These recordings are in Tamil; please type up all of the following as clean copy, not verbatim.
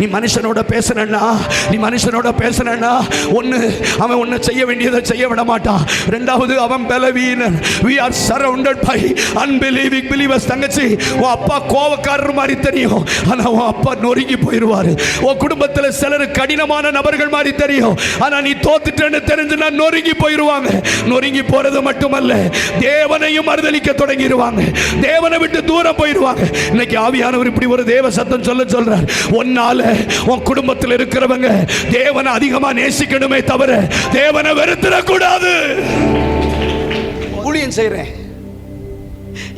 நீ மனுஷனோட பேசுனா ஒன்று அவன் ஒன்று செய்ய வேண்டியதை செய்ய விட மாட்டான். ரெண்டாவது அவன் பலவீனன். we are surrounded by unbelieving believers. தங்கச்சி, உன் அப்பா கோவக்காரர் மாதிரி தெரியும், ஆனா உன் அப்பா நொறுங்கி போயிடுவாரு. உன் குடும்பத்தில் சிலர் கடினமான நபர்கள் மாதிரி தெரியும், ஆனா நீ தோத்துட்டேன்னு தெரிஞ்சுனா நொறுங்கி போயிடுவாங்க. நொறுங்கி போறது மட்டுமல்ல, தேவனையும் மறுதலிக்க தொடங்கிடுவாங்க, தேவனை விட்டு தூரம் போயிடுவாங்க. இன்னைக்கு ஆவியானவர் இப்படி ஒரு தேவ சத்தம் சொல்றார். ஒன்னால உன் குடும்பத்தில் இருக்கிறவங்க தேவனை அதிகமா நேசிக்கணுமே தவிர தேவனை வெறுத்துடக்கூடாது. ஊழியம் செய்றேன்,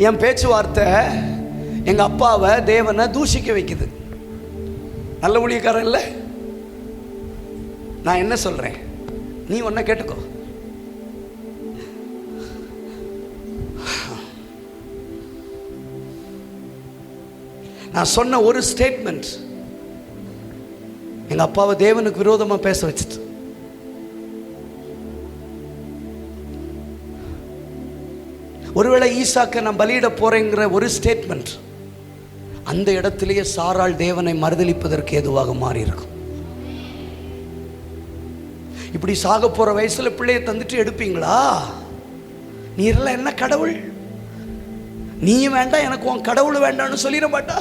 என் பேச்சுவார்த்தை எங்க அப்பாவை தேவனை தூஷிக்க வைக்குது. நல்ல ஊழியக்காரன் இல்லை. நான் என்ன சொல்றேன், நீ ஒன்ன கேட்டுக்கோ. நான் சொன்ன ஒரு ஸ்டேட்மெண்ட் எங்க அப்பாவை தேவனுக்கு விரோதமா பேச வச்சுட்டு, ஒருவேளை ஈசாக்க நான் பலியிட போறேங்கிற ஒரு ஸ்டேட்மெண்ட் அந்த இடத்திலேயே சாராள் தேவனை மறுதலிப்பதற்கு ஏதுவாக மாறி இருக்கும். இப்படி சாக போற வயசுல பிள்ளையை தந்துட்டு எடுப்பீங்களா? நீரெல்லாம் என்ன கடவுள்? நீ வேண்டாம், எனக்கு உன் கடவுள் வேண்டாம்னு சொல்லிட மாட்டா?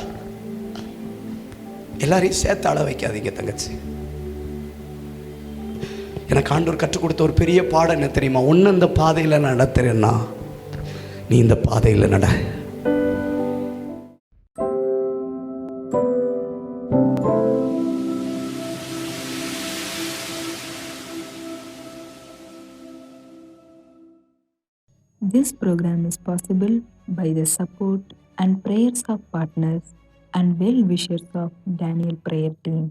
எல்லாரையும் சேர்த்து அழ வைக்காதீங்க தங்கச்சி. எனக்கு ஆண்டவர் கற்றுக் கொடுத்த ஒரு பெரிய பாடம் என்ன தெரியுமா? ஒன்று இந்த பாதையில் நான் நடத்துறேன்னா நீ இந்த பாதையில் நட. This program is possible by the support and prayers of partners and well-wishers of Daniel Prayer Team.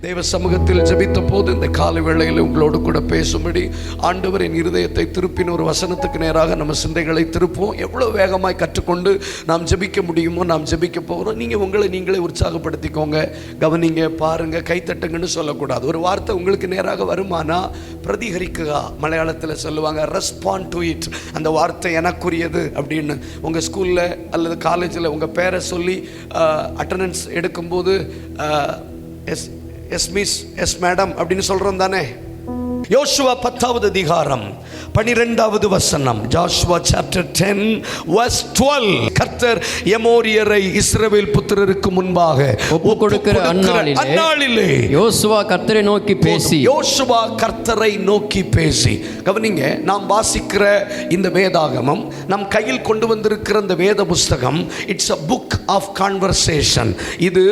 தேவ சமூகத்தில் ஜெபித்த போது இந்த காலை வேளையில் உங்களோடு கூட பேசும்படி ஆண்டவர் என் இருதயத்தை திருப்பின ஒரு வசனத்துக்கு நேராக நம்ம சிந்தைகளை திருப்போம். எவ்வளோ வேகமாய் கற்றுக்கொண்டு நாம் ஜெபிக்க முடியுமோ நாம் ஜெபிக்க போகிறோம். நீங்கள் உங்களை நீங்களே உற்சாகப்படுத்திக்கோங்க, கவனிங்க, பாருங்க, கைத்தட்டுங்கன்னு சொல்லக்கூடாது. ஒரு வார்த்தை உங்களுக்கு நேராக வருமானா பிரதிகரிக்கா, மலையாளத்தில் சொல்லுவாங்க, ரெஸ்பாண்ட் டு இட். அந்த வார்த்தை எனக்குரியது அப்படின்னு. உங்கள் ஸ்கூலில் அல்லது காலேஜில் உங்கள் பேரை சொல்லி அட்டண்டன்ஸ் எடுக்கும்போது எஸ் மிஸ், எஸ் மேடம் அப்படின்னு சொல்றோம் தானே. யோசுவா 10வது அதிகாரம் 12வது வசனம். Joshua chapter 10 verse 12. கர்த்தர் எமோரியரை இஸ்ரவேல் புத்திரருக்கு முன்பாக ஒப்புக் கொடுக்கிற அந்நாளிலே யோசுவா கர்த்தரை நோக்கி பேசி. கவனிங்க, நாம் வாசிக்கிற இந்த வேதாகமம், நம் கையில் கொண்டு வந்திருக்கிற இந்த வேத புஸ்தகம், it's a book of conversation. இது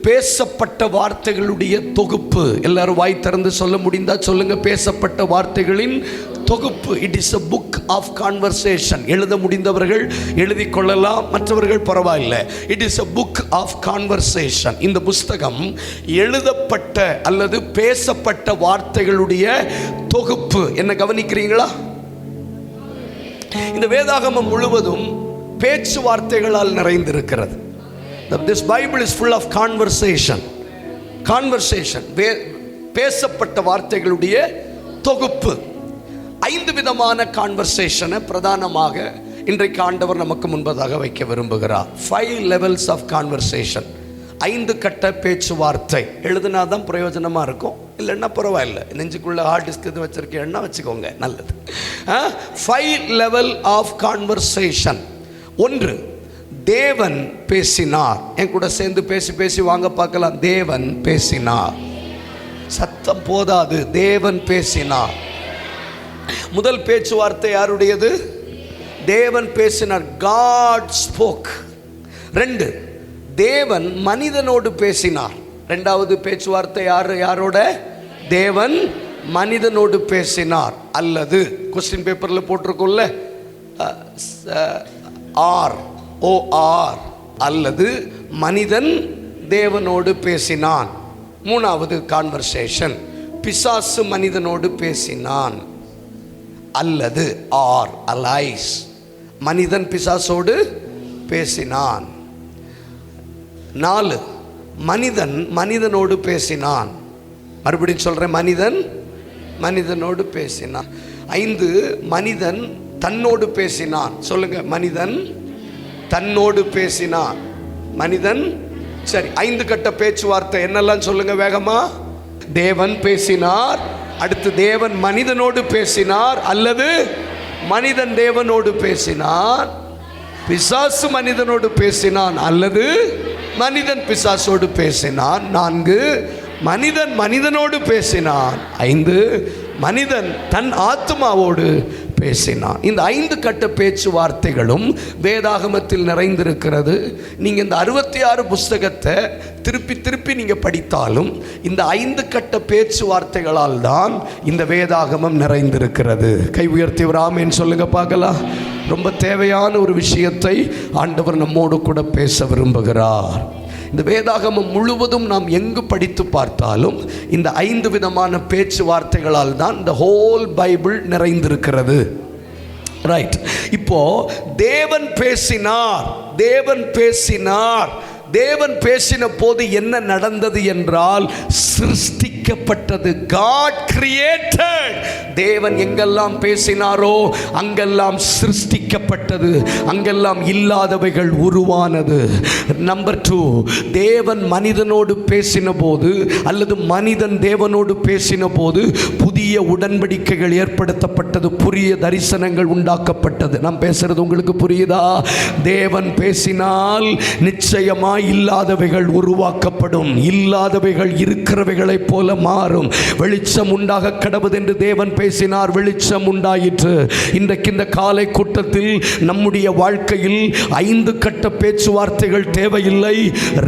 பேசப்பட்ட வார்த்தைகளுடைய தொகுப்பு. எல்லாரும் வாய் திறந்து சொல்ல முடிந்தா சொல்லுங்க, பேசப்பட்ட வார்த்தைகளின் தொகுப்பு. It is a book of conversation. எழுத முடிந்தவர்கள் எழுதி கொள்ளலாம், மற்றவர்கள் பரவாயில்லை. It is a book of conversation. இந்த புஸ்தகம் எழுதப்பட்ட அல்லது பேசப்பட்ட வார்த்தைகளுடைய தொகுப்பு. என்ன கவனிக்கிறீங்களா? இந்த வேதாகமம் முழுவதும் பேச்சுவார்த்தைகளால் நிறைந்திருக்கிறது. This Bible is full of conversation. பேசப்பட்ட வார்த்தைகளுடைய தொகுப்பு. 5 விதமான கான்வர்சேஷனை பிரதானமாக இன்றைக்கு ஆண்டவர் நமக்கு முன்பதாக வைக்க விரும்புகிறார். 5 levels of conversation. 5 கட்ட பேச்சுவார்த்தை. எழுதுனாதான் பிரயோஜனமாக இருக்கும், இல்லைன்னா பரவாயில்லை. நெஞ்சுக்குள்ள ஹார்ட் டிஸ்க் இது வச்சிருக்கேன்னா வச்சுக்கோங்க, நல்லது. 5 level of conversation. 1, தேவன் பேசினார். என் கூட சேர்ந்து பேசி வாங்க பார்க்கலாம். தேவன் பேசினார். சத்தம் போதாது, தேவன் பேசினார். முதல் பேச்சுவார்த்தை யாருடையது? தேவன் பேசினார். God spoke. 2, தேவன் மனிதனோடு பேசினார். இரண்டாவது பேச்சுவார்த்தை யாரோட? தேவன் மனிதனோடு பேசினார். அல்லது கொஸ்டின் பேப்பரில் போட்டிருக்கோம்ல, OR, அல்லது மனிதன் தேவனோடு பேசினான். 3வது கான்வர்சேஷன், பிசாசு மனிதனோடு பேசினான். அல்லது அலைஸ், மனிதன் பிசாசோடு பேசினான். 4, மனிதன் மனிதனோடு பேசினான். மறுபடியும் சொல்றேன், மனிதன் மனிதனோடு பேசினான். 5, மனிதன் தன்னோடு பேசினான். சொல்லுங்க, மனிதன் தன்னோடு பேசினான். மனிதன் சரி, 5 கட்ட பேச்சுவார்த்தை என்னெல்லாம் சொல்லுங்க வேகமா. தேவன் பேசினார், அடுத்து தேவன் மனிதனோடு பேசினார், அல்லது மனிதன் தேவனோடு பேசினார், பிசாசு மனிதனோடு பேசினான், அல்லது மனிதன் பிசாசோடு பேசினான். 4, மனிதன் மனிதனோடு பேசினான். 5, மனிதன் தன் ஆத்மாவோடு பேசினான். இந்த 5 கட்ட பேச்சுவார்த்தைகளும் வேதாகமத்தில் நிறைந்திருக்கிறது. நீங்கள் இந்த 66 புஸ்தகத்தை திருப்பி திருப்பி நீங்கள் படித்தாலும் இந்த 5 கட்ட பேச்சுவார்த்தைகளால் தான் இந்த வேதாகமம் நிறைந்திருக்கிறது. கை உயர்த்தி ஒரு ஆமென் சொல்லுங்க பார்க்கலாம். ரொம்ப தேவையான ஒரு விஷயத்தை ஆண்டவர் நம்மோடு கூட பேச விரும்புகிறார். இந்த வேதாகமம் முழுவதும் நாம் எங்கு படித்து பார்த்தாலும் இந்த 5 விதமான பேச்சுவார்த்தைகளால் தான் இந்த ஹோல் பைபிள் நிறைந்திருக்கிறது. ரைட். இப்போ தேவன் பேசினார், தேவன் பேசினார். தேவன் பேசின போது என்ன நடந்தது என்றால் சிருஷ்டிக்கப்பட்டது. God created. தேவன் எங்கெல்லாம் பேசினாரோ அங்கெல்லாம் சிருஷ்டிக்கப்பட்டது, அங்கெல்லாம் இல்லாதவைகள் உருவானது. நம்பர் 2, தேவன் மனிதனோடு பேசின போது அல்லது மனிதன் தேவனோடு பேசின போது புதிய உடன்படிக்கைகள் ஏற்படுத்தப்பட்டது, புதிய தரிசனங்கள் உண்டாக்கப்பட்டது. நான் பேசுறது உங்களுக்கு புரியுதா? தேவன் பேசினால் நிச்சயமாய் இல்லாதவைகள் உருவாக்கப்படும், இல்லாதவைகள் இருக்கிறவைகளைப் போல மாறும். வெளிச்சம் உண்டாக கடவுது என்று தேவன் பேசினார், வெளிச்சம் உண்டாயிற்று. இன்றைக்கு இந்த காலை கூட்டத்தில் நம்முடைய வாழ்க்கையில் 5 கட்ட பேச்சுவார்த்தைகள் தேவையில்லை,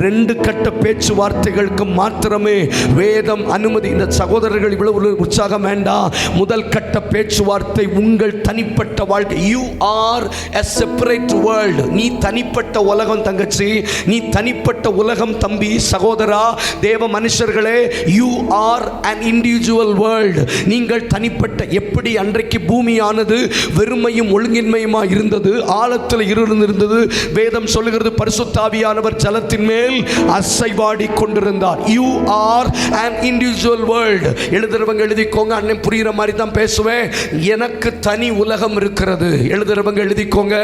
2 கட்ட பேச்சுவார்த்தைகளுக்கு மாத்திரமே வேதம் அனுமதி. இந்த சகோதரர்கள் இவ்வளவு உற்சாகம் வேண்டாம். முதல் கட்ட பேச்சுவார்த்தை உங்கள் தனிப்பட்ட வாழ்க்கை. You are a separate world. நீ தனிப்பட்ட உலகம் தங்கச்சி, நீ தனிப்பட்ட உலகம் தம்பி, சகோதரா, தேவ மனுஷர்களே. You are an individual world. நீங்கள் தனிப்பட்ட. எப்படி அன்றைக்கு பூமியானது வெறுமையும் ஒழுங்கின்மையுமா இருந்தது, ஆழத்தில் இருந்தது. வேதம் சொல்லுகிறது பரிசுத்த ஆவியானவர் ஜலத்தின் மேல் அசைவாடி கொண்டிருந்தார். You are an individual world. எழுதுறவங்க எழுதிக்கோங்க, அண்ணன் புரிகிற மாதிரி தான் பேசுவேன். எனக்கு தனி உலகம் இருக்கிறது. எழுதுறவங்க எழுதிக்கோங்க,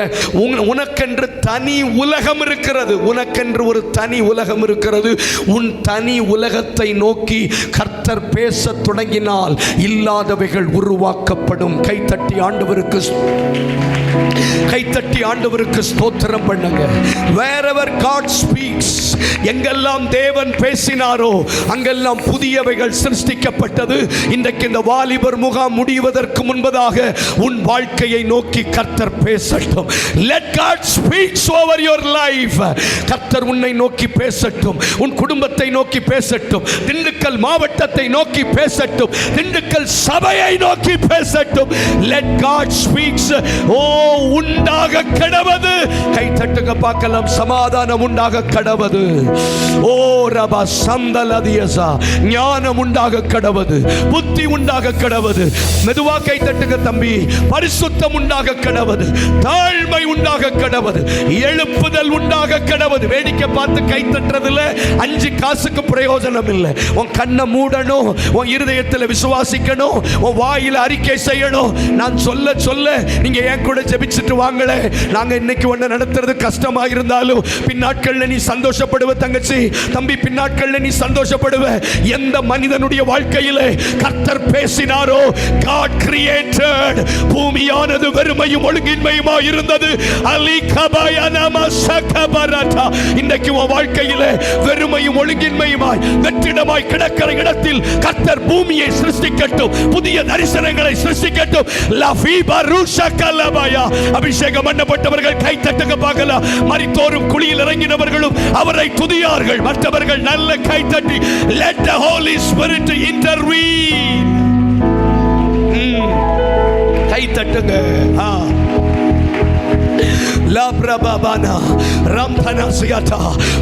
உனக்கென்று தனி உலகம் இருக்கிறது. உனக்கென்று ஒரு தனி உலகம் இருக்கிறது. உன் தனி உலகத்தை நோக்கி கர்த்தர் பேச தொடங்கினால் இல்லாதவைகள் உருவாக்கப்படும். கைத்தட்டி ஆண்டவருக்கு ஸ்தோத்திரம் பண்ணுங்க. Wherever God speaks, எங்கெல்லாம் தேவன் பேசினாரோ அங்கெல்லாம் புதியவைகள் சிருஷ்டிக்கப்பட்டது. இன்றைக்கு இந்த வாலிபர் முகாம் முடிவதற்கு முன்பதாக உன் வாழ்க்கையை நோக்கி கர்த்தர் பேசட்டும். Let God speaks over your life. கர்த்தர் உன்னை நோக்கி பேசட்டும், உன் குடும்பத்தை நோக்கி பேசட்டும், திண்டுக்கல் மாவட்டத்தை நோக்கி பேசட்டும், திண்டுக்கல் சபையை நோக்கி பேசட்டும். Let God speaks. ஓ உண்டாக கடவது. கை தட்டுங்க பார்க்கலாம். சமாதானம் உண்டாக கடவது. ஓ ரபா சந்தலதியசா. ஞானம் உண்டாக கடவது, புத்தி உண்டாக கடவது. மெதுவா கை தட்டுங்க தம்பி. பரிசுத்தம் உண்டாக கடவது, தாழ்மை உண்டாக கடவது, எழுப்புதல் உண்டாக கடவது. வேடிக்கை பார்த்து கை தட்டுறதுல 5 காசுக்கு பிரயோஜனம் இல்லை. உன் கண்ணை மூடணும், உன் இருதயத்தில் விசுவாசிக்கணும், உன் வாயில அறிக்கை செய்யணும். நான் சொல்ல சொல்ல நீங்க என் கூட ஜெபிச்சுட்டு வாங்களே. நாங்க இன்னைக்கு ஒண்ணு நடத்துறது கஷ்டமா இருந்தாலும் பின்னாட்கள்ல நீ சந்தோஷப்படுவ தங்கச்சி, தம்பி. பின்னாட்கள்ல நீ சந்தோஷப்படுவ. எந்த மனிதனுடைய வாழ்க்கையிலே கர்த்தர் பேசினாரோ, God created. பூமியானது வெறுமையும் ஒழுங்கின்மையுமா இருந்தது. அலி கபாயனமா சகபரதா. இன்றைக்கு உன் வாழ்க்கையிலே வெறுமையும் ஒழுங்கின்மையுமாய் வெற்றிடமாய் கிடக்கிற இடத்தில் கர்த்தர் பூமியை சிருஷ்டிக்கட்டும், புதிய தரிசனங்களை சிருஷ்டிக்கட்டும். லஃபீபா ரூஷகலபாயா. அபிஷேகம் பண்ணப்பட்டவர்கள் கை தட்டுங்க பார்க்கலாம். மரித்தோரும் குழியில் இறங்கினவர்களும் அவரை துதியார்கள். மற்றவர்கள் நல்ல கை தட்டி let the Holy Spirit intervene. கை தட்டுங்க.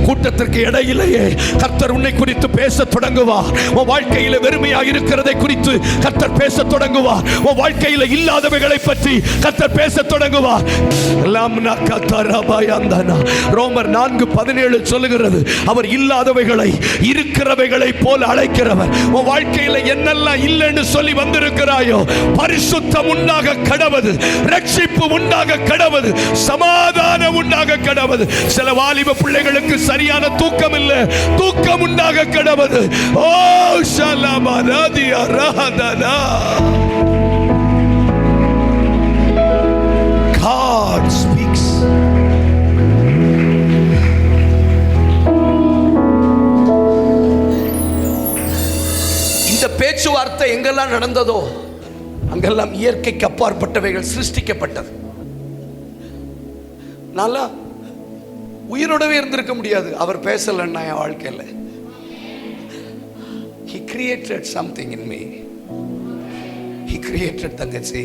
கூட்டத்திற்கு இடையிலேயே கர்த்தர் உன்னை குறித்து பேச தொடங்குவார். உன் வாழ்க்கையில வெறுமையாக இருக்கிறதை குறித்து கர்த்தர் பேச தொடங்குவார். உன் வாழ்க்கையில இல்லாதவைகளை பற்றி கர்த்தர் பேச தொடங்குவார். ரோமர் 4:17 சொல்லுகிறது, அவர் இல்லாதவைகளை இருக்கிறவைகளை போல அழைக்கிறவர். உன் வாழ்க்கையில என்னெல்லாம் இல்லைன்னு சொல்லி வந்திருக்கிறாயோ, பரிசுத்தம் உண்டாக கடவது, ரட்சிப்பு உண்டாக கடவது, சமாதானம் சமாதானம் உண்டாக கடவுது. சில வாலிப பிள்ளைகளுக்கு சரியான தூக்கம் இல்லை, தூக்கம் உண்டாக கடவுது. ஓ ஷலமரதியா ரஹதனா. God speaks. இந்த பேச்சுவார்த்தை எங்கெல்லாம் நடந்ததோ அங்கெல்லாம் இயற்கைக்கு அப்பாற்பட்டவைகள் சிருஷ்டிக்கப்பட்டது. நல்லா உயிரோடவே இருந்திருக்க முடியாது அவர் பேசலன்னா என் வாழ்க்கையில். He created something in me. He created தங்கச்சி.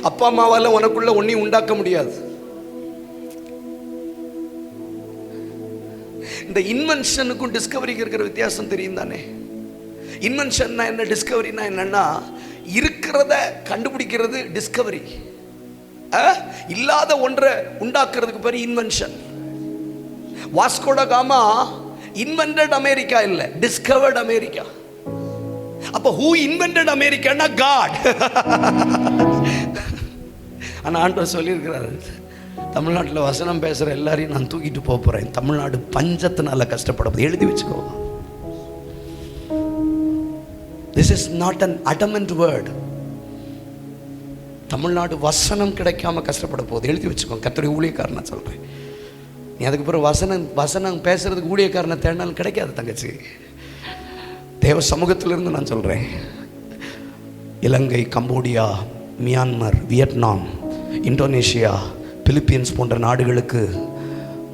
அப்பா அம்மாவால உனக்குள்ள ஒன்னையும் உண்டாக்க முடியாது. இந்த இன்வென்ஷனுக்கும் டிஸ்கவரிக்கு இருக்கிற வித்தியாசம் தெரியும் தானே? இன்வென்ஷன்னா என்ன, டிஸ்கவரினா என்னன்னா இருக்கிறத கண்டுபிடிக்கிறது டிஸ்கவரி. இல்லாத ஒன்றை உண்டாக்குறதுக்கு பேர் இன்வென்ஷன். வாஸ்கோ ட காமா இன்வென்டட் அமெரிக்கா இல்லை, டிஸ்கவர்ட் அமெரிக்கா. அப்போ ஹூ இன்வென்டட் அமெரிக்கானா காட். ஆனால் ஆண்டவர் சொல்லியிருக்கிறாரு, தமிழ்நாட்டில் வசனம் பேசுகிற எல்லாரையும் நான் தூக்கிட்டு போகிறேன். தமிழ்நாடு பஞ்சத்தினால கஷ்டப்படுது. எழுதி வச்சுக்கோ. This is not an adamant word. Tamil Nadu வசனம் கிடைக்காம கஷ்டப்பட போகுது. எழுதி வச்சுக்கோ. கர்த்தருடைய ஊழியக்காரனை சொல்கிறேன். நீ அதுக்கு பிறகு வசனம் பேசுறதுக்கு ஊழியக்காரனை தேடினாலும் கிடைக்காது தங்கச்சி. தேவ சமூகத்திலிருந்து நான் சொல்கிறேன். Ilangai, Cambodia, Myanmar, Vietnam, Indonesia, Philippines போன்ற நாடுகளுக்கு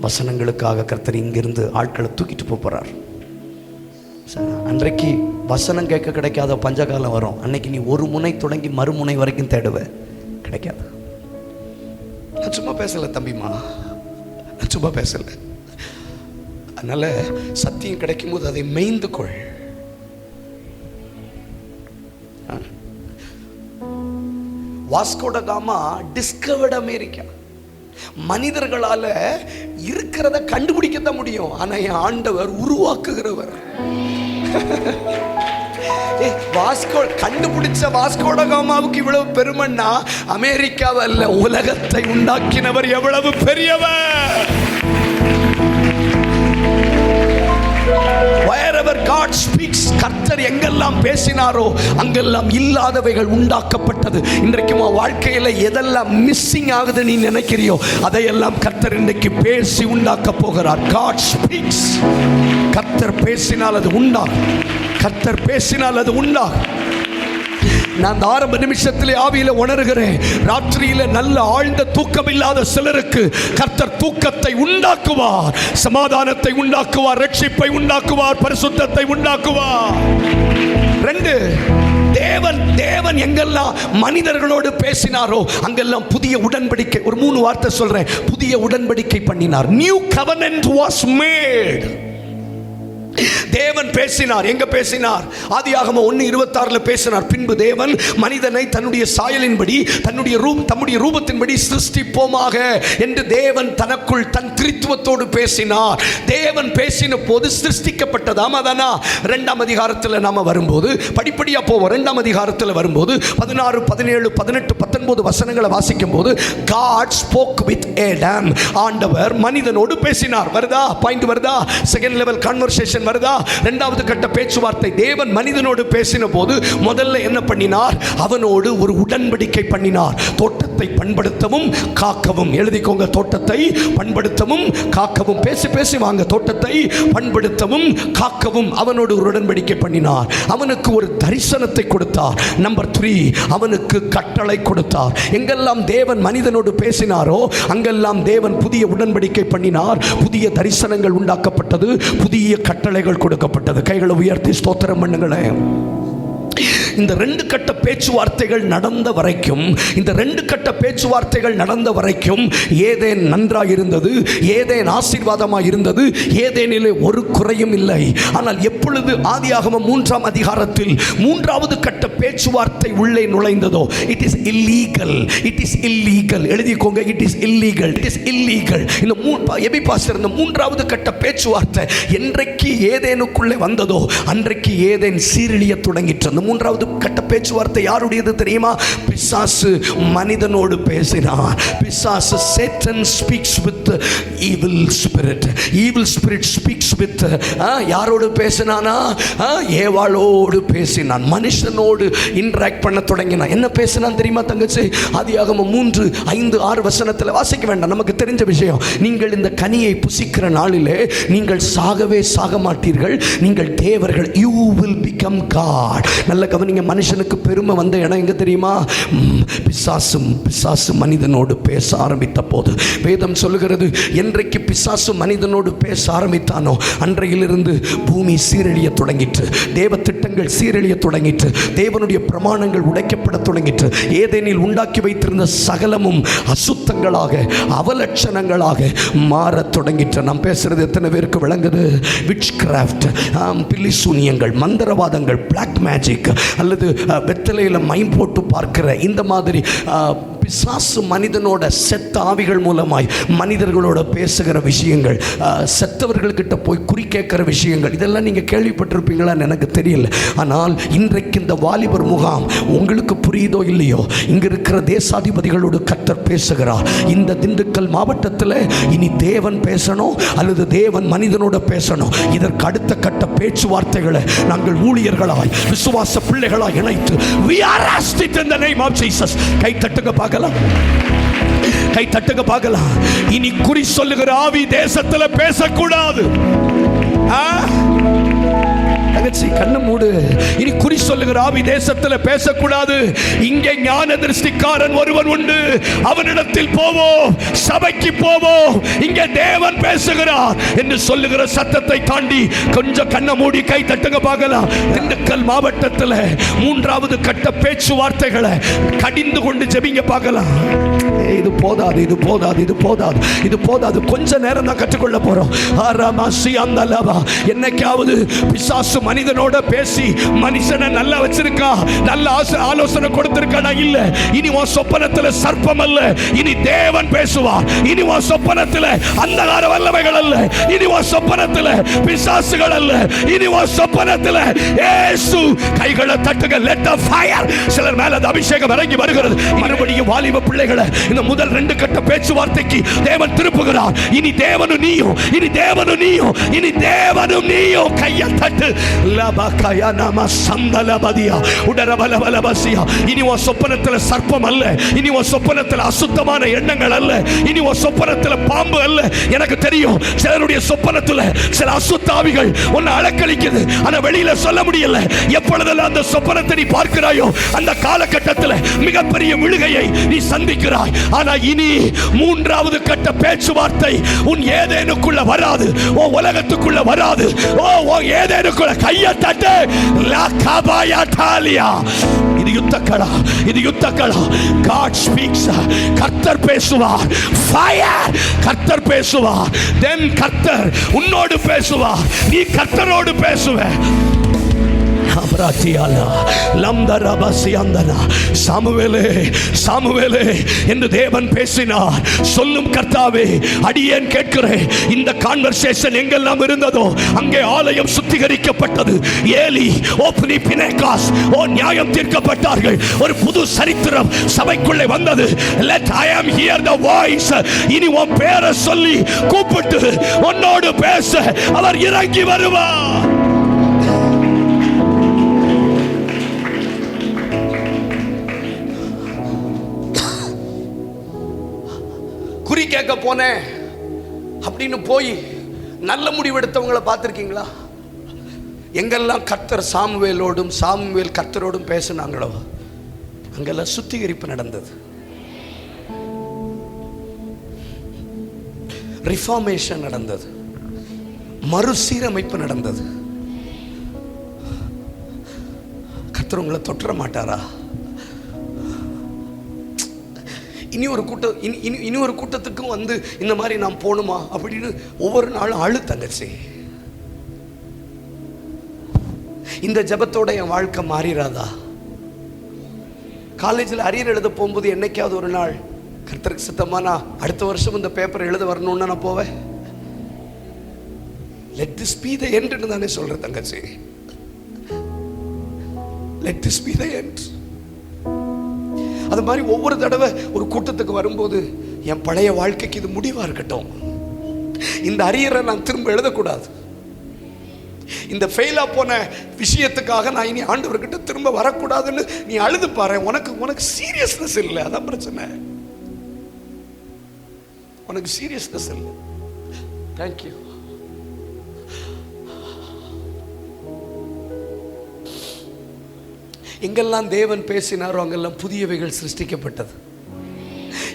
வசனங்களுக்காக கர்த்தர் இங்கிருந்து ஆட்களை தூக்கிட்டு போகிறார். அன்றைக்கு வசனம் கேட்க கிடைக்காத பஞ்சகாலம் வரும். அன்னைக்கு நீ ஒரு முனை தொடங்கி மறுமுனை வரைக்கும் தேடுவ, கிடைக்காது. நான் சும்மா பேசலை தம்பிமா, நான் சும்மா பேசலை. அதனால சத்தியம் கிடைக்கும் போது அதை மேய்ந்து கொள். வாஸ்கோ ட காமா டிஸ்கவர்ட் அமெரிக்கா. மனிதர்களால இருக்கிறத கண்டுபிடிக்கத்தான் முடியும், ஆனா என் ஆண்டவர் உருவாக்குகிறவர். வாஸ்கோ கண்டுபிடிச்ச வாஸ்கோ ட காமாவுக்கு இவ்வளவு பெருமைன்னா அமெரிக்காவை அல்ல, உலகத்தை உண்டாக்கினவர் எவ்வளவு பெரியவர். Wherever God speaks, கர்த்தர் எங்கெல்லாம் பேசினாரோ அங்கெல்லாம் இல்லாதவைகள் உண்டாக்கப்பட்டது. இன்றைக்கு உன் வாழ்க்கையில எதெல்லாம் மிஸ்ஸிங் ஆகுது நீ நினைக்கிறியோ அதையெல்லாம் கர்த்தர் இன்றைக்கு பேசி உண்டாக்க போகிறார். God speaks. கர்த்தர் பேசினால் அது உண்டாகும். கர்த்தர் பேசினால் அது உண்டாகும். நான் ஆரம்ப நிமிஷத்திலே ஆவியில உணர்கிறேன். ராத்திரியில நல்ல ஆழ்ந்த தூக்கம் இல்லாத சிலருக்கு கர்த்தர் தூக்கத்தை உண்டாக்குவார், சமாதானத்தை உண்டாக்குவார், ரட்சிப்பை உண்டாக்குவார், பரிசுத்தத்தை உண்டாக்குவார். 2, தேவன் எங்கெல்லாம் மனிதர்களோடு பேசினாரோ அங்கெல்லாம் புதிய உடன்படிக்கை. ஒரு 3 வார்த்தை சொல்றேன். புதிய உடன்படிக்கை பண்ணினார். New covenant was made. தேவன் பேசினார். எங்க பேசினார்? ஆதியாகமம் 1:26 பேசினார். பின்பு தேவன் மனிதனை தன்னுடைய சாயலின்படி தம்முடைய ரூபத்தின்படி சிருஷ்டிப்போமாக என்று தேவன் தனக்குள் தன் திரித்துவத்தோடு பேசினார். தேவன் பேசின போது சிருஷ்டிக்கப்பட்டதாம். அதானா 2ஆம் அதிகாரத்தில் நாம வரும்போது படிப்படியா போவோம். 2ஆம் அதிகாரத்தில் வரும்போது 16, 17, 18, 19 வசனங்களை வாசிக்கும் போது God spoke with Adam. ஆண்டவர் மனிதனோடு பேசினார். வருதா? பாயிண்ட் வருதா? செகண்ட் லெவல் கான்வர்சேஷன் வருதா? 2வது கட்ட பேச்சுவார்த்தை. தேவன் மனிதனோடு பேசின போது முதல்ல என்ன பண்ணினார்? அவனோடு ஒரு உடன்படிக்கை பண்ணினார். தோட்டத்தை பண்படுத்தவும் காக்கவும். எழுதிக்கோங்க. தோட்டத்தை பண்படுத்தவும் காக்கவும். பேசி வாங்க. தோட்டத்தை பண்படுத்தவும் காக்கவும் அவனோடு ஒரு உடன்படிக்கை பண்ணினார். அவனுக்கு ஒரு தரிசனத்தை கொடுத்தார். நம்பர் 3, அவனுக்கு கட்டளை கொடுத்தார். எங்கெல்லாம் தேவன் மனிதனோடு பேசினாரோ அங்கெல்லாம் தேவன் புதிய உடன்படிக்கை பண்ணினார். புதிய தரிசனங்கள் உண்டாக்கப்பட்டது, புதிய கட்டளைகள் கொடுக்கப்பட்டது. கைகளை உயர்த்தி ஸ்தோத்திரம் பண்ணுங்களேன். இந்த 2 கட்ட பேச்சுவார்த்தைகள் நடந்த வரைக்கும் ஏதேன் நன்றாக இருந்தது, ஏதேன் ஆசீர்வாதமாக இருந்தது, ஏதேனிலே ஒரு குறையும் இல்லை. ஆனால் எப்பொழுது ஆதியாகமம் 3ஆம் அதிகாரத்தில் 3வது கட்ட பேச்சுவார்த்தை உள்ளே நுழைந்ததோ இட் இஸ் இல்லீகல். எழுதிக்கோங்க. It is illegal. இந்த எபிபாஸ்டர் இந்த 3வது கட்ட பேச்சுவார்த்தை என்றைக்கு ஏதேனுக்குள்ளே வந்ததோ அன்றைக்கு ஏதேன் சீரழிய தொடங்கிற்று. அந்த மூன்றாவது கட்ட பேச்சுவார்த்தை யாருடையது தெரியுமா? பிசாசு மனிதனோடு பேசினார். பிசாசு, Satan speaks with evil spirit. Evil spirit speaks with யாரோடு பேசினானா? ஏவாளோடு பேசினான். மனுஷனோடு இன்டராக்ட் பண்ண தொடங்கினான். என்ன பேசினான் தெரியுமா தங்கச்சி? ஆதியாகமம் 3:5-6 வசனத்தில் வாசிக்க வேண்டாம், நமக்கு தெரிஞ்ச விஷயம். நீங்கள் இந்த கனியை புசிக்கிற நாளிலே நீங்கள் சாகவே சாக மாட்டீர்கள், நீங்கள் தேவர்கள். You will become God. நல்ல கவனிங்க, மனுஷனுக்கு பெருமை வந்த இடம் எங்க தெரியுமா? பிசாசு மனிதனோடு பேச ஆரம்பித்த போது வேதம் சொல்லுகிறது, என்றைக்கு பிசாசு மனிதனோடு பேச ஆரம்பித்தானோ அன்றையிலிருந்து பூமி சீரழிய தொடங்கிற்று, தேவ திட்டங்கள் சீரழிய தொடங்கிற்று, தேவனுடைய பிரமாணங்கள் உடைக்கப்பட தொடங்கிற்று. ஏதேனில் உண்டாக்கி வைத்திருந்த சகலமும் அசுத்தங்களாக அவலட்சணங்களாக மாற தொடங்கிற்று. நாம் பேசுறது எத்தனை பேருக்கு விளங்குது? விட்ச் கிராஃப்ட், பில்லிசூனியங்கள், மந்திரவாதங்கள், பிளாக் மேஜிக், அல்லது வெத்தலையில் மைம் போட்டு பார்க்கிற இந்த மாதிரி பிசாசு மனிதனோட செத்த ஆவிகள் மூலமாய் மனிதர்களோட பேசுகிற விஷயங்கள், செத்தவர்கள்கிட்ட போய் குறி கேட்கிற விஷயங்கள், இதெல்லாம் நீங்கள் கேள்விப்பட்டிருப்பீங்களான்னு எனக்கு தெரியல. ஆனால் இன்றைக்கு இந்த வாலிபர் முகாம் உங்களுக்கு புரியுதோ இல்லையோ, இங்க இருக்கிற தேசாதிபதிகளோடு கர்த்தர் பேசுகிறார். இந்த திண்டுக்கல் மாவட்டத்தில் இனி தேவன் பேசணும் அல்லது தேவன் மனிதனோட பேசணும், இதற்கு அடுத்த கட்ட பேச்சுவார்த்தைகளை நாங்கள் ஊழியர்களாய் விசுவாச பிள்ளைகளாய் இணைத்து we arrest it in the name of Jesus. கை தட்டுங்க பார்க்கலாம், கை தட்டுங்க பார்க்கலாம். இனி குறி சொல்லுகிற ஆவி தேசத்துல பேசக்கூடாது. கண்ணு மூடு. இனி குறி சொல்லுகிற ஆவி தேசத்துல பேசக்கூடாது. இங்கே ஞான திருஷ்டிக்காரன் ஒருவன் உண்டு, அவனிடத்தில் போவோம், சபைக்கு போவோம், இங்கே தேவன் பேசுகிறார் என்று சொல்லுகிற சத்தத்தை தாண்டி கொஞ்சம் கண்ணை மூடி கை தட்டுங்க பார்க்கலாம். திண்டுக்கல் மாவட்டத்தில் மூன்றாவது கட்ட பேச்சுவார்த்தைகளை கடிந்து கொண்டு ஜெபிங்க பார்க்கலாம். இது போதாது, இது போதாது, இது போதாது, இது போதாது. கொஞ்ச நேரம் தான் கற்றுக்கொள்ள போறோம். என்னைக்காவது பிசாசு மனிதனோட பேசி மனுஷனை நல்லா வச்சிருக்கா, நல்ல ஆலோசனை கொடுத்திருக்கா? இல்ல. இனி உன் சொப்பனத்தில் சர்ப்பம் அல்ல, இனி தேவன் பேசுவார். இனி உன் சொப்பனத்தில் அந்தகார வல்லமைகள் அல்ல, இனி உன் சொப்பனத்தில் பிசாசுகள் அல்ல, இனி உன் சொப்பனத்தில் இயேசு. கைகளை தட்டுங்க, let the fire. சிலர் மேல அந்த அபிஷேகம் இறங்கி வருகிறது. மறுபடியும் வாலிப பிள்ளைகளை இந்த முதல் 2 கட்ட பேச்சுவார்த்தைக்கு தேவன் திருப்புகிறார். இனி தேவனும் நீயும், இனி தேவனும் நீயும், இனி தேவனும் நீயும். கையை தட்டு. லபகயா நம சந்தலபதியா உடரபலபலபசியா. இனி உன் சொப்பனத்தில் சர்ப்பம் அல்ல, இனி உன் சொப்பனத்தில் அசுத்தமான எண்ணங்கள் அல்ல, இனி உன் சொப்பனத்தில் பாம்பு அல்ல. எனக்கு தெரியும் சிலருடைய சொப்பனத்தில் சில அசுத்தாவிகள் உன்னை அலக்களிக்குது, ஆனா வெளியில சொல்ல முடியல. எப்பொழுதெல்லாம் அந்த சொப்பனத்தை நீ பார்க்கிறாயோ அந்த காலகட்டத்தில் மிகப்பெரிய விழுகையை நீ சந்திக்கிறாய். ஆனா இனி மூன்றாவது கட்ட பேச்சுவார்த்தை உன் ஏதேனுக்குள்ள வராது, உன் உலகத்துக்குள்ள வராது. ஓ ஏதேனுக்குள்ள கையை தட்டு. இது யுத்தக்களா, இது யுத்தக்களா. God speaks. கர்த்தர் பேசுவார். Fire. கர்த்தர் பேசுவார். Then கர்த்தர் உன்னோடு பேசுவார், நீ கர்த்தரோடு பேசுவ. சாமுவேலே, சாமுவேலே என்று தேவன் பேசினார். சொல்லும் கர்த்தாவே, அடியேன் கேட்கிறேன். இந்த கான்வர்சேஷன் எங்கெல்லாம் இருந்ததோ அங்கே ஆலயம் சுத்திகரிக்கப்பட்டது. ஏலி, ஓப்னி, பினேகாஸ் நியாயம் தீர்க்கப்பட்டார்கள். ஒரு புது சரித்திரம் சபைக்குள்ளே வந்தது. Let I am hear the voice. இனி உன் பேரை சொல்லி கூப்பிட்டு உன்னோடு பேச அவர் இறங்கி வருவார். குறி கேட்க போனேன் அப்படின்னு போய் நல்ல முடிவெடுத்தவங்களை பார்த்துருக்கீங்களா? எங்கெல்லாம் கர்த்தர் சாமுவேலோடும் சாமுவேல் கர்த்தரோடும் பேசினாங்களோ அங்கெல்லாம் சுத்திகரிப்பு நடந்தது, ரிஃபார்மேஷன் நடந்தது, மறுசீரமைப்பு நடந்தது. கர்த்தர் உங்களை தொற்ற மாட்டாரா? இனி ஒரு கூட்டத்துக்கும் வந்து இந்த மாதிரி நான் போகணுமா அப்படின்னு ஒவ்வொரு நாளும் அழு தங்கச்சி. இந்த ஜெபத்தோட என் வாழ்க்கை மாறிடாதா? காலேஜில் அரியர் எழுத போகும்போது என்னைக்காவது ஒரு நாள் கர்த்தருக்கு சித்தமா நான் அடுத்த வருஷம் இந்த பேப்பர் எழுத வரணும்னு நான் போவேன். Let this be the end தானே சொல்றேன் தங்கச்சி. let this be the end. அது மாதிரி ஒவ்வொரு தடவை ஒரு கூட்டத்துக்கு வரும்போது என் பழைய வாழ்க்கைக்கு இது முடிவா இருக்கட்டும். இந்த அரியரை நான் திரும்ப எழுதக்கூடாது. இந்த ஃபெயிலா போன விஷயத்துக்காக நான் இனி ஆண்டவர்கிட்ட திரும்ப வரக்கூடாதுன்னு நீ அழுது பாரு. உனக்கு சீரியஸ்னஸ் இல்லை, அதான் பிரச்சனை. உனக்கு சீரியஸ்னஸ் இல்லை. தேங்க்யூ. எங்கெல்லாம் தேவன் பேசினாரோ அங்கெல்லாம் புதியவைகள் சிருஷ்டிக்கப்பட்டது.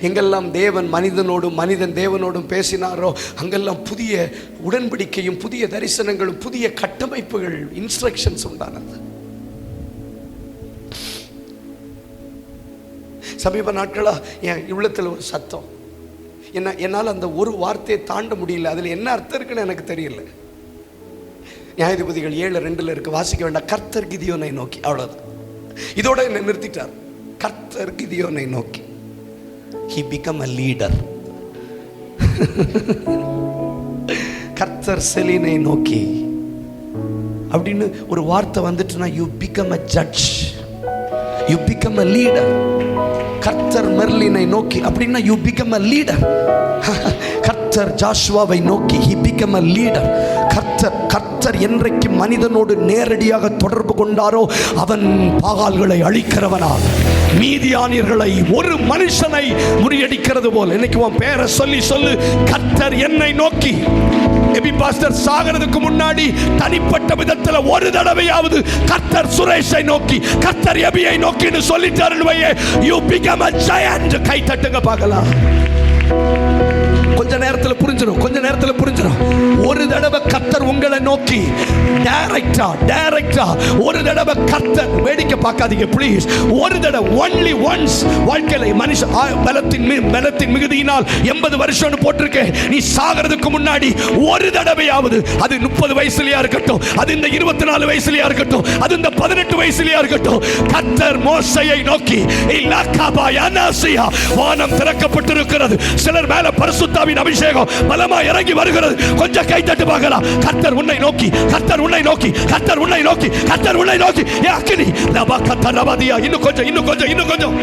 எங்கெல்லாம் தேவன் மனிதனோடும் மனிதன் தேவனோடும் பேசினாரோ அங்கெல்லாம் புதிய உடன்படிக்கையும் புதிய தரிசனங்களும் புதிய கட்டமைப்புகள், இன்ஸ்ட்ரக்ஷன்ஸ் உண்டானது. சமீப நாட்களா என் உள்ளத்தில் ஒரு சத்தம், என்னால் அந்த ஒரு வார்த்தையை தாண்ட முடியல. அதில் என்ன அர்த்தம் இருக்குன்னு எனக்கு தெரியல. நியாயாதிபதிகள் 7:2 இருக்கு, வாசிக்க வேண்டாம். கர்த்தர் கிதியோனை நோக்கி, அவ்வளவுதான். இதோட என்ன நிறுத்திட்டார். கர்த்தர் கிதியோனை நோக்கி, he become a leader. கர்த்தர் செலினை நோக்கி அப்படின்னு ஒரு வார்த்தை வந்துட்டுனா, you become a judge, you become a leader. கர்த்தர் மெர்லினை நோக்கி அப்படின்னா you become a leader. கர்த்தர் ஜாஷுவாவை நோக்கி he become a leader. கர்த்தர் என்றைக்கு மனிதனோடு நேரடியாக தொடர்பு கொண்டாரோ அவன் பாகால்களை அழிக்கிறவனாக, மீதியானியர்களை ஒரு மனுஷனை முறியடிக்கிறது போல. இன்னைக்கு உன் பேரை சொல்லு, கர்த்தர் என்னை நோக்கி. எபி பாஸ்டர் சாகிறதுக்கு முன்னாடி தனிப்பட்ட விதத்துல ஒரு தடவையாவது கர்த்தர் சுரேஷை நோக்கி, கர்த்தர் எபியை நோக்கின்னு சொல்லிட்டாருன்னு வையே, you become a giant. கை தட்டுங்க பார்க்கலாம். கொஞ்ச நேரத்தில் புரிஞ்சிடும். ஒரு தடவை கர்த்தர் உங்களை நோக்கி டைரக்டா ஒரு தடவை கர்த்தர், வேடிக்கை பார்க்காதீங்க ப்ளீஸ். ஒரு தடவை, only once. வாழ்க்கையில மனுஷ பலத்தின் மிகுதியினால் 80 வருஷம்னு போட்டிருக்கேன். நீ சாகிறதுக்கு முன்னாடி ஒரு தடவையாவது, அது 30 வயசுலயா இருக்கட்டும், அது இந்த 24 வயசுலயா இருக்கட்டும், அது இந்த 18 வயசுலயா இருக்கட்டும், கர்த்தர் மோசேயை நோக்கி, வானம் திறக்கப்பட்டிருக்கிறது, சிலர் மேல பரிசுத்தாவின் அபிஷேகம் பலமா இறங்கி வருகிறது. கொஞ்சம் கை தட்டு பார்க்கலாம். கர்த்தர் உன்னை நோக்கி, கர்த்தர் உன்னை நோக்கி, கர்த்தர் உன்னை நோக்கி, கர்த்தர் உன்னை நோக்கி. அக்கினி லபா கத்தரவதியா, இன்னும் கொஞ்சம்.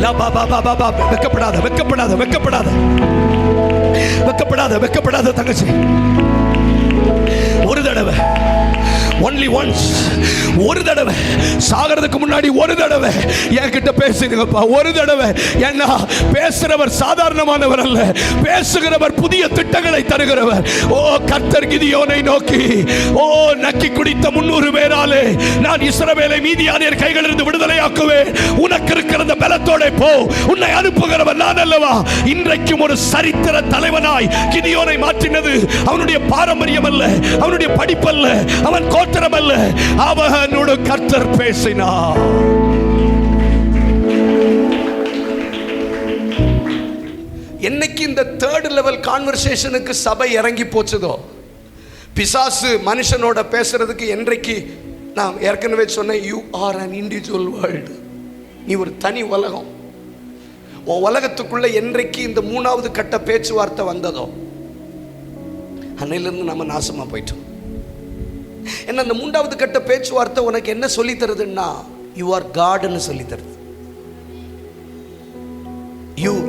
லபா பாபா, வெக்கப்படாத தங்கச்சி. ஒரு தடவை, only once. ஒரு தடவை, சாகிறதுக்கு முன்னாடி ஒரு தடவை என்கிட்ட பேசுங்கப்பா. ஒரு தடவை. ஏன்னா பேசுறவர் சாதாரணமானவர் அல்ல, பேசுகிறவர் புதிய திட்டங்களை தருகிறவர். ஓ கர்த்தர் கிதியோனை நோக்கி, ஓ நக்கி குடித்த 300 பேராலே நான் இஸ்ரவேலை மீதியானியர் கைகளிலிருந்து விடுதலையாக்குவேன். உனக்கு இருக்கிற அந்த பலத்தோட போ, உன்னை அனுப்புகிறவர் நான் அல்லவா. இன்றைக்கும் ஒரு சரித்திர தலைவனாய் கிதியோனை மாற்றினது அவனுடைய பாரம்பரியம் அல்ல, அவனுடைய படிப்பல்ல, அவன் கோத்திரம் அல்ல, அவனோடு கர்த்தர் பேசினார். என்னைக்கு இந்த 3rd level கான்வர்சேஷனுக்கு சபை இறங்கி போச்சதோ, பிசாசு மனுஷனோட பேசுறதுக்கு, என்றைக்கு நான் ஏற்கனவே சொன்னேன், you are an individual world. நீ ஒரு தனி உலகம். உன் உலகத்துக்குள்ள என்றைக்கு இந்த 3வது கட்ட பேச்சுவார்த்தை வந்ததோ அன்னையிலிருந்து நம்ம நாசமா போயிட்டோம். என்ன அந்த 3வது கட்ட பேச்சுவார்த்தை உனக்கு என்ன சொல்லி தருதுன்னா, you are God-ன்னு சொல்லி தருது.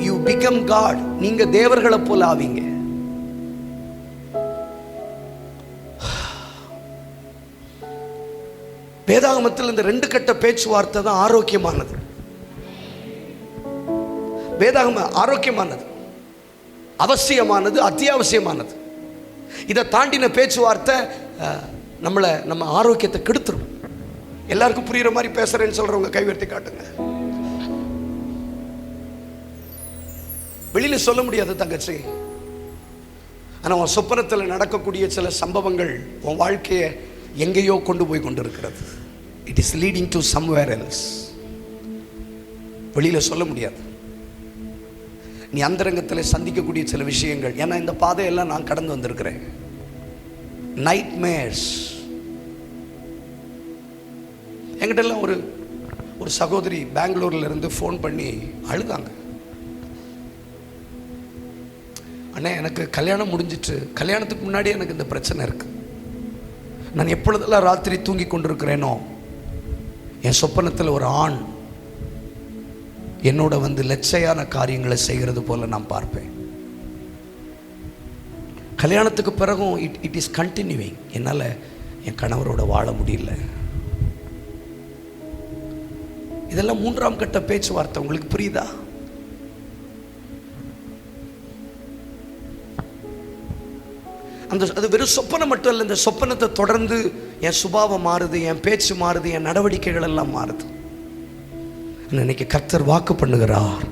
you become God. நீங்க தேவர்களை போல ஆவீங்க. வேதாகமத்தில் இந்த 2 கட்ட பேச்சுவார்த்தை தான் ஆரோக்கியமானது. வேதாகம ஆரோக்கியமானது, அவசியமானது, அத்தியாவசியமானது. இதை தாண்டின பேச்சுவார்த்தை நம்ம ஆரோக்கியத்தை கெடுத்துரும். எல்லாருக்கும் புரியுற மாதிரி பேசுறேன்னு சொல்றவங்க கைவர்த்தி காட்டுங்க. வெளியில சொல்ல முடியாது தங்கச்சி, ஆனா உன் சொப்பனத்தில் நடக்கக்கூடிய சில சம்பவங்கள் உன் வாழ்க்கையை எங்கேயோ கொண்டு போய் கொண்டிருக்கிறது. It is leading to somewhere else. வெளியில சொல்ல முடியாது. நீ அந்தரங்கத்தில் சந்திக்கக்கூடிய சில விஷயங்கள். ஏன்னா இந்த பாதையெல்லாம் நான் கடந்து வந்திருக்கிறேன். நைட்மேர்ஸ். என்கிட்ட எல்லாம் ஒரு சகோதரி பெங்களூர்ல இருந்து ஃபோன் பண்ணி அழுதாங்க. அண்ணா எனக்கு கல்யாணம் முடிஞ்சிட்டு, கல்யாணத்துக்கு முன்னாடி எனக்கு இந்த பிரச்சனை இருக்கு. நான் எப்பொழுதெல்லாம் ராத்திரி தூங்கி கொண்டிருக்கிறேனோ என் சொப்பனத்தில் ஒரு ஆண் என்னோட வந்து லட்சையான காரியங்களை செய்கிறது போல நான் பார்ப்பேன். கல்யாணத்துக்கு பிறகும் இட் இஸ் கண்டினியூவிங். என்னால் என் கணவரோட வாழ முடியல. இதெல்லாம் 3ஆம் கட்ட பேச்சுவார்த்தை. உங்களுக்கு புரியுதா? அது வெறும் சொப்பனம் மட்டும் இல்லை. இந்த சொப்பனத்தை தொடர்ந்து என் சுபாவம் மாறுது, என் பேச்சு மாறுது, என் நடவடிக்கைகள் எல்லாம் மாறுது. இன்னைக்கு கர்த்தர் வாக்கு பண்ணுகிறார்,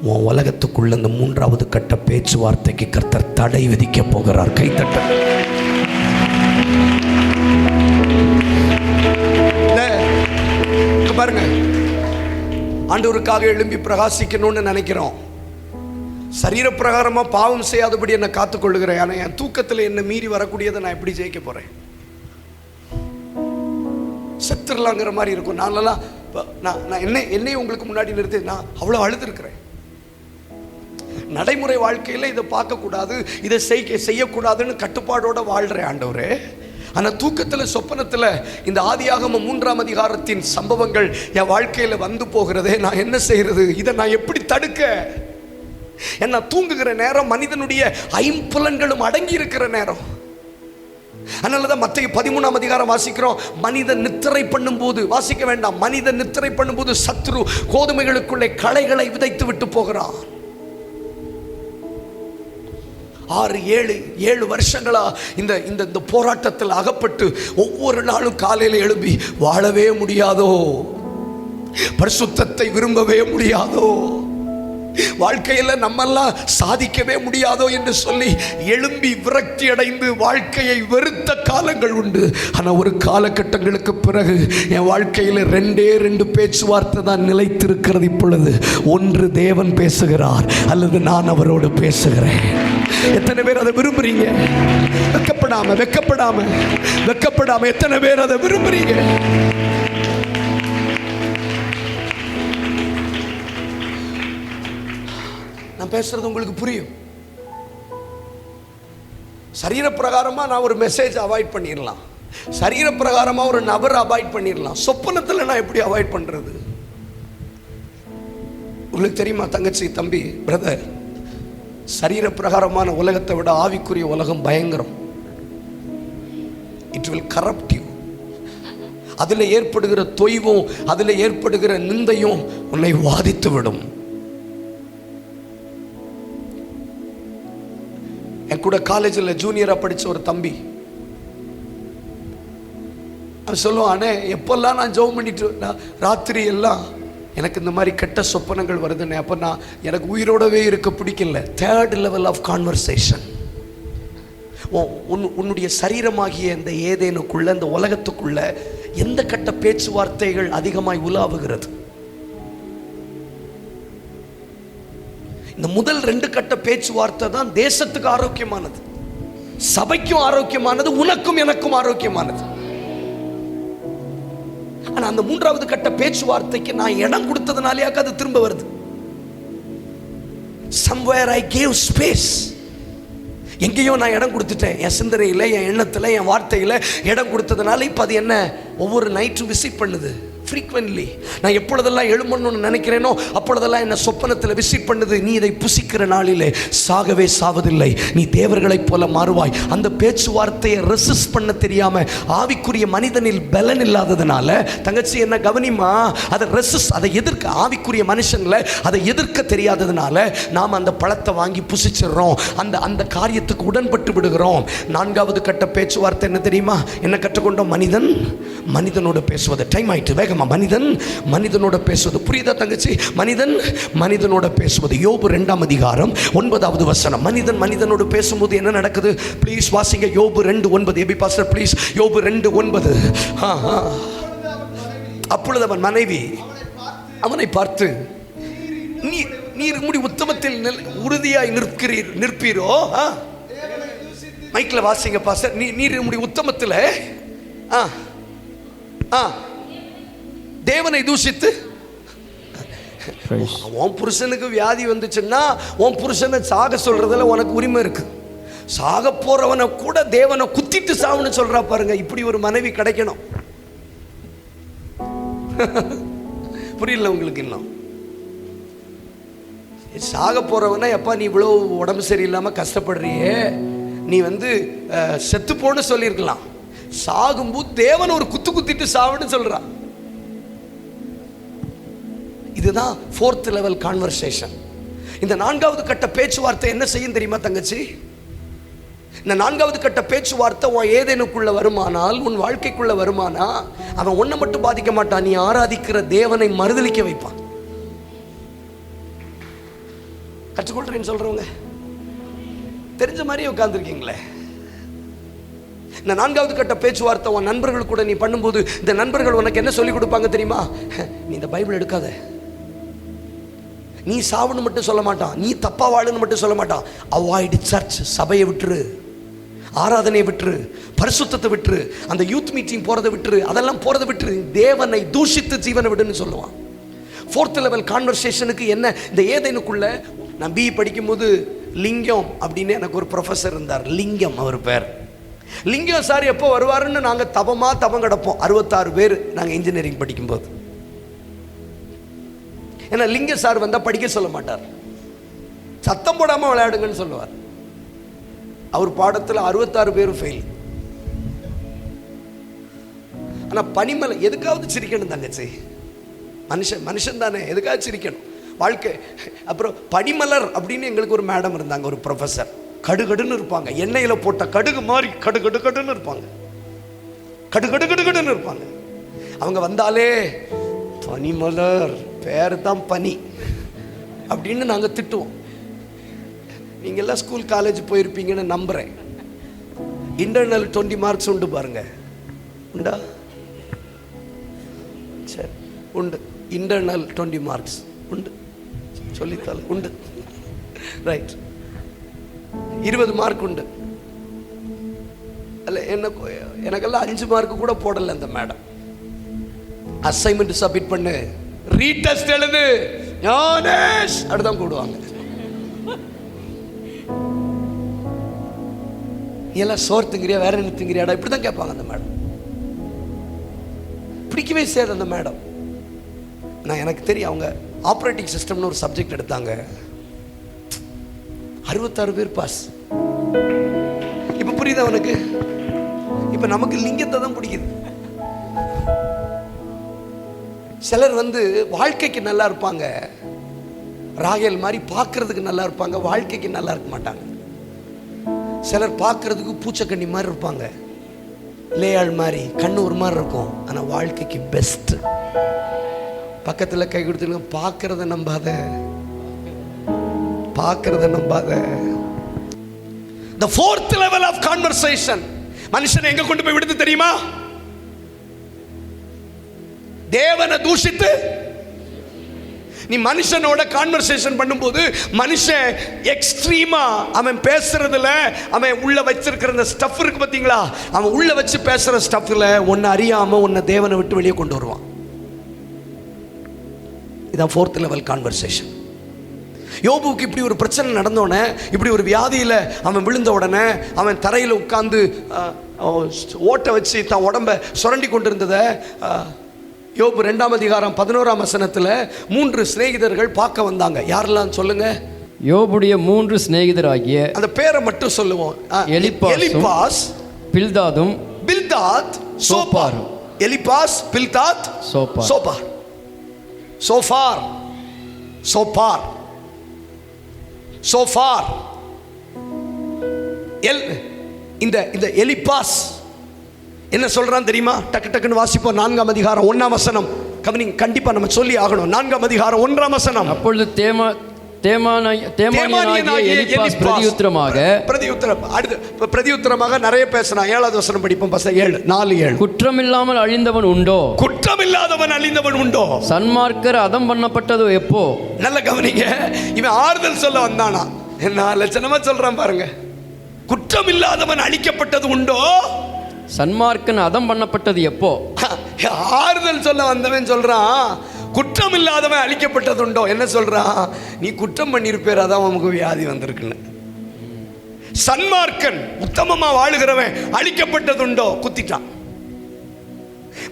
உன் உலகத்துக்குள்ள இந்த 3வது கட்ட பேச்சுவார்த்தைக்கு கர்த்தர் தடை விதிக்க போகிறார். கைத்தட்ட பாருங்க. ஆண்டவருக்காக எழும்பி பிரகாசிக்கணும்னு நினைக்கிறோம். சரீர பிரகாரமா பாவம் செய்யாதபடி என்னை காத்துக்கொள்ளுகிறேன். ஆனால் என் தூக்கத்தில் என்ன மீறி வரக்கூடியதை நான் எப்படி ஜெயிக்க போறேன்? செத்துடலாங்கிற மாதிரி இருக்கும். நான் என்னை உங்களுக்கு முன்னாடி நிறுத்தி நான் அவ்வளோ அழுதுருக்கிறேன். நடைமுறை வாழ்க்கையில் இதை பார்க்கக்கூடாது, இதை செய்யக்கூடாதுன்னு கட்டுப்பாடோட வாழ்கிறேன் ஆண்டவரே. ஆனால் தூக்கத்தில் சொப்பனத்தில் இந்த ஆதியாகமம் 3ஆம் அதிகாரத்தின் சம்பவங்கள் என் வாழ்க்கையில் வந்து போகிறதே. நான் என்ன செய்யறது? இதை நான் எப்படி தடுக்க? என்ன தூங்குகிற நேரம் மனிதனுடைய ஐம்புலன்களும் அடங்கி இருக்கிற நேரம். அதனாலதான் மத்தேயு 13ஆம் அதிகாரம் வாசிக்கிறோம். மனிதன் நித்திரை பண்ணும்போது, வாசிக்க வேண்டாம், மனிதன் நித்திரை பண்ணும்போது சத்ரு கோதுமைகளுக்குள்ளே களைகளை விதைத்து விட்டு போகிறான். 6-7 வருஷங்களா இந்த போராட்டத்தில் அகப்பட்டு ஒவ்வொரு நாளும் காலையில் எழும்பி வாழவே முடியாதோ, பரிசுத்தத்தை விரும்பவே முடியாதோ, வாழ்க்கையில் நம்மெல்லாம் சாதிக்கவே முடியாதோ என்று சொல்லி எழும்பி விரக்தி அடைந்து வாழ்க்கையை வெறுத்த காலங்கள் உண்டு. ஆனால் ஒரு காலகட்டங்களுக்கு பிறகு என் வாழ்க்கையில் 2 பேச்சுவார்த்தை தான் நிலைத்திருக்கிறது. இப்பொழுது ஒன்று தேவன் பேசுகிறார், அல்லது நான் அவரோடு பேசுகிறேன். எத்தனை பேர் அதை விரும்புறீங்க? வெக்கப்படாம எத்தனை பேர் அதை விரும்புறீங்க? நான் பேசுறது உங்களுக்கு புரியும்? சரீர பிரகாரமா நான் ஒரு மெசேஜ் அவாய்ட் பண்ணிடலாம், சரீர பிரகாரமா ஒரு நபரை அவாய்ட் பண்ணிடலாம். சொப்பனத்தில் நான் எப்படி அவாய்ட் பண்றது? உங்களுக்கு தெரியுமா தங்கச்சி, தம்பி, பிரதர், சரீர பிரகாரமான உலகத்தை விட ஆவிக்குரிய உலகம் பயங்கரம். It will corrupt you. அதில் ஏற்படுகிற தொய்வும், அதில் ஏற்படுகிற நிந்தையும் உன்னை வாதித்து விடும். என் கூட காலேஜில் ஜூனியராக படித்த ஒரு தம்பி சொல்லுவானே, எப்பெல்லாம் நான் ஜெபம் பண்ணிட்டு ராத்திரி எல்லாம் எனக்கு இந்த மாதிரி கெட்ட சொப்பனங்கள் வருதுன்னு. அப்போ எனக்கு உயிரோடவே இருக்க பிடிக்கல. 3rd level of conversation. உன்னுடைய சரீரமாகிய இந்த ஏதேனுக்குள்ள, இந்த உலகத்துக்குள்ள எந்த கட்ட பேச்சுவார்த்தைகள் அதிகமாய் உலாவுகிறது? இந்த முதல் 2 கட்ட பேச்சுவார்த்தை தான் தேசத்துக்கு ஆரோக்கியமானது, சபைக்கும் ஆரோக்கியமானது, உனக்கும் எனக்கும் ஆரோக்கியமானது. ஆனா அந்த 3வது கட்ட பேச்சுவார்த்தைக்கு நான் இடம் கொடுத்ததுனாலேயாக்க அது திரும்ப வருது. somewhere I gave space. எங்கேயோ நான் இடம் கொடுத்துட்டேன். என் சிந்தனையில், என் எண்ணத்தில், என் வார்த்தையில் இடம் கொடுத்ததுனால இப்போ அது என்ன ஒவ்வொரு நைட்டும் விசிட் பண்ணுது. ஃப்ரீக்வென்ட்லி நான் எப்பொழுதெல்லாம் எழுமணும்னு நினைக்கிறேனோ அப்பொழுதெல்லாம் என்ன சொப்பனத்தில் விசிட் பண்ணுது. நீ இதை புசிக்கிற நாளிலே சாகவே சாவதில்லை, நீ தேவர்களைப் போல மாறுவாய். அந்த பேச்சுவார்த்தையை ரெசிஸ்ட் பண்ண தெரியாம ஆவிக்குரிய மனிதனில் பலன் இல்லாததுனால, தங்கச்சி என்ன கவனிமா, அதை ரெசிஸ்ட், அதை எதிர்க்க, ஆவிக்குரிய மனுஷங்களை அதை எதிர்க்க தெரியாததுனால நாம் அந்த பழத்தை வாங்கி புசிச்சிடுறோம், அந்த காரியத்துக்கு உடன்பட்டு விடுகிறோம். 4வது கட்ட பேச்சுவார்த்தை என்ன தெரியுமா? என்ன கற்றுக்கொண்டோம்? மனிதனோட பேசுவது. டைம் ஆயிட்டு, வேகமா. மனிதனோட பேசுவது. புரியுதா தங்கச்சி? மனிதனோட பேசுவது. யோபு 2ஆம் அதிகாரம் 9வது வசனம். மனிதனோடு பேசும்போது என்ன நடக்குது? ப்ளீஸ் வாசிங்க. யோபு 2:9. எபி பாஸ்டர் ப்ளீஸ். யோபு 2:9. அப்பொழுது அவன் மனைவி அவனை பார்த்து, நீர் முடி உத்தமத்தில் உறுதியாய் நிற்பீரோ? மைக்கில் வாசிங்க பாஸ்டர். நீர் முடி உத்தமத்தில் தேவனை தூஷித்து. உன் புருஷனுக்கு வியாதி வந்துச்சுன்னா உன் புருஷனை சாக சொல்றதுல உனக்கு உரிமை இருக்கு. சாக போறவனை கூட தேவனை குத்திட்டு சாவுன்னு சொல்றா பாருங்க. இப்படி ஒரு மனைவி கிடைக்கணும். புரியல உங்களுக்கு? இன்னும் சாக போறவனா, எப்பா நீ இவ்வளோ உடம்பு சரியில்லாம கஷ்டப்படுறியே, நீ செத்து போன்னு சொல்லியிருக்கலாம். சாகும்போது தேவன் ஒரு குத்து குத்திட்டு சாவுன்னு சொல்றான். இதுதான் 4th level கான்வர்சேஷன். இந்த 4வது கட்ட பேச்சுவார்த்தை என்ன செய்யும் தெரியுமா தங்கச்சி? இந்த 4வது கட்ட பேச்சுவார்த்தை உன் ஏதேனுக்குள்ள வருமானால், உன் வாழ்க்கைக்குள்ள வருமானா, அவன் ஒன்றை மட்டும் பாதிக்க மாட்டான், நீ ஆராதிக்கிற தேவனை மறுதலிக்க வைப்பான். கற்றுக்கொள்றேன்னு சொல்றவங்க தெரிஞ்ச மாதிரியே உட்கார்ந்துருக்கீங்களே. இந்த 4வது கட்ட பேச்சுவார்த்தை உன் நண்பர்கள் கூட நீ பண்ணும்போது, இந்த நண்பர்கள் உனக்கு என்ன சொல்லி கொடுப்பாங்க தெரியுமா? நீ இந்த பைபிள் எடுக்காத, நீ சாவுன்னு மட்டும் சொல்ல மாட்டான், நீ தப்பா வாழுன்னு மட்டும் சொல்ல மாட்டான். அவாய்ட் சர்ச், சபையை விட்டுரு, ஆராதனையை விட்டுரு, பரிசுத்தத்தை விட்டுரு, அந்த யூத் மீட்டிங் போறதை விட்டுரு, அதெல்லாம் போறதை விட்டுரு, தேவனை தூஷித்து ஜீவனை விடுன்னு சொல்லுவான். 4th level கான்வர்சேஷனுக்கு என்ன? இந்த ஏதேனுக்குள்ள நான் பிஇ படிக்கும்போது லிங்கம் அப்படின்னு எனக்கு ஒரு ப்ரொஃபஸர் இருந்தார். லிங்கம் அவர் பேர். லிங்கம் சார் எப்போ வருவாருன்னு நாங்கள் தபம் கிடப்போம். 66 பேர் நாங்கள் இன்ஜினியரிங் படிக்கும்போது. ஏன்னா லிங்கம் சார் வந்தால் படிக்க சொல்ல மாட்டார், சத்தம் போடாமல் விளையாடுங்கன்னு சொல்லுவார். அவர் பாடத்தில் 66 பேரும் ஃபெயில். ஆனால் பனிமலை எதுக்காவது சிரிக்கணும் தங்கச்சி, மனுஷன் தானே, எதுக்காவது சிரிக்கணும் வாழ்க்கை. அப்புறம் படிமலர் அப்படின்னு எங்களுக்கு ஒரு மேடம் இருந்தாங்க, ஒரு ப்ரொஃபஸர். கடுகடுன்னு இருப்பாங்க, எண்ணெயில் போட்ட கடுகு மாதிரி கடுகடுன்னு இருப்பாங்க, கடுகடுன்னு இருப்பாங்க. அவங்க வந்தாலே பனிமலர், பேர் தான் பனி அப்படின்னு நாங்கள் திட்டுவோம். நீங்கள் எல்லாம் ஸ்கூல் காலேஜ் போயிருப்பீங்கன்னு நம்புகிறேன். இன்டர்னல் 20 மார்க்ஸ் உண்டு பாருங்க. உண்டா? சரி, உண்டு. இன்டர்னல் 20 மார்க்ஸ் உண்டு, சொல்லித்தாள் உண்டு. ரைட், 20 மார்க் உண்டு. அல்ல எனக்கெல்லாம் 5 மார்க் கூட போடலை அந்த மேடம். அசைன்மெண்ட் சப்மிட் பண்ணு, ரீடெஸ்ட் எழுது, ஞானேஷ் அப்படிதான் கூடுவாங்க. எல்லாம் சோறு திங்கிறியா, வேற என்ன திங்கிறியாடா, இப்படிதான் கேட்பாங்க அந்த மேடம். பிடிக்கவே செய்யாது அந்த மேடம். நான் எனக்கு தெரியும், அவங்க ஆப்ரேட்டிங் சிஸ்டம்னு ஒரு சப்ஜெக்ட் எடுத்தாங்க. 66 பேர் பாஸ். இப்ப புரியுதா உனக்கு? இப்ப நமக்கு லிங்கத்தை தான் பிடிக்குது. சிலர் வாழ்க்கைக்கு நல்லா இருப்பாங்க, ராகேல் மாதிரி பார்க்கறதுக்கு நல்லா இருப்பாங்க, வாழ்க்கைக்கு நல்லா இருக்க மாட்டாங்க. சிலர் பார்க்கறதுக்கு பூச்சக்கண்ணி மாதிரி இருப்பாங்க, லேயாள் மாதிரி கண்ணு ஒரு மாதிரி இருக்கும், ஆனா வாழ்க்கைக்கு பெஸ்ட். பக்கத்தில் கை கொடுத்துருங்க, பார்க்கறத நம்பாத, பார்க்கறத நம்பாத. The 4th level of conversation மனுஷனை எங்க கொண்டு போய் விடுது தெரியுமா? தேவனை தூஷித்து. நீ மனுஷனோட கான்வர்சேஷன் பண்ணும்போது மனுஷன் எக்ஸ்ட்ரீமா அவன் பேசுறதுல, அவன் உள்ள வச்சிருக்கிற அந்த ஸ்டஃப் இருக்கு பார்த்தீங்களா, அவன் உள்ள வச்சு பேசுற ஸ்டஃப்ல ஒன்னு அறியாம உன்னை தேவனை விட்டு வெளியே கொண்டு வருவான். இதான் 4th level கான்வர்சேஷன். யோபுக்கு இப்படி ஒரு பிரச்சனை நடந்தோடனே, இப்படி ஒரு வியாதியில் அவன் விழுந்த உடனே, அவன் தரையில் உட்கார்ந்து ஓட்டை வச்சு தான் உடம்பை சுரண்டி கொண்டிருந்ததை யோபு 2ஆம் அதிகாரம் 11ஆம் வசனத்தில் 3 சிநேகிதர்கள் பார்க்க வந்தாங்க. யாரெல்லாம் சொல்லுங்க? யோபுடைய 3 சிநேகிதராகிய, அந்த பேரை மட்டும் சொல்லுவோம், எலிப்பாஸ், பில்தாதும், பில்தாத், சோப்பார். எலிப்பாஸ், பில்தாத், சோப்பார். So far, சோப்பார், so far. இந்த எலிப்பாஸ் என்ன சொல்றான் தெரியுமா? டக்கு டக்குன்னு வாசிப்போம். 4ஆம் அதிகாரம் 1ஆம் வசனம். கவனிங்க, கண்டிப்பா நம்ம சொல்லி ஆகணும். 4ஆம் அதிகாரம் 1ஆம் வசனம். அப்பொழுது பிரதியுத்தரமாக நிறைய பேசினான். 7வது வசனம் படிப்போம். 4:7. குற்றமில்லாமல் அழிந்தவன் உண்டோ? குற்றமில்லாதவன் அழிந்தவன் உண்டோ? சன்மார்க்கர் அதம் பண்ணப்பட்டதோ எப்போ? நல்ல கவனிங்க, இவன் ஆறுதல் சொல்ல வந்தானா? என்ன லட்சணமா சொல்றான் பாருங்க. குற்றமில்லாதவன் அழிக்கப்பட்டது உண்டோ? சன்மார்க்கன் அதம் பண்ணப்பட்டது எப்போ? ஆறுதல் சொல்ல வந்தவன் சொல்றான், குற்றம் இல்லாதவன் அழிக்கப்பட்டது உண்டோ? என்ன சொல்றான்? நீ குற்றம் பண்ணிருப்பேர், அதான் உனக்கு வியாதி வந்திருக்குன்னு. சன்மார்க்கன் உத்தமமா வாழுகிறவன் அழிக்கப்பட்டது உண்டோ? குத்திட்டான்.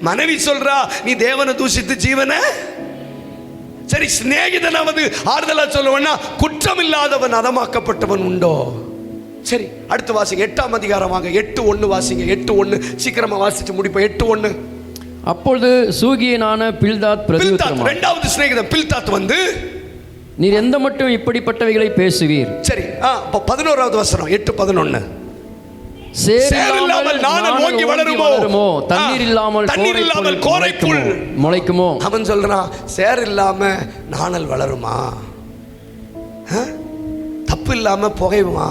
மனைவி சொல்றா நீ தேவனை தூஷித்து ஜீவனை. சரி, சிநேகிதனாவது ஆறுதலா சொல்லுவனா, குற்றம் இல்லாதவன் அதமாக்கப்பட்டவன் உண்டோ? சரி, அடுத்து வாசிங்க 8ஆம் அதிகாரம் வாங்க. 8:1 வாசிங்க. 8:1 சீக்கிரமா வாசிச்சு முடிப்போம். 8:1. அப்பொழுது சூகியனான பில்தாத் பிரதியுத்தரமாக, இரண்டாவது சிநேகிதன் பில்தாத் வந்து, நீர் எந்த மட்டும் இப்படிப்பட்டவைகளை பேசுவீர்? சரி, அப்ப 11வது வசனம் 8:11. சேரில்லாமல் நாணல் ஓங்கி வளருமோ, தண்ணீர் இல்லாமல் கோரைப்புல் முளைக்குமோ? அவன் சொல்றான், சேர் இல்லாம நாணல் வளருமா? தப்பு இல்லாம புகையுமா?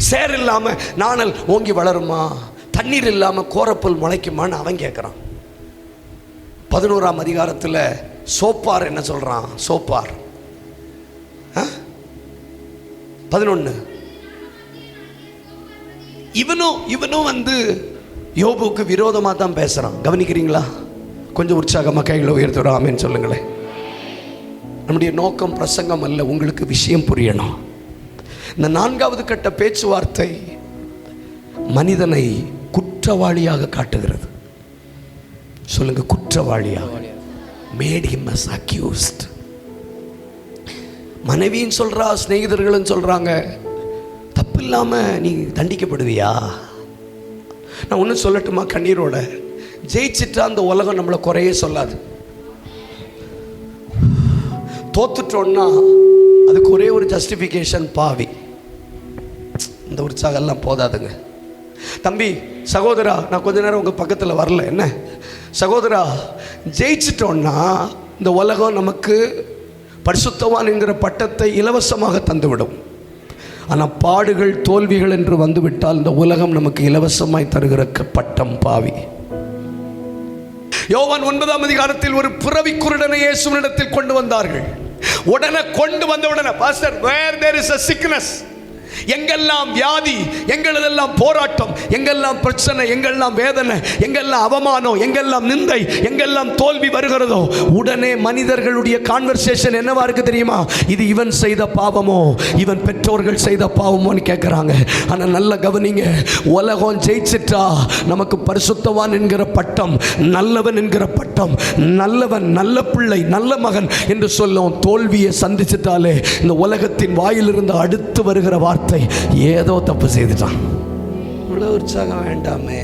சேர் இல்லாம நாணல் ஓங்கி வளருமா? தண்ணீர் இல்லாம கோரப்புல் முளைக்குமான்னு அவன் கேட்கிறான். 11ஆம் அதிகாரத்தில் சோப்பார் என்ன சொல்றான்? சோப்பார் 11. இவனும் வந்து யோபுக்கு விரோதமாக தான் பேசுறான். கவனிக்கிறீங்களா? கொஞ்சம் உற்சாகமாக கைகளை உயர்த்துறோம். ஆமேன்னு சொல்லுங்களேன். நம்முடைய நோக்கம் பிரசங்கம் அல்ல, உங்களுக்கு விஷயம் புரியணும். இந்த 4வது கட்ட பேச்சுவார்த்தை மனிதனை குற்றவாளியாக காட்டுகிறது. சொல்லுங்க, குற்றவாளியாக. Made him as accused. மனைவின்னு சொல்றா, சிநேகிதர்களும் சொல்றாங்க, தப்பு இல்லாம நீ தண்டிக்கப்படுவியா? நான் ஒன்றும் சொல்லட்டுமா கண்ணீரோட? ஜெயிச்சிட்டா அந்த உலகம் நம்மளை குறையே சொல்லாது. தோத்துட்டோன்னா அதுக்கு ஒரே ஒரு ஜஸ்டிஃபிகேஷன், பாவி. இந்த உற்சாகம்லாம் போதாதுங்க தம்பி. சகோதரா, நான் கொஞ்ச நேரம் உங்கள் பக்கத்தில் வரல. என்ன சகோதரா, ஜெயிச்சிட்டோன்னா இந்த உலகம் நமக்கு பரிசுத்தவான் என்கிற பட்டத்தை இலவசமாக தந்துவிடும். ஆனால் பாடுகள் தோல்விகள் என்று வந்துவிட்டால் இந்த உலகம் நமக்கு இலவசமாய் தருகிற பட்டம் பாவி. யோவான் 9ஆம் அதிகாரத்தில் ஒரு பிறவி குருடனை இயேசுவினிடத்தில் கொண்டு வந்தார்கள். உடனே கொண்டு வந்த உடனே, pastor, where there is a sickness, எங்கெல்லாம் வியாதி, எங்களதெல்லாம் போராட்டம், எங்கெல்லாம் பிரச்சனை, எங்கெல்லாம் வேதனை, எங்கெல்லாம் அவமானம், எங்கெல்லாம் நிந்தை, எங்கெல்லாம் தோல்வி வருகிறதோ, உடனே மனிதர்களுடைய கான்வர்சேஷன் என்னவா இருக்கு தெரியுமா? இது இவன் செய்த பாவமோ, இவன் பெற்றோர்கள் செய்த பாவமோன்னு கேட்குறாங்க. ஆனால் நல்ல கவனிங்க, உலகம் ஜெயிச்சிட்டா நமக்கு பரிசுத்தவான் என்கிற பட்டம், நல்லவன் என்கிற பட்டம், நல்லவன், நல்ல பிள்ளை, நல்ல மகன் என்று சொல்லும். தோல்வியை சந்திச்சிட்டாலே இந்த உலகத்தின் வாயிலிருந்து அடுத்து வருகிற வார்த்தை, ஏதோ தப்பு செய்துட்டான். இவ்வளோ உற்சாகம் வேண்டாமே.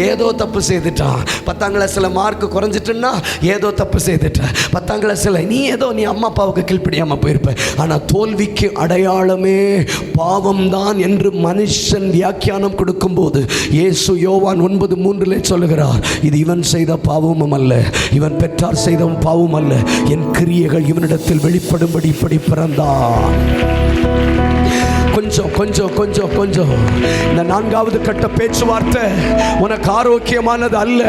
ஏதோ தப்பு செய்துட்டான். 10ஆம் கிளாஸில் மார்க் குறைஞ்சிட்டுன்னா ஏதோ தப்பு செய்துட்டான். 10ஆம் கிளாஸில் நீ அம்மா அப்பாவுக்கு கீழ்ப்படியாமல் போயிருப்ப. ஆனால் தோல்விக்கு அடையாளமே பாவம்தான் என்று மனுஷன் வியாக்கியானம் கொடுக்கும்போது இயேசு யோவான் 9:3 சொல்லுகிறார், இது இவன் செய்த பாவமும் அல்ல, இவன் பெற்றார் செய்த பாவமும் அல்ல, என் கிரியைகள் இவனிடத்தில் வெளிப்படும்படி இப்படி பிறந்தான். கொஞ்சம் கொஞ்சம் கொஞ்சம் கொஞ்சம் இந்த 4வது கட்ட பேச்சுவார்த்தை உனக்கு ஆரோக்கியமானது அல்ல.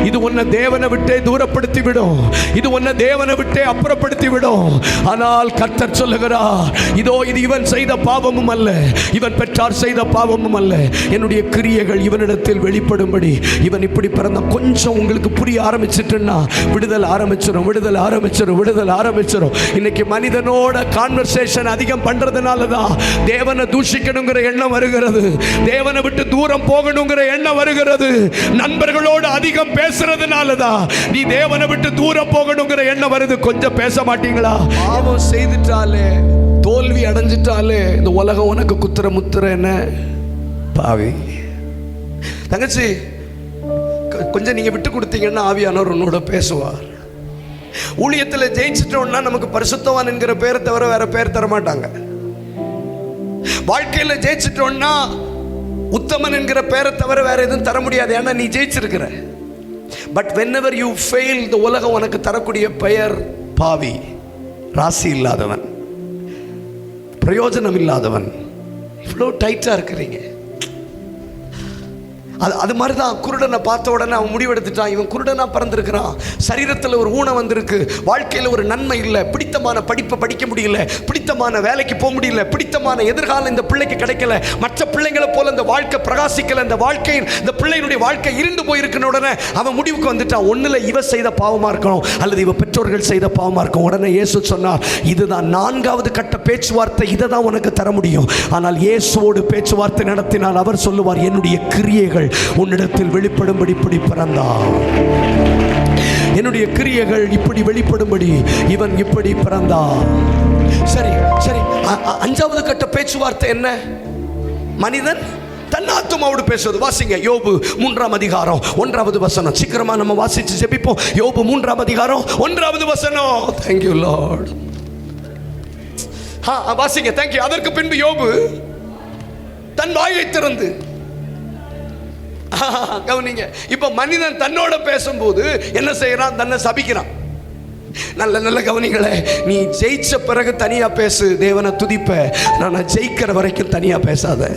இது உன்னை தேவனை விட்டே தூரப்படுத்தி விடும். இது உன்னை தேவனை விட்டே அப்புறப்படுத்தி விடும். ஆனால் கர்த்தர் சொல்லுகிறார், இதோ இது இவன் செய்த பாவமும் அல்ல, இவன் பெற்றார் செய்த பாவமும் அல்ல, என்னுடைய கிரியைகள் இவனிடத்தில் வெளிப்படும்படி இவன் இப்படி பிறந்த. கொஞ்சம் உங்களுக்கு புரிய ஆரம்பிச்சிட்டுன்னா விடுதல் ஆரம்பிச்சிடும், விடுதல் ஆரம்பிச்சிடும், விடுதல் ஆரம்பிச்சிடும். இன்னைக்கு மனிதனோட கான்வர்சேஷன் அதிகம் பண்றதுனால தான் தேவனை தூஷிக்கணுங்கிற எண்ணம் வருகிறது, தேவனை விட்டு தூரம் போகணுங்கிற எண்ணம் வருகிறது. நண்பர்களோடு அதிகம் பேசுறதுனால தான் நீ தேவனை விட்டு தூரம் போகணுங்கிற எண்ணம் வருது. கொஞ்சம் பேச மாட்டீங்களா? பாவம் செய்துட்டாலே, தோல்வி அடைஞ்சிட்டாலே இந்த உலகம் உனக்கு குத்துற முத்துற என்ன பாவி. தங்கச்சி, கொஞ்சம் நீங்க விட்டு கொடுத்தீங்கன்னா ஆவியானவர் உன்னோட பேசுவார். ஊழியத்தில் ஜெயிச்சிட்டோம்னா நமக்கு பரிசுத்தவான் என்கிற பேரை தவிர வேற பேர் தர மாட்டாங்க. வாழ்க்கையில் ஜெயிச்சிட்டோம்னா உத்தமன் என்கிற பேரை தவிர வேற எதுவும் தர முடியாது. ஏன்னா நீ ஜெயிச்சிருக்கிற. பட் whenever you fail, இந்த உலகம் உனக்கு தரக்கூடிய பெயர் பாவி, ராசி இல்லாதவன், பிரயோஜனம் இல்லாதவன். இவ்வளோ டைட்டா இருக்கிறீங்க. அது மாதிரி தான் குருடனை பார்த்த உடனே அவன் முடிவெடுத்துட்டான், இவன் குருடனா பிறந்திருக்கிறான், சரீரத்தில் ஒரு ஊனம் வந்திருக்கு, வாழ்க்கையில் ஒரு நன்மை இல்லை, பிடித்தமான படிப்பை படிக்க முடியல, பிடித்தமான வேலைக்கு போக முடியல, பிடித்தமான எதிர்காலம் இந்த பிள்ளைக்கு கிடைக்கல, மற்ற பிள்ளைங்களை போல இந்த வாழ்க்கை பிரகாசிக்கல, இந்த வாழ்க்கையின் இந்த பிள்ளையினுடைய வாழ்க்கை இருந்து போயிருக்கிற உடனே அவன் முடிவுக்கு வந்துட்டான், ஒன்றில் இவ செய்த பாவமாக இருக்கணும் அல்லது இவ பெற்ற பெற்றோர்கள் செய்த பாவமா இருக்கும். உடனே இயேசு சொன்னார், இதுதான் 4வது கட்ட பேச்சுவார்த்தை, இதை தான் உனக்கு தர முடியும். ஆனால் இயேசுவோடு பேச்சுவார்த்தை நடத்தினால் அவர் சொல்லுவார், என்னுடைய கிரியைகள் உன்னிடத்தில் வெளிப்படும்படி இப்படி பிறந்தார், என்னுடைய கிரியைகள் இப்படி வெளிப்படும்படி இவன் இப்படி பிறந்தான். சரி சரி, 5வது கட்ட பேச்சுவார்த்தை என்ன? மனிதன் தன் ஆத்துமாவோடு பேசுவது. வாசிங்க யோபு 3ஆம் அதிகாரம் 1வது வசனம். சீக்கிரமா நம்ம வாசிச்சு ஜெபிப்போம். யோபு 3ஆம் அதிகாரம் 1வது வசனம். Thank you Lord. வாசிங்க. Thank you. அதற்கு பின்பு யோபு தன் வாயை திறந்து, கவனிங்க, இப்ப மனிதன் தன்னோட பேசும்போது என்ன செய்யறான்? தன்னை சபிக்கிறான். நல்ல நல்ல கவனிங்களே, நீ ஜெயிச்ச பிறகு தனியா பேசு, தேவனை துதிப்ப. நான் ஜெயிக்கிற வரைக்கும் தனியா பேசாத.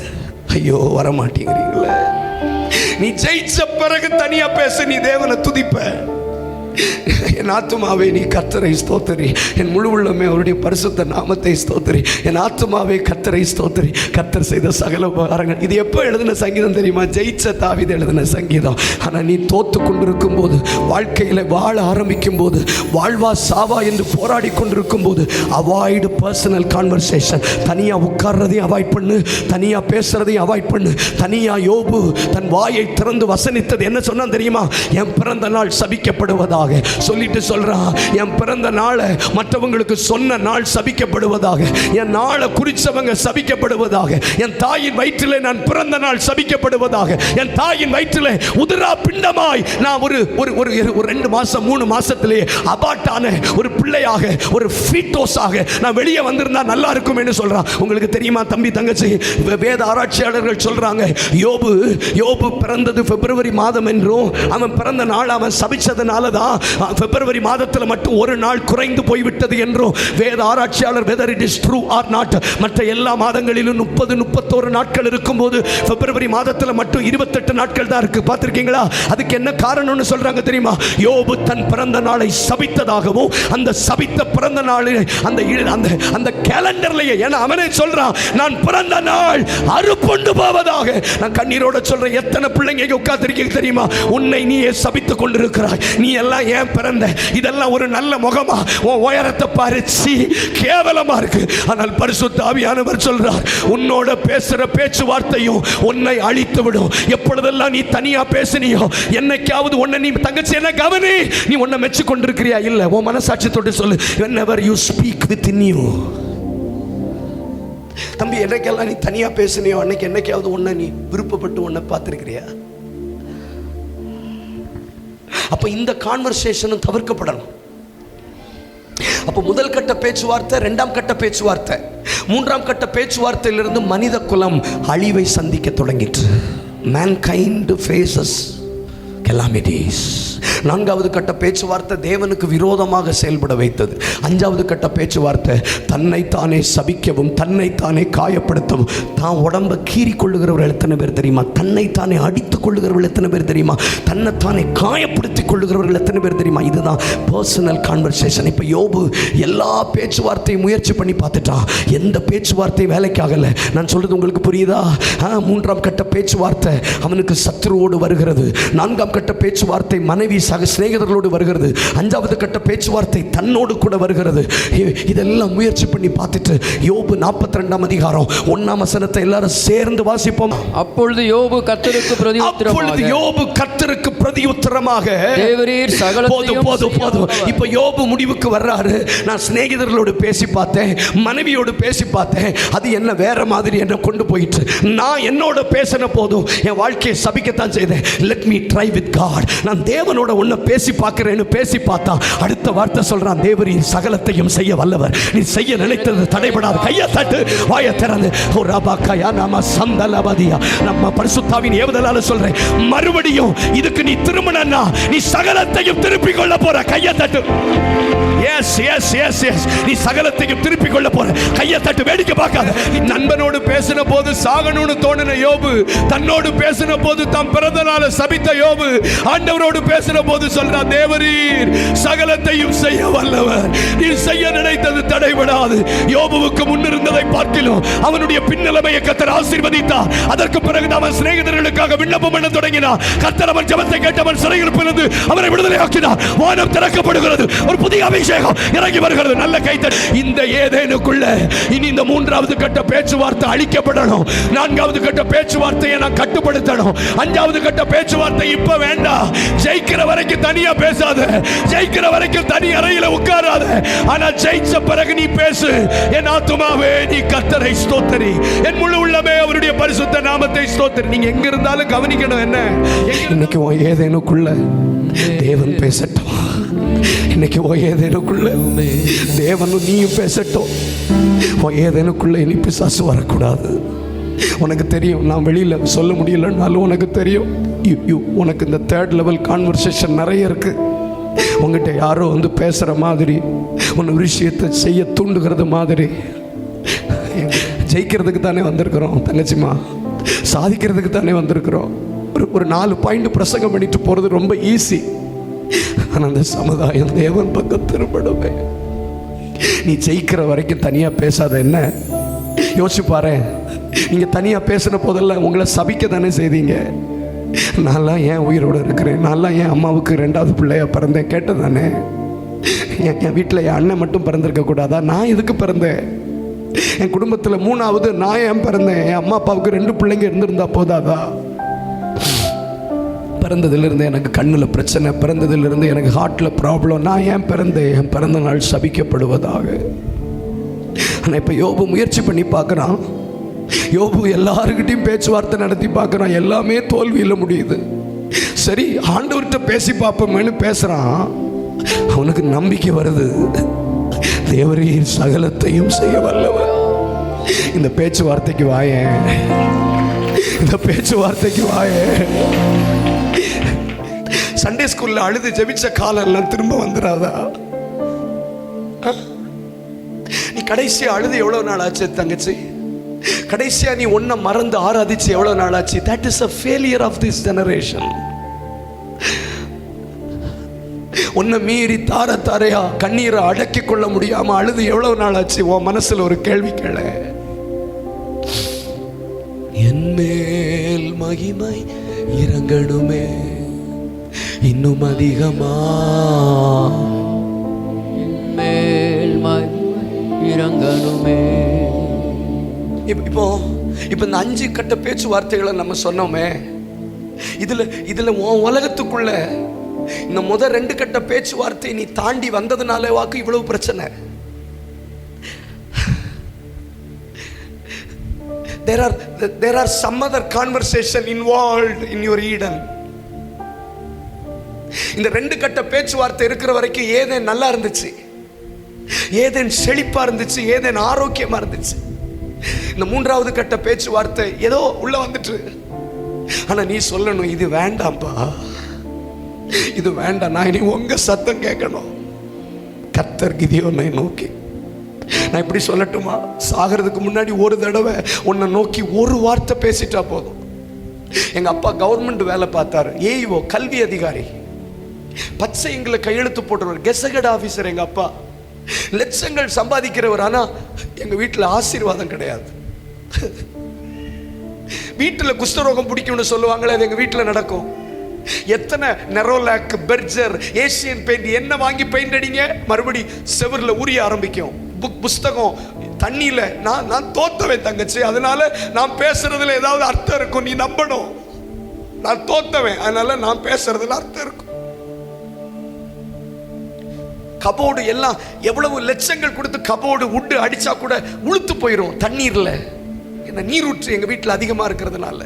ஐயோ, வர மாட்டேங்கிறீங்களே. நீ ஜெயிச்ச பிறகு தனியா பேசு, நீ தேவனை துதிப்ப. என் ஆத்துமாவே நீ கர்த்தரை ஸ்தோத்திரி, என் முழு உள்ளமே அவருடைய பரிசுத்த நாமத்தை ஸ்தோத்திரி. என் ஆத்துமாவே கர்த்தரை ஸ்தோத்திரி, கர்த்தர் செய்த சகல உபகாரங்கள். இது எப்போ எழுதின சங்கீதம் தெரியுமா? ஜெயிச்ச தாவீது எழுதின சங்கீதம். ஆனால் நீ தோத்து கொண்டிருக்கும் போது, வாழ்க்கையில் வாழ ஆரம்பிக்கும் போது, வாழ்வா சாவா என்று போராடி கொண்டிருக்கும் போது, அவாய்டு பர்சனல் கான்வர்சேஷன். தனியாக உட்கார்றதையும் அவாய்ட் பண்ணு, தனியாக பேசுறதையும் அவாய்ட் பண்ணு. தனியாக யோபு தன் வாயை திறந்து வசனித்தது என்ன சொன்னான் தெரியுமா? என் பிறந்த நாள் சபிக்கப்படுவதாக சொல்லிட்டு சொல்றான். என் பிறந்த நாளை மற்றவங்களுக்கு சொன்ன நாள் சபிக்கப்படுவதாக, என் நாளை குறிச்சவங்க சபிக்கப்படுவதாக, என் தாயின் வயிற்றிலே நான் பிறந்த நாள் சபிக்கப்படுவதாக, என் தாயின் வயிற்றிலே உதிரா பிண்டமாய் நான் ஒரு 2 மாசம் 3 மாசத்திலே அபாட்டான ஒரு பிள்ளையாக, ஒரு ஃபீட்டோஸாக நான் வெளியே வந்திருந்தா நல்லா இருக்கும் என்று சொல்றான். உங்களுக்கு தெரியுமா தம்பி தங்கச்சி, வேத ஆராய்ச்சியாளர்கள் சொல்றாங்க, யோபு பிறந்தது பிப்ரவரி மாதம் என்றும், அவன் பிறந்த நாள் அவன் சபிச்சதுனால தான் பிப்ரவரி மாதத்தில் மட்டும் ஒரு நாள் குறைந்து போய்விட்டது என்றும் வேத ஆராய்ச்சியாளர், whether it is true or not, மற்ற எல்லா மாதங்களிலும் 30-31 நாட்கள் இருக்கும்போது பிப்ரவரி மாதத்தில் மட்டும் 28 நாட்கள் தான் இருக்கு. பார்த்திருக்கீங்களா? அதுக்கு என்ன காரணம்னு சொல்றாங்க தெரியுமா? யோபு தன் பிறந்த நாளை சபித்ததாகவும், அந்த சபித்த பிறந்த நாளில் அந்த கேலண்டர்லயே, ஏன்னா அவனே சொல்றான், நான் பிறந்த நாள் அறுப்புண்டு போவதாக. நான் கண்ணீரோட சொல்றேன், எத்தனை பிள்ளைங்க உட்கார்ந்திருக்கீங்க தெரியுமா? உன்னை நீயே சபித்துக் கொண்டிருக்கிறாய். நீ எல்லாம் ஏன் பிறந்த? இதெல்லாம் ஒரு நல்ல முகமா? உன் உயரத்தை பறிச்சு கேவலமா இருக்கு. ஆனால் பரிசுத்த ஆவியானவர் சொல்றார், உன்னோட பேசுற பேச்சுவார்த்தையும் உன்னை அழித்து விடும். எப்பொழுதெல்லாம் நீ தனியா பேசினியோ, என்னைக்காவது உன்னை நீ தங்கச்சி என்ன கவனி, நீ உன்னை மெச்சு கொண்டிருக்கிறியா? இல்ல, உன் மனசாட்சியத்தோடு சொல்லு. whenever you speak within you, தம்பி, என்னைக்கெல்லாம் நீ தனியா பேசினியோ அன்னைக்கு என்னைக்காவது உன்னை நீ விருப்பப்பட்டு உன்னை பார்த்திருக்கிறியா? அப்ப இந்த கான்வர்சேஷனும் தவிர்க்கப்படணும். அப்ப முதல் கட்ட பேச்சுவார்த்தை, 2ஆம் கட்ட பேச்சுவார்த்தை, 3ஆம் கட்ட பேச்சுவார்த்தையிலிருந்து மனித குலம் அழிவை சந்திக்க தொடங்கிற்று. mankind faces calamities. 4வது கட்ட பேச்சுவார்த்தை தேவனுக்கு விரோதமாக செயல்பட வைத்தது. 5வது கட்ட பேச்சுவார்த்தை தன்னைத்தானே சபிக்கவும், தன்னைத்தானே காயப்படுத்தவும். தான் உடம்பை கீறி கொள்ளுகிறவர்கள் எத்தனை பேர் தெரியுமா? தன்னைத்தானே அடித்துக் கொள்ளுகிறவர்கள் எத்தனை பேர் தெரியுமா? தன்னைத்தானே காயப்படுத்திக் கொள்ளுகிறவர்கள் எத்தனை பேர் தெரியுமா? இதுதான் பர்சனல் கான்வர்சேஷன். இப்போ யோபு எல்லா பேச்சுவார்த்தையும் முயற்சி பண்ணி பார்த்துட்டான், எந்த பேச்சுவார்த்தையும் வேலைக்காகல. நான் சொல்றது உங்களுக்கு புரியுதா? 3ஆம் கட்ட பேச்சுவார்த்தை அவனுக்கு சத்துருவோடு வருகிறது. 4ஆம் கட்ட பேச்சுவார்த்தை மனைவி சக சிநேகிதர்களோடு வருகிறது. 5வது கட்ட பேச்சுவார்த்தை தன்னோடு கூட வருகிறது. இதெல்லாம் முயற்சி பண்ணி பார்த்துட்டு யோபு 42ஆம் அதிகாரம் 1ஆம் வசனத்தை எல்லாரும் சேர்ந்து வாசிப்போம். அப்பொழுது யோபு கர்த்தருக்கு பிரதியுத்தரமாக, தேவரீர் சகலத்தையும் போதும். இப்ப யோபு முடிவுக்கு வர்றாரு. நான் சிநேகிதர்களோடு பேசி பார்த்தேன், மனைவியோடு பேசி பார்த்தேன், அது என்ன வேற மாதிரி என்ன கொண்டு போயிட்டு, நான் என்னோட பேசின போதும் என் வாழ்க்கையை சபிக்கத்தான் செய்தேன். Let me try with God. நான் தேவனோட உன்னை பேசி பார்க்கிறேன்னு பேசி பார்த்தா அடுத்த வார்த்தை சொல்றான், தேவரீர் சகலத்தையும் செய்ய வல்லவர், நீ செய்ய நினைத்தது தடைபடாது. கையை தட்டு, வாயை திறந்து. நம்ம பரிசுத்தாவின் ஏவுதலால சொல்றேன், மறுபடியும் இதுக்கு நீ திரும்பினா நீ சகலத்தையும் திருப்பிக் கொள்ள போற. கையை தட்டு. எஸ் எஸ் எஸ் எஸ், நீ சகலத்தையும் திருப்பிக் கொள்ள போற. கையை தட்டு, வேடிக்கை பார்க்காத. நண்பனோடு பேசின போது சாகணும்னு தோணின யோபு, தன்னோடு பேசின போது தம் பிறந்த நாளை சபித்த யோபு, ஆண்டவரோடு பேசின போது சொல்றான், தேவரீர் சகலத்தையும் செய்ய வல்லவர், நீ செய்ய நினைத்தது தடைபடாது. யோபுவுக்கு முன்னிருந்ததை பார்க்கிலும் அவனுடைய பின்னலமையை கர்த்தர் ஆசீர்வதித்தார். அதற்கு பிறகு அவன் சிநேகிதர்களுக்காக விண்ணப்பம் பண்ண தொடங்கினார். கர்த்தர் அவன் ஜெபத்தை கேட்டவன் சிறையிருப்பிலிருந்து அவரை விடுதலை ஆக்கினார். வானம் திறக்கப்படுகிறது, ஒரு புதிய அபிஷேகம் இறங்கி வருகிறது. நல்ல கைத்தல். இந்த ஏதேனுக்குள்ள இனி இந்த மூன்றாவது கட்ட பேச்சுவார்த்தை அழிக்கப்படணும். நான்காவது கட்ட பேச்சுவார்த்தையை நான் கட்டுப்படுத்தணும். அஞ்சாவது கட்ட பேச்சுவார்த்தை இப்ப வேண்டாம். ஜெயிக்கிற வரைக்கும் தனியா பேசாத, ஜெயிக்கிற வரைக்கும் தனி அறையில உட்காராத. ஆனா ஜெயிச்ச பிறகு நீ பேசு. என் ஆத்துமாவே நீ கர்த்தரை ஸ்தோத்திரி, என் முழு உள்ளமே அவருடைய பரிசுத்த நாமத்தை ஸ்தோத்திரி. நீங்க எங்க இருந்தாலும் கவனிக்கணும். என்ன இன்னைக்கு ஏதேனுக்குள்ள தேவன் பேசட்டும். இன்னைக்கு ஏதேனுக்குள்ள தேவனும் நீயும் பேசட்டும். ஏதேனுக்குள்ள இனி பிசாசு வரக்கூடாது. உனக்கு தெரியும், நான் வெளியில் சொல்ல முடியலன்னாலும் உனக்கு தெரியும், உனக்கு இந்த தேர்ட் லெவல் கான்வர்சேஷன் நிறைய இருக்கு. உங்ககிட்ட யாரோ வந்து பேசுகிற மாதிரி, உன்னை விஷயத்தை செய்ய தூண்டுகிறது மாதிரி. ஜெயிக்கிறதுக்கு தானே வந்திருக்கிறோம் தங்கச்சிமா, சாதிக்கிறதுக்கு தானே வந்திருக்கிறோம். ஒரு 4 பாயிண்ட் பிரசங்கம் பண்ணிட்டு போகிறது ரொம்ப ஈஸி. ஆனால் அந்த சமுதாயம் தேவன் பக்கம் திரும்பணுமே. நீ ஜெயிக்கிற வரைக்கும் தனியாக பேசாத. என்ன யோசிச்சு பாரு, நீங்கள் தனியாக பேசின போதெல்லாம் உங்களை சபிக்க தானே செய்தீங்க. நான்லாம் ஏன் உயிரோடு இருக்கிறேன், நான்லாம் ஏன் அம்மாவுக்கு 2வது பிள்ளையா பிறந்தேன் கேட்டேன் தானே. என் வீட்டில் என் அண்ணன் மட்டும் பிறந்திருக்க கூடாதா? நான் எதுக்கு பிறந்தேன்? என் குடும்பத்தில் 3வது நான் ஏன் பிறந்தேன்? என் அம்மா அப்பாவுக்கு 2 பிள்ளைங்க இருந்திருந்தா போதாதா? பிறந்ததிலிருந்து எனக்கு கண்ணில் பிரச்சனை, பிறந்ததிலிருந்து எனக்கு ஹார்ட்டில் ப்ராப்ளம். நான் ஏன் பிறந்தேன்? என் பிறந்த நாள் சபிக்கப்படுவதாக. ஆனால் இப்போ யோபு முயற்சி பண்ணி பார்க்குறான். யோபு எல்லாருக்கிட்டையும் பேச்சுவார்த்தை நடத்தி பார்க்குறான். எல்லாமே தோல்வியில் முடியுது. சரி, ஆண்டவர்கிட்ட பேசி பார்ப்போமேனு பேசுகிறான். அவனுக்கு நம்பிக்கை வருது, தேவரீர் சகலத்தையும் செய்ய வல்லவர். இந்த பேச்சுவார்த்தைக்கு வாயேன், இந்த பேச்சுவார்த்தைக்கு வாயேன். சண்டே ஸ்கூல்ல அழுது ஜெபிச்ச காலம் எல்லாம் திரும்ப வந்துடாதா? நீ கடைசியா அழுது எவ்வளவு நாள் ஆச்சு தங்கச்சி? கடைசியா நீ ஒன்ன மறந்து ஆராதிச்சு எவ்வளவு நாள் ஆச்சு? That is a failure of this generation. உன்னை மீறி தார தாரையா கண்ணீரை அடக்கி கொள்ள முடியாம அழுது எவ்வளவு நாள் ஆச்சு? உன் மனசுல ஒரு கேள்வி கேள. என் மேல் மகிமை இறங்கணுமே இன்னும் அதிகமா, மேல் மகிமை இறங்கணுமே. இப்போ இந்த 5 கட்ட பேச்சுவார்த்தைகளை நம்ம சொன்னோமே, இதுல உன் உலகத்துக்குள்ள இந்த முதல் 2 கட்ட பேச்சுவார்த்தை நீ தாண்டி வந்ததுனாலே வாக்கு இவ்வளவு பிரச்சனை. There are some other conversation involved in your Eden. இந்த 2 கட்ட பேச்சுவார்த்தை இருக்கிற வரைக்கும் ஏதேன் நல்லா இருந்துச்சு, ஏதேன் செழிப்பா இருந்துச்சு, ஏதேன் ஆரோக்கியமா இருந்துச்சு. இந்த 3வது கட்ட பேச்சுவார்த்தை ஏதோ உள்ள வந்துட்டு. ஆனா நீ சொல்லணும், இது வேண்டாம்பா, இது வேண்டாம். நான் இனி உங்க சத்தம் கேட்கணும். கர்த்தர் கிதியோனை நோக்கி, நான் இப்படி சொல்லட்டுமா, சாகிறதுக்கு முன்னாடி ஒரு தடவை உன்னை நோக்கி ஒரு வார்த்தை பேசிட்டா போதும். எங்க அப்பா கவர்மெண்ட் வேலை பார்த்தாரு, ஏஇஓ கல்வி அதிகாரி, பச்சை எங்களை கையெழுத்து போட்டுருவார், கெசகட் ஆபீசர். எங்க அப்பா லட்சங்கள் சம்பாதிக்கிறவர். ஆனா எங்க வீட்டுல ஆசீர்வாதம் கிடையாது. வீட்டுல குஷ்டரோகம் பிடிக்கும்னு சொல்லுவாங்களே, அது எங்க வீட்டுல நடக்கும். எத்தனை நெரோலாக், பெர்ஜர், ஏசியன் பெயிண்ட் என்ன வாங்கி பெயிண்ட் அடிங்க, மறுபடி செவர்ல உரிய ஆரம்பிக்கும். புஸ்தகம் தண்ணியில. நான் தோத்தவன் தங்கச்சி, அதனால நான் பேசுறதுல ஏதாவது அர்த்தம் இருக்கும், நீ நம்பணும். நான் தோத்தவன், அதனால நான் பேசுறதுல அர்த்தம் இருக்கும். கபோர்டு எல்லாம் எவ்வளவு லட்சங்கள் கொடுத்து கபோர்டு உட்டு அடிச்சா கூட உளுத்து போயிடும் தண்ணீர்ல. என்ன நீரூற்று எங்க வீட்டில் அதிகமா இருக்கிறதுனால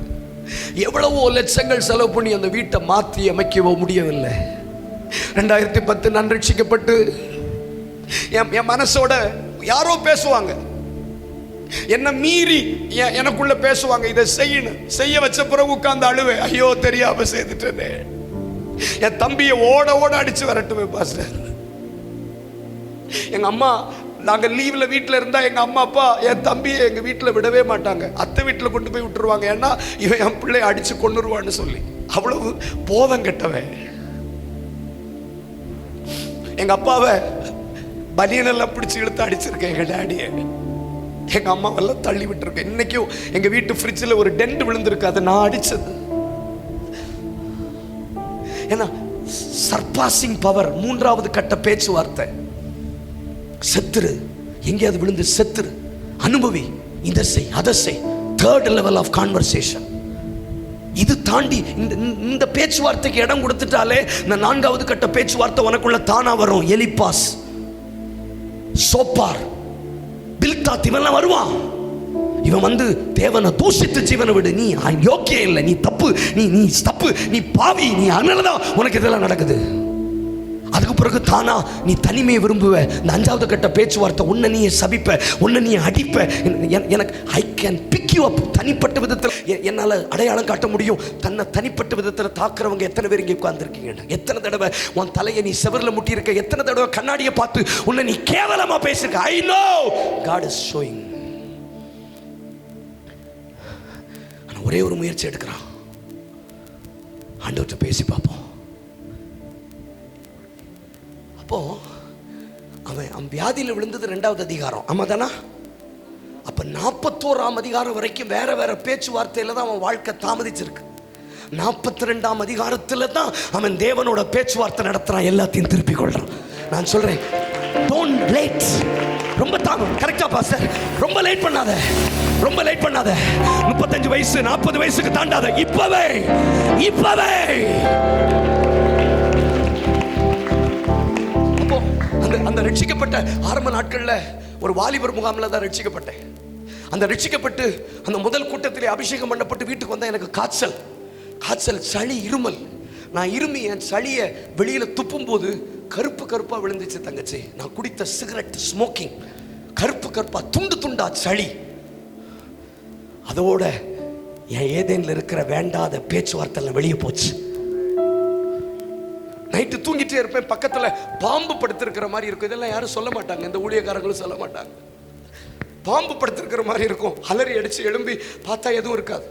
எவ்வளவோ லட்சங்கள் செலவு பண்ணி அந்த வீட்டை மாற்றி அமைக்கவோ முடியவில்லை. 2010 நான் ரட்சிக்கப்பட்டு என் மனசோட யாரோ பேசுவாங்க, என்ன மீறி எனக்குள்ள பேசுவாங்க, இதை செய்யணும். செய்ய வச்ச பிறகு உட்கார்ந்து அழுவேன், ஐயோ தெரியாம செய்துட்டேனே. என் தம்பியை ஓட ஓட அடிச்சு வரட்டுவேன் பாஸ்டர். எங்க அம்மா, நாங்க லீவ்ல வீட்டுல இருந்தா எங்க அம்மா அப்பா என் தம்பியை எங்க வீட்டுல விடவே மாட்டாங்க, அத்தை வீட்டுல கொண்டு போய் விட்டுருவாங்க. ஏன்னா இவன் என் பிள்ளைய அடிச்சு கொண்டுருவான்னு சொல்லி. அவ்வளவு போதம் கெட்டவன். எங்க அப்பாவை பனியனெல்லாம் பிடிச்சி இழுத்து அடிச்சிருக்கேன் எங்க டேடியை. எங்க அம்மாவெல்லாம் தள்ளி விட்டுருக்கேன். இன்னைக்கும் எங்க வீட்டு ஃப்ரிட்ஜில் ஒரு டென்ட் விழுந்திருக்கு, அதை நான் அடிச்சது. ஏன்னா சர்பாசிங் பவர், மூன்றாவது கட்ட பேச்சுவார்த்தை. செத்துரு, எங்கேயாவது விழுந்து செத்துரு, அனுபவி, இதை செய் அதை செய். Third level of conversation. இது தாண்டி இந்த பேச்சுவார்த்தைக்கு இடம் கொடுத்துட்டாலே இந்த நான்காவது கட்ட பேச்சுவார்த்தை உனக்குள்ள தானா வரும். எலிப்பாஸ், சோப்பார், பில்தாத் இவெல்லாம் வருவான். இவன் வந்து தேவனை தூஷித்து ஜீவனை விடு, நீ யோக்கியம் இல்லை, நீ தப்பு, நீ தப்பு, நீ பாவி, நீ அதனாலதான் உனக்கு இதெல்லாம் நடக்குது. அதுக்கு பிறகு தானா நீ தனிமையை விரும்புவ. இந்த அஞ்சாவது கட்ட பேச்சுவார்த்தை, உன்னை நீ சபிப்ப, உன்னை நீ அடிப்ப. எனக்கு I can big you up. தனிப்பட்ட விதத்தில் என்னால் அடையாளம் காட்ட முடியும். தன்னை தனிப்பட்ட விதத்தில் தாக்குறவங்க எத்தனை பேர் இங்கே உட்கார்ந்துருக்கீங்க? எத்தனை தடவை உன் தலையை நீ செவரில் முட்டியிருக்க? எத்தனை தடவை கண்ணாடியை பார்த்து உன்னை நீ கேவலமா பேசிருக்க? I know God is showing. ஆனால் ஒரே ஒரு முயற்சி எடுக்கிறான். ஆண்டவர்கிட்ட பேசி பார்ப்போம். அப்போ அவன் வியாதியில் விழுந்தது 2வது அதிகாரம், ஆமா தானா? அப்ப 41ஆம் அதிகாரம் வரைக்கும் வேற வேற பேச்சுவார்த்தையில தான் அவன் வாழ்க்கை தாமதிச்சிருக்கு. 42ஆம் அதிகாரத்துல தான் அவன் தேவனோட பேச்சுவார்த்தை நடத்துறான், எல்லாத்தையும் திருப்பி கொள்றான். நான் சொல்றேன், டோன்ட் லேட். ரொம்ப தாமம். கரெக்டா பாஸ்டர்? ரொம்ப லேட் பண்ணாத, ரொம்ப லேட் பண்ணாத. 35 வயசு 40 வயசுக்கு தாண்டாத. இப்பவே அந்த ரட்சிக்கப்பட்ட ஆரம்ப நாட்களில் ஒரு வாலிபர் முகாமில் தான் ரட்சிக்கப்பட்டேன். அந்த ரட்சிக்கப்பட்டு அந்த முதல் கூட்டத்திலே அபிஷேகம் பண்ணப்பட்டு வீட்டுக்கு வந்தால் எனக்கு காய்ச்சல், சளி, இருமல். நான் இருமி என் சளியை வெளியில் துப்பும் போது கருப்பாக விழுந்துச்சு தங்கச்சி. நான் குடித்த சிகரெட் ஸ்மோக்கிங், கருப்பா துண்டு துண்டா சளி. அதோட என் ஏதேனில் இருக்கிற வேண்டாத பேச்சுவார்த்தை வெளியே போச்சு. நைட்டு தூங்கிட்டே இருப்பேன், பக்கத்தில் பாம்பு படுத்திருக்கிற மாதிரி இருக்கும். இதெல்லாம் யாரும் சொல்ல மாட்டாங்க, இந்த ஊழியக்காரங்களும் சொல்ல மாட்டாங்க. பாம்பு படுத்திருக்கிற மாதிரி இருக்கும். அலறி அடிச்சு எழும்பி பார்த்தா எதுவும் இருக்காது.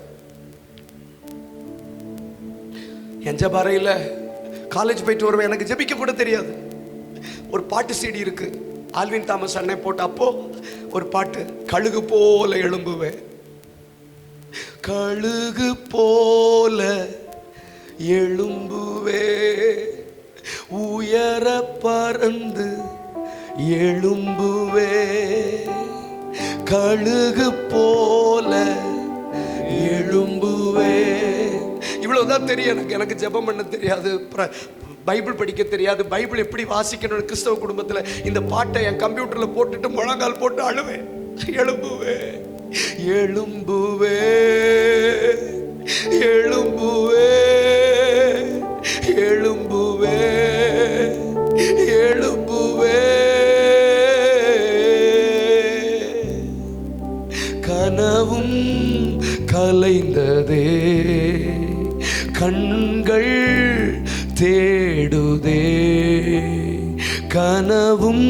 என் ஜபாரையில் காலேஜ் போயிட்டு வருவேன், எனக்கு ஜெபிக்க கூட தெரியாது. ஒரு பாட்டு சீடி இருக்கு, ஆல்வின் தாமஸ் அண்ணன் போட்ட. அப்போ ஒரு பாட்டு, கழுகு போல எழும்புவேன், கழுகு போல எழும்புவே, உயர பறந்து எழும்புவே, கழுகு போல எழும்புவே. இவ்வளவுதான் தெரியும் எனக்கு ஜெபம் பண்ண தெரியாது, பைபிள் படிக்க தெரியாது, பைபிள் எப்படி வாசிக்கணும். கிறிஸ்தவ குடும்பத்தில் இந்த பாட்டை என் கம்ப்யூட்டரில் போட்டுட்டு முழங்கால் போட்டு அழுவேன். எழும்புவே எழும்புவே எழும்புவே எழும்புவே எழும்புவே, கனவும் கலைந்ததே, கண்கள் தேடுதே, கனவும்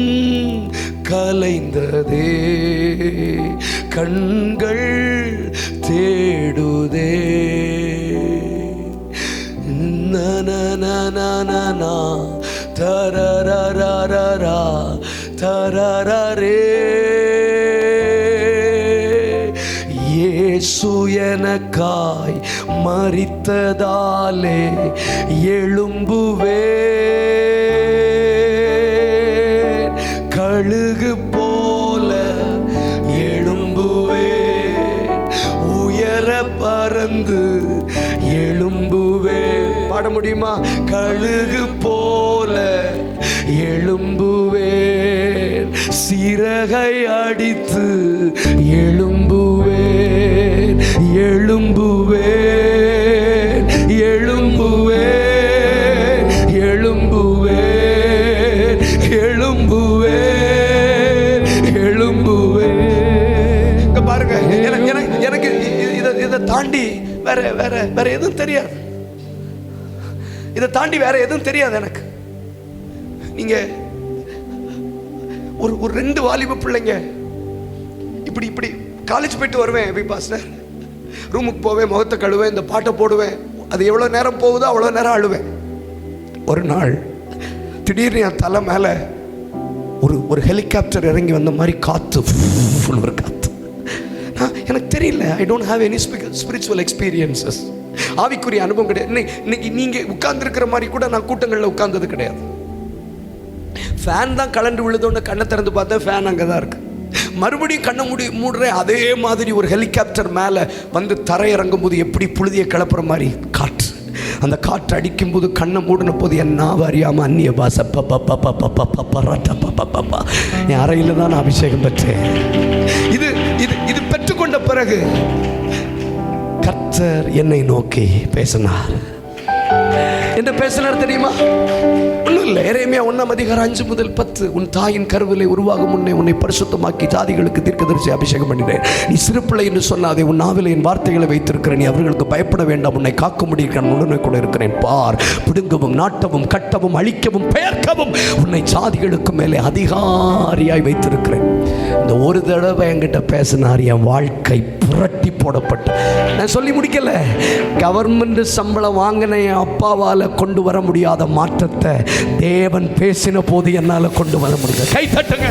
கலைந்ததே, கண்கள் தேடுதே. நனனனனனா தரரரரரா தரரரே, இயேசு எனக்காய் மரித்ததாலே எழும்புவே, கழுகு போல எழும்புவே, உயர பறந்து எழும்புவே. பாட முடியுமா? கழுகு போல எழும்புவே, சிறகை அடித்து எழும்புவே, எழும்புவே எழும்புவே எழும்புவே எழும்புவே எழும்புவே. பாருங்க, எனக்கு இதை தாண்டி வேற எதுவும் தெரியாது. இதை தாண்டி வேற எதுவும் தெரியாது எனக்கு. நீங்க ஒரு 2 வாலிப பிள்ளைங்க இப்படி காலேஜ் போயிட்டு வருவேன். எப்படி பாஸ்டர், ரூமுக்கு போவேன், முகத்தை கழுவேன், இந்த பாட்டை போடுவேன். அது எவ்வளோ நேரம் போகுதோ அவ்வளோ நேரம் அழுவேன். ஒரு நாள் திடீர்னு என் தலை மேலே ஒரு ஹெலிகாப்டர் இறங்கி வந்த மாதிரி காற்று, ஃபுல் ஒரு காற்று. எனக்கு தெரியல, I don't have any spiritual experiences. ஆவிக்குரிய அனுபவம் கிடையாது. இன்னைக்கு நீங்க உட்கார்ந்து இருக்கிற மாதிரி கூட நான் கூட்டங்களில் உட்கார்ந்தது கிடையாது. ஃபேன் தான் கலண்டு விழுதோன்னு கண்ணை திறந்து பார்த்தா ஃபேன் அங்கே தான் இருக்கு. மறுபடியும் கண்ணை மூடுறேன், அதே மாதிரி ஒரு ஹெலிகாப்டர் மேலே வந்து தரையிறங்கும் போது எப்படி புழுதியை கிளப்புற மாதிரி காற்று. அந்த காற்று அடிக்கும்போது கண்ணை மூடின போது என் நாவ அறியாமல் அந்நிய பாச என் அறையில் தான் நான் அபிஷேகம் பெற்றேன். இது இது இது பெற்றுக்கொண்ட பிறகு கர்த்தர் என்னை நோக்கி பேசினார். என்ன பேசினார் தெரியுமா? ஒன்றும் இல்லை. எரேமியா 1:5-10 உன் தாயின் கருவிலை உருவாகும் முன்னே உன்னை பரிசுத்தமாக்கி ஜாதிகளுக்கு தீர்க்கதரிசி அபிஷேகம் பண்ணினேன். நீ சிறு பிள்ளை என்று சொன்னாதே, உன் நாவிலே என் வார்த்தைகளை வைத்திருக்கிறேன். நீ அவர்களுக்கு பயப்பட வேண்டாம், உன்னை காக்க முடியும், உடனே கூட இருக்கிறேன். பார், பிடுங்கவும் நாட்டவும் கட்டவும் அழிக்கவும் பெயர்க்கவும் உன்னை ஜாதிகளுக்கு மேலே அதிகாரியாய் வைத்திருக்கிறேன். இந்த ஒரு தடவை என்கிட்ட பேசினார், என் வாழ்க்கை புரட்டி போடப்பட்டு. நான் சொல்லி முடிக்கல. கவர்மெண்ட் சம்பளம் வாங்கின என் அப்பாவால் கொண்டு வர முடியாத மாற்றத்தை தேவன் பேசின போது என்னால கொண்டு வர முடியும். கை தட்டுங்க.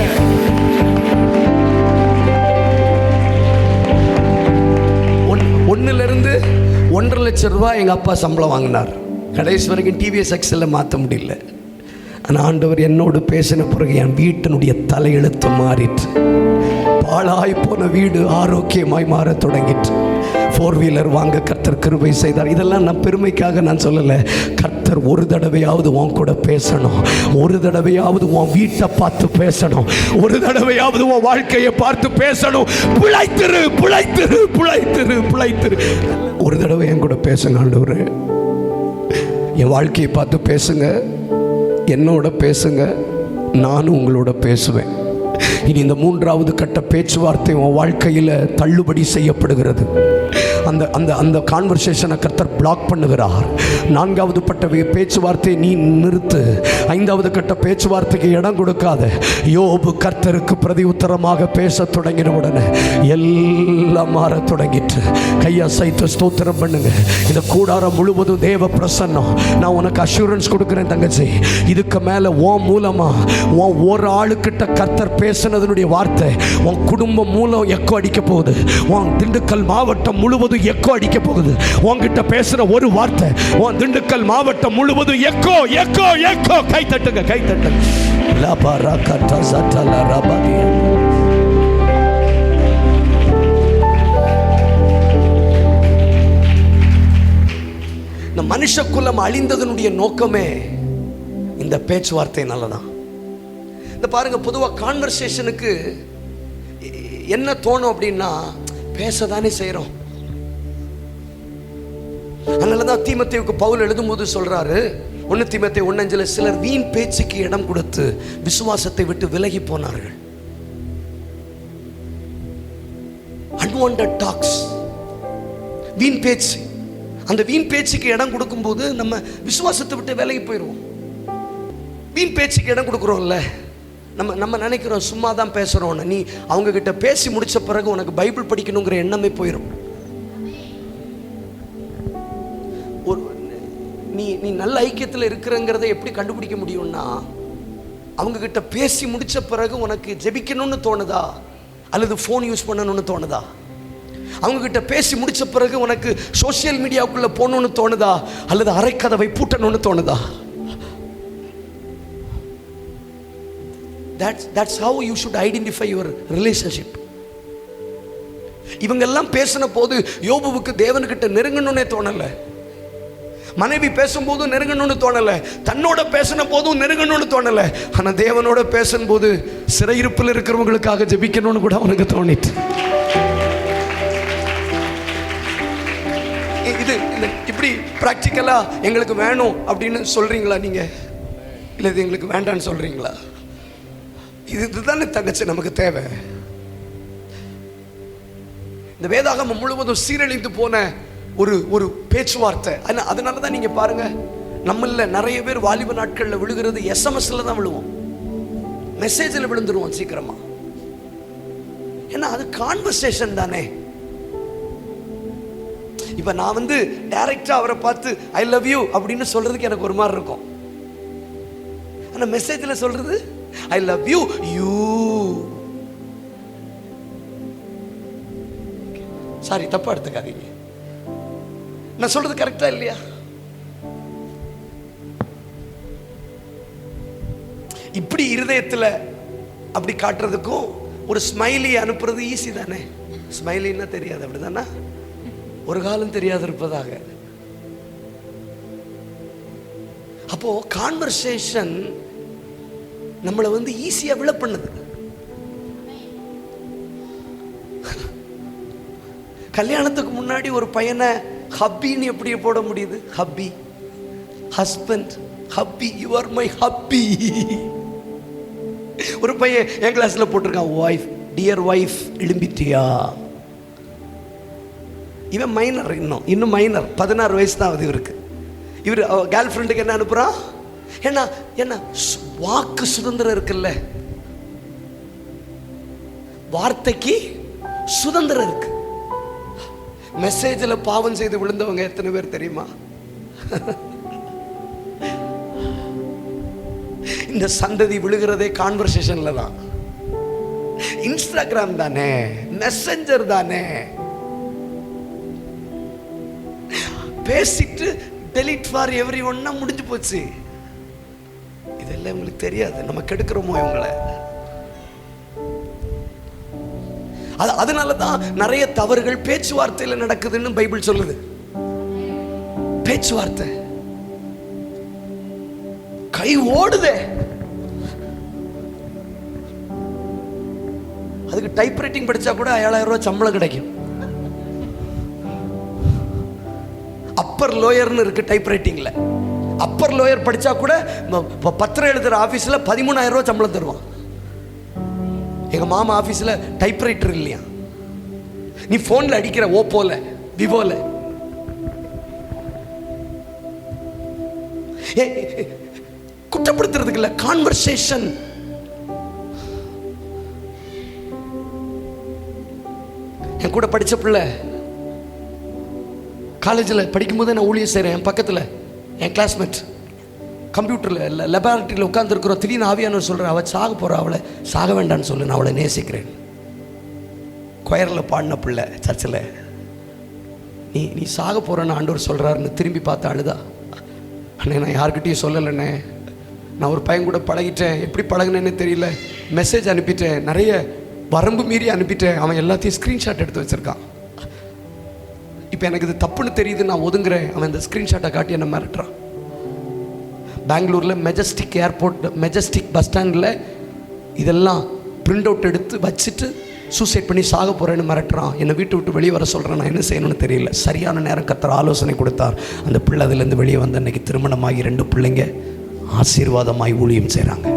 ஒன்னிலிருந்து 1.5 லட்சம் ரூபாய் எங்க அப்பா சம்பளம் வாங்கினார். கடைசி வரைக்கும் டிவிஎஸ் எக்ஸ்எல்ல மாற்ற முடியல. ஆனால் ஆண்டவர் என்னோடு பேசின பிறகு என் வீட்டினுடைய தலையெழுத்து மாறிற்று. பாழாய் போன வீடு ஆரோக்கியமாய் மாற தொடங்கிற்று. 4 வீலர் வாங்க கர்த்தர் கிருபை செய்தார். இதெல்லாம் நான் பெருமைக்காக நான் சொல்லலை. கர்த்தர் ஒரு தடவையாவது உன் கூட பேசணும், ஒரு தடவையாவது உன் வீட்டை பார்த்து பேசணும், ஒரு தடவையாவது உன் வாழ்க்கையை பார்த்து பேசணும். பிழைத்திரு பிழைத்திரு பிழைத்திரு பிழைத்திரு. ஒரு தடவை என் கூட பேசுங்க ஆண்டவரே. என் வாழ்க்கையை பார்த்து பேசுங்க, என்னோட பேசுங்க, நானும் உங்களோட பேசுவேன். இனி இந்த 3வது கட்ட பேச்சுவார்த்தை உன் வாழ்க்கையில் தள்ளுபடி செய்யப்படுகிறது. அந்த அந்த அந்த கான்வர்சேஷனை கர்த்தர் பிளாக் பண்ணுகிறார். 4வது பட்ட பேச்சுவார்த்தையை நீ நிறுத்து. 5வது கட்ட பேச்சுவார்த்தைக்கு இடம் கொடுக்காத. யோபு கர்த்தருக்கு பிரதி உத்தரமாக பேச தொடங்கின உடனே எல்லாம் மாற தொடங்கிட்டு. கையசைத்து ஸ்தோத்திரம் பண்ணுங்க. இந்த கூடாரம் முழுவதும் தேவ பிரசன்னம். நான் உனக்கு அஷூரன்ஸ் கொடுக்குறேன் தங்கச்சி, இதுக்கு மேலே உன் மூலமா உன் ஒரு ஆளுக்கிட்ட கர்த்தர் பேசினதனுடைய வார்த்தை உன் குடும்பம் மூலம் எக்கோ அடிக்க போகுது. உன் திண்டுக்கல் மாவட்டம் முழுவதும் எக்கோ அடிக்க போகுது. உன்கிட்ட பேசுற ஒரு வார்த்தை உன் திண்டுக்கல் மாவட்டம் முழுவதும் எக்கோ எக்கோ எக்கோ. கை தட்டுங்க, கை தட்டுங்க. இந்த மனுஷ குலம் அழிந்ததனுடைய நோக்கமே இந்த பேச்சுவார்த்தை நல்லதான். இந்த பாருங்க, பொதுவாக கான்வர்சேஷனுக்கு என்ன தோணும் அப்படின்னா பேசதானே செய்கிறோம். அதனால தான் தீமோத்தேயுக்கு பவுல் எழுதும்போது சொல்றாரு, 1 தீமோத்தேயு 1:5, சிலர் வீண் பேச்சுக்கு இடம் கொடுத்து விசுவாசத்தை விட்டு விலகி போனார்கள். அன்வான்டட் டாக்ஸ், வீண் பேச்சு. அந்த வீண் பேச்சுக்கு இடம் கொடுக்கும்போது நம்ம விசுவாசத்தை விட்டு விலகி போயிடுவோம். வீண் பேச்சுக்கு இடம் கொடுக்குறோம்ல, நம்ம நினைக்கிறோம் சும்மா தான் பேசுகிறோன்னு. நீ அவங்க கிட்ட பேசி முடிச்ச பிறகு உனக்கு பைபிள் படிக்கணுங்கிற எண்ணமே போயிடும். ஒரு நீ நல்ல ஐக்கியத்தில் இருக்கிறங்கிறத எப்படி கண்டுபிடிக்க முடியும்னா, அவங்க கிட்ட பேசி முடிச்ச பிறகு உனக்கு ஜெபிக்கணும்னு தோணுதா அல்லது ஃபோன் யூஸ் பண்ணணும்னு தோணுதா? அவங்க கிட்ட பேசி முடிச்ச பிறகு உனக்கு சோசியல் மீடியாவுக்குள்ள போகணும்னு தோணுதா அல்லது அரைக்கதவை பூட்டணும்னு தோணுதா? That's how you should identify your relationship. இவங்கெல்லாம் பேசின போது யோபுவுக்கு தேவன்கிட்ட நெருங்கணும்னே தோணல. மனைவி பேசும்போது நெருங்கணும்னு தோணல, தன்னோட பேசின போதும் நெருங்கணும்னு தோணல. ஆனா தேவனோட பேசும்போது சிறையிருப்பில் இருக்கிறவங்களுக்காக ஜெபிக்கணும்னு கூட அவனுக்கு தோணிட்டு. இது இப்படி பிராக்டிக்கலா எங்களுக்கு வேணும் அப்படின்னு சொல்றீங்களா நீங்க? இல்லை இது எங்களுக்கு வேண்டான்னு சொல்றீங்களா? இதுதானே தங்கச்சி நமக்கு தேவை. இந்த வேதாகமம் முழுவதும் சீரழிந்து போன ஒரு பேச்சுவார்த்தை. அதனால தான் நீங்க பாருங்க, நம்மள நிறைய பேர் வாலிப நாட்களில் விழுகிறது எஸ்எம்எஸ்ல தான் விழுவோம், மெசேஜில் விழுந்துருவோம் சீக்கிரமா. ஏன்னா அது கான்வர்சேஷன் தானே. இப்ப நான் வந்து டைரக்டா அவரை பார்த்து ஐ லவ் யூ அப்படின்னு சொல்றதுக்கு எனக்கு ஒரு மாதிரி இருக்கும். ஆனா மெசேஜில் சொல்றது I love you, you. Sorry, தப்பா எடுத்துக்காதீங்க. நான் சொல்றது கரெக்டா இல்லையா? இப்படி இருதயத்தில் அப்படி காட்டுறதுக்கும் ஒரு ஸ்மைலி அனுப்புறது ஈஸி தானே. ஸ்மைலின்னா தெரியாது, அப்படிதானா? ஒரு காலம் தெரியாது இருப்பதாக. அப்போ கான்வர்சேஷன் நம்மளை ஈஸியா விழ பண்ணுது. கல்யாணத்துக்கு முன்னாடி ஒரு பையனை ஹப்பின்னு எப்படி போட முடியுது? ஹப்பி, ஹஸ்பண்ட், ஹப்பி, யூ ஆர் மை ஹப்பி. ஒரு பையன் என் கிளாஸ்ல போட்டிருக்கான், வைஃப், டியர் வைஃப், எழும்பிட்டியா? இவன் மைனர், இன்னும் மைனர், 16 வயசு தான் ஆகுது இவருக்கு. இவர் கேர்ள் ஃப்ரெண்டுக்கு என்ன அனுப்புறான்? என்ன வாக்கு சுதந்திரம் இருக்குல்ல, வார்த்தைக்கு சுதந்திரம் இருக்கு. மெசேஜில் பாவம் செய்து விழுந்தவங்க எத்தனை பேர் தெரியுமா? இந்த சந்ததி விழுகிறதே கான்வர்சேஷன்ல தான். இன்ஸ்டாகிராம் தானே, மெசஞ்சர் தானே, பேசிட்டு டெலீட் ஃபார் எவ்ரி ஒன்னா முடிஞ்சு போச்சு. இதெல்லாம் உங்களுக்கு தெரியாது, நம்ம கெடுக்கிறோமோ இவங்களை. அதனால தான் நிறைய தவறுகள் பேச்சுவார்த்தையில் நடக்குதுன்னு பைபிள் சொல்லுது. பேச்சுவார்த்தை கை ஓடுதே, அதுக்கு டைப்ரைட்டிங் படிச்சா கூட 7000 ரூபாய் சம்பளம் கிடைக்கும். அப்பர் லோயர்னு இருக்கு டைப்ரைட்டிங்ல. அப்பர் லோயர் படிச்சா கூட பத்திரம் எழுதுற ஆபீஸ்ல 13000 ரூபாய் சம்பளம் தருவான். எங்க மாமா ஆபீஸ்ல டைப்ரைட்டர் இல்லையா, நீ போன்ல அடிக்கிற ஓப்போல, விவோல. குற்றப்படுத்துறதுக்கு இல்ல, கான்வர்சேஷன். என் கூட படிச்ச பிள்ளை காலேஜில் படிக்கும்போது நான் ஊழியம் செய்கிறேன். என் பக்கத்தில் என் கிளாஸ்மேட் கம்ப்யூட்டரில் லெபார்ட்டரியில் உட்காந்துருக்குறோம். திடீர்னு ஆவியானவர் சொல்கிறேன், அவள் சாக போகிறா, அவளை சாக வேண்டான்னு சொல்லு, நான் அவளை நேசிக்கிறேன். கொயரில் பாடின பிள்ளை சர்ச்சில், நீ சாக போகிறேன்னு ஆண்டவர் சொல்கிறாருன்னு திரும்பி பார்த்து அழுதா. அண்ணே நான் யார்கிட்டையும் சொல்லலைண்ணே, நான் ஒரு பையன் கூட பழகிட்டேன், எப்படி பழகினேன்னு தெரியல, மெசேஜ் அனுப்பிட்டேன், நிறைய வரம்பு மீறி அனுப்பிட்டேன், அவன் எல்லாத்தையும் ஸ்க்ரீன்ஷாட் எடுத்து வச்சுருக்கான். இப்போ எனக்கு இது தப்புன்னு தெரியுது, நான் ஒதுங்குறேன். அவன் இந்த ஸ்க்ரீன்ஷாட்டை காட்டி என்ன மிரட்டுறான். பெங்களூரில் மெஜஸ்டிக் ஏர்போர்ட், மெஜஸ்டிக் பஸ் ஸ்டாண்டில் இதெல்லாம் பிரிண்ட் அவுட் எடுத்து வச்சுட்டு சூசைட் பண்ணி சாக போகிறேன்னு மிரட்டுறான். என்னை வீட்டு விட்டு வெளியே வர சொல்கிறேன், நான் என்ன செய்யணும்னு தெரியல. சரியான நேரம் கர்த்தர் ஆலோசனை கொடுத்தார். அந்த பிள்ளை அதுலேருந்து வெளியே வந்து அன்றைக்கி திருமணமாகி 2 பிள்ளைங்க ஆசீர்வாதமாய் ஊழியம் செய்கிறாங்க.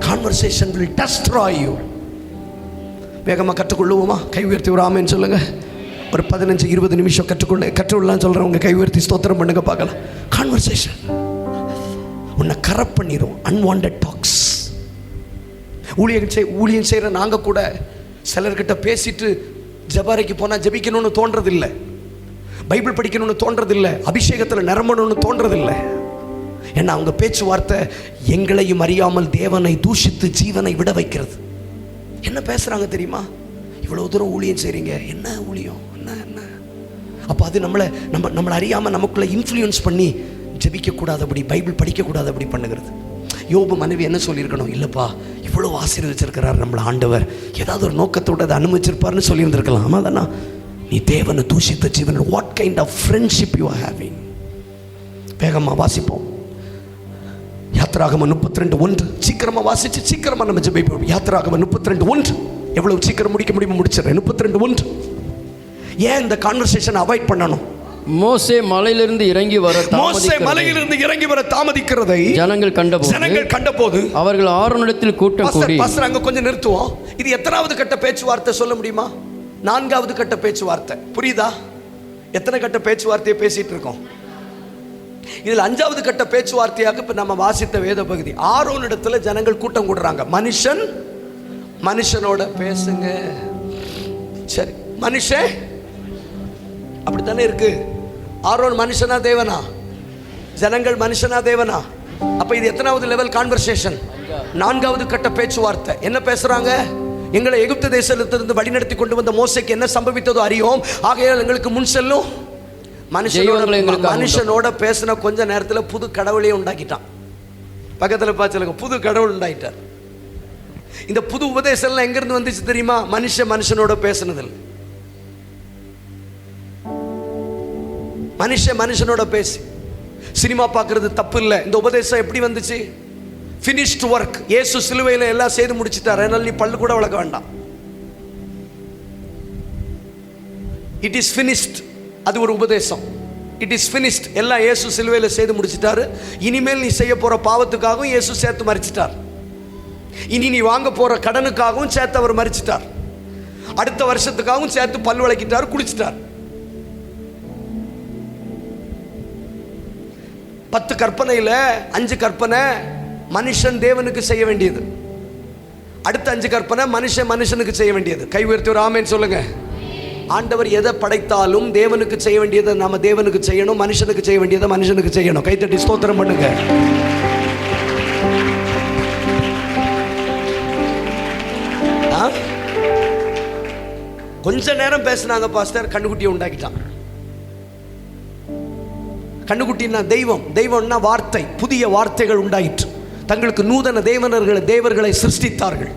Conversation will destroy you. வேகமாக கற்றுக்கொள்ளுவோமா? கை உயர்த்தி ஒரு ஆமென் சொல்லுங்க. ஒரு 15-20 நிமிஷம் கற்றுக்கொள்ளலாம் சொல்கிறேன். உங்கள் கை உயர்த்தி ஸ்தோத்திரம் பண்ணுங்க பார்க்கலாம். கான்வர்சேஷன் உன்னை கரப்ட் பண்ணிடும். Unwanted talks. ஊழியம் செய்கிற நாங்கள் கூட சிலர்கிட்ட பேசிட்டு ஜபாரைக்கு போனால் ஜபிக்கணும்னு தோன்றதில்லை, பைபிள் படிக்கணும்னு தோன்றதில்லை, அபிஷேகத்தில் நிரம்பணும்னு தோன்றதில்லை. ஏன்னா அவங்க பேச்சுவார்த்தை எங்களையும் அறியாமல் தேவனை தூஷித்து ஜீவனை விட வைக்கிறது. என்ன பேசுகிறாங்க தெரியுமா? இவ்வளோ தூரம் ஊழியம் செய்கிறீங்க, என்ன ஊழியம், என்ன? அப்போ அது நம்மளை அறியாமல் நமக்குள்ளே இன்ஃப்ளூயன்ஸ் பண்ணி ஜெபிக்கக்கூடாதபடி, பைபிள் படிக்கக்கூடாதபடி பண்ணுகிறது. யோபு மனைவி என்ன சொல்லியிருக்கணும்? இல்லைப்பா, இவ்வளோ ஆசீர்வதிச்சிருக்கிறார் நம்மளை ஆண்டவர், ஏதாவது ஒரு நோக்கத்தோடு அதை அனுமதிச்சிருப்பார்னு சொல்லியிருந்திருக்கலாம். ஆமாம் தானா? நீ தேவனை தூஷித்த ஜீவன். What kind of friendship you are having? வேகமாக வாசிப்போம். யாத்திராகமம் 32:1. சீக்கிரமாக வாசிச்சு சீக்கிரமாக நம்ம ஜெபிப்போம். யாத்திராகமம் 32:1. எவ்வளவு சீக்கிரம் முடிக்க முடியுமோ முடிச்சிடறேன். 32:1. ஏன் இந்த கான்வர்சேஷன் அவாய்ட் பண்ணணும்? மோசே மலையிலிருந்து இறங்கி வர தாமதிக்கிறதை ஜனங்கள் கண்டபோது அவர்கள் ஆரோனிடத்தில் கூட்டம் கூடி. அங்க கொஞ்சம் நிறுத்துவோம். இது எத்தனாவது கட்ட பேச்சுவார்த்தை சொல்ல முடியுமா? 4வது கட்ட பேச்சுவார்த்தை. புரியுதா? எத்தனை கட்ட பேச்சுவார்த்தையை பேசிட்டு இருக்கோம்? இதில் 5வது கட்ட பேச்சுவார்த்தையாக இப்ப நம்ம வாசித்த வேத பகுதி. ஆரோனிடத்துல ஜனங்கள் கூட்டம் கூடுறாங்க. மனுஷனோட பேசுங்க. சரி, மனுஷன் அப்படித்தானே இருக்கு. ஆரோன் மனுஷனா தேவனா? ஜனங்கள் மனுஷனா தேவனா? அப்ப இது எத்தனாவது லெவல் கான்வர்சேஷன்? 4வது கட்ட பேச்சுவார்த்தை. என்ன பேசுறாங்க? எங்களை எகிப்து தேசத்திலிருந்து வழிநடத்தி கொண்டு வந்த மோசேக்கு என்ன சம்பவித்ததோ அறியோம், ஆகையால் எங்களுக்கு முன் செல்லும். மனுஷனோட பேசின கொஞ்ச நேரத்தில் புது கடவுளையே உண்டாக்கிட்டான். பக்கத்தில் பார்த்து புது கடவுள் உண்டாயிட்டார். இந்த புது உபதேசம்லாம் எங்கிருந்து வந்துச்சு தெரியுமா? மனுஷனோட பேசினதில். மனுஷனோட பேசி சினிமா பார்க்கறது தப்பு இல்லை. இந்த உபதேசம் எப்படி வந்துச்சு? Finished work. இயேசு சிலுவையில் எல்லாம் செய்து முடிச்சிட்டார், அதனால நீ பல்லு கூட வளர்க்க வேண்டாம். It is finished. அது ஒரு உபதேசம். It is finished. எல்லாம் இயேசு சிலுவையில் செய்து முடிச்சிட்டாரு. இனிமேல் நீ செய்ய போற பாவத்துக்காகவும் இயேசு சேர்த்து மரிச்சிட்டார். இனி நீ வாங்க போற கடனுக்காகவும் சேர்த்து அவர் மரிச்சிட்டார். அடுத்த வருஷத்துக்காகவும் சேர்த்து பல் வளர்க்கிட்டார், குளிச்சிட்டார். 10 கற்பனையில் 5 கற்பனை மனுஷன் தேவனுக்கு செய்ய வேண்டியது. அடுத்த 5 கற்பனை மனுஷனுக்கு செய்ய வேண்டியது. கை உயர்த்தி ஒரு ஆமென் சொல்லுங்க. ஆண்டவர் எதை படைத்தாலும் தேவனுக்கு செய்ய வேண்டியதை நாம தேவனுக்கு செய்யணும், மனுஷனுக்கு செய்ய வேண்டியதை மனுஷனுக்கு செய்யணும். கைத்தட்டி ஸ்தோத்திரம் பண்ணுங்க. கொஞ்ச நேரம் பேசினாங்க பாஸ்டர், கண்ணுக்குட்டியை உண்டாக்கிட்டான். கண்ணுக்குட்டின்னா தெய்வம், தெய்வம்னா வார்த்தை. புதிய வார்த்தைகள் உண்டாயிற்று. தங்களுக்கு நூதன தேவர்களை சிருஷ்டித்தார்கள்.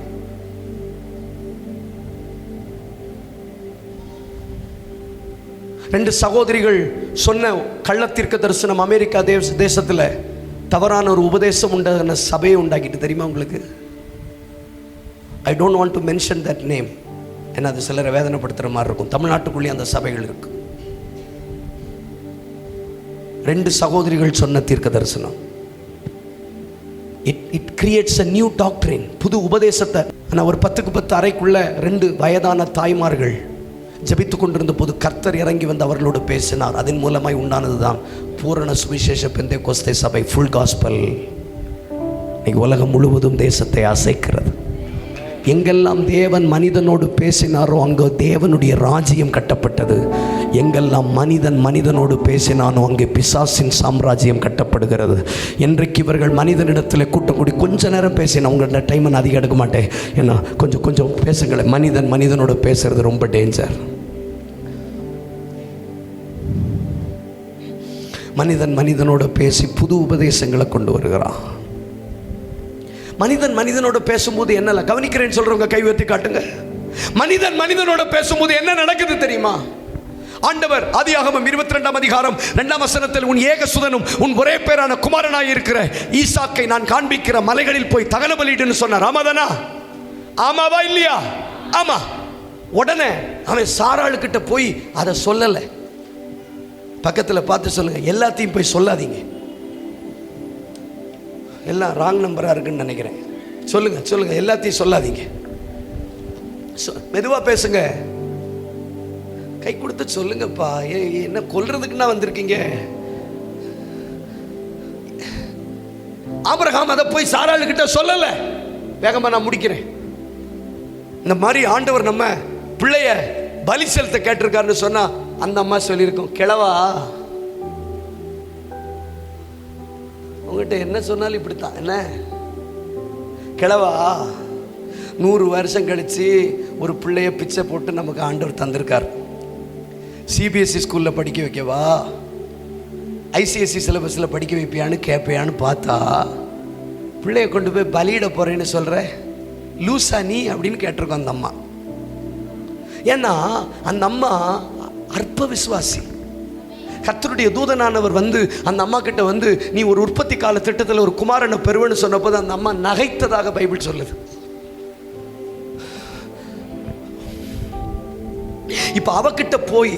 ரெண்டு சகோதரிகள் சொன்ன கள்ளத்தீர்க்க தரிசனம் அமெரிக்கா தேசத்தில் தவறான ஒரு உபதேசம் உண்டான சபையை உண்டாக்கிட்டு தெரியுமா உங்களுக்கு? I don't want to mention that name. ஏன்னா அது சிலரை வேதனைப்படுத்துகிற மாதிரி இருக்கும். தமிழ்நாட்டுக்குள்ளேயே அந்த சபைகள் இருக்கு. 2 சகோதரிகள் சொன்ன தீர்க்க தரிசனம். It creates a new doctrine, புது உபதேசத்தை. ஆனால் ஒரு 10க்கு 10 அறைக்குள்ள 2 வயதான தாய்மார்கள் ஜபித்து கொண்டிருந்த போது கர்த்தர் இறங்கி வந்து அவர்களோடு பேசினார். அதன் மூலமாய் உண்டானதுதான் பூரண சுவிசேஷ பெந்தேகோஸ்தே சபை, ஃபுல் காஸ்பல். இன்னைக்கு உலகம் முழுவதும் தேசத்தை அசைக்கிறது. எங்கெல்லாம் தேவன் மனிதனோடு பேசினாரோ அங்கே தேவனுடைய ராஜ்யம் கட்டப்பட்டது. எங்கெல்லாம் மனிதனோடு பேசினானோ அங்கே பிசாசின் சாம்ராஜ்யம் கட்டப்படுகிறது. என்றைக்கு இவர்கள் மனிதனிடத்தில் கூட்டம் கூடி கொஞ்ச நேரம் பேசினா, உங்களோட டைமை நான் அதிகம் எடுக்க மாட்டேன், ஏன்னா கொஞ்சம் பேசுங்களேன். மனிதனோடு பேசுறது ரொம்ப டேஞ்சர். மனிதனோடு பேசி புது உபதேசங்களை கொண்டு வருகிறான். மனிதனோட பேசும்போது என்ன கவனிக்கிறேன்னு சொல்றவங்க கை உயர்த்தி காட்டுங்க. மனிதனோட பேசும்போது என்ன நடக்குது தெரியுமா? ஆண்டவர் ஆதியாகமம் 22ஆம் அதிகாரம் 2ஆம் வசனத்தில், உன் ஏகசுதனும் உன் ஒரே பேரான குமாரனாய் இருக்கிற ஈசாக்கை நான் காண்பிக்கிற மலைகளில் போய் தகன பலியிடுன்னு சொன்னார். ஆமாதானா? ஆமாவா இல்லையா? ஆமா. உடனே அவன் சாராளுக்கிட்ட போய் அதை சொல்லலை. பக்கத்தில் பார்த்து சொல்லுங்க, எல்லாத்தையும் போய் சொல்லாதீங்க. எல்லாம் ராங் நம்பராக இருக்குன்னு நினைக்கிறேன். சொல்லுங்க, எல்லாத்தையும் சொல்லாதீங்க. மெதுவாக பேசுங்க. கை கொடுத்து சொல்லுங்கப்பா. என்ன கொல்றதுக்குன்னா வந்திருக்கீங்க? ஆபிரகாம் அதை போய் சாராளுக்கிட்ட சொல்லலை. வேகமாக நான் முடிக்கிறேன். இந்த மாதிரி ஆண்டவர் நம்ம பிள்ளைய பலி செலுத்த கேட்டிருக்காருன்னு சொன்னா அந்த அம்மா சொல்லியிருக்கோம், கிழவா உங்கள்கிட்ட என்ன சொன்னாலும் இப்படித்தான், என்ன கிழவா 100 வருஷம் கழித்து ஒரு பிள்ளைய பிச்சை போட்டு நமக்கு ஆண்டவர் தந்திருக்கார். சிபிஎஸ்சி ஸ்கூலில் படிக்க வைக்கவா, ஐசிஎஸ்சி சிலபஸில் படிக்க வைப்பியான்னு கேட்பியான்னு பார்த்தா பிள்ளைய கொண்டு போய் பலியிட போகிறேன்னு சொல்கிற லூசா நீ அப்படின்னு கேட்டிருக்கோம் அந்த அம்மா. ஏன்னா அந்த அம்மா அற்ப விசுவாசி. கர்த்தருடைய தூதனானவர் வந்து அந்த அம்மா கிட்ட வந்து, நீ ஒரு உற்பத்தி கால திட்டத்தில் ஒரு குமாரனை பெறுவேன்னு சொன்னபோது அந்த அம்மா நகைத்ததாக பைபிள் சொல்லுது. இப்ப அவகிட்ட போய்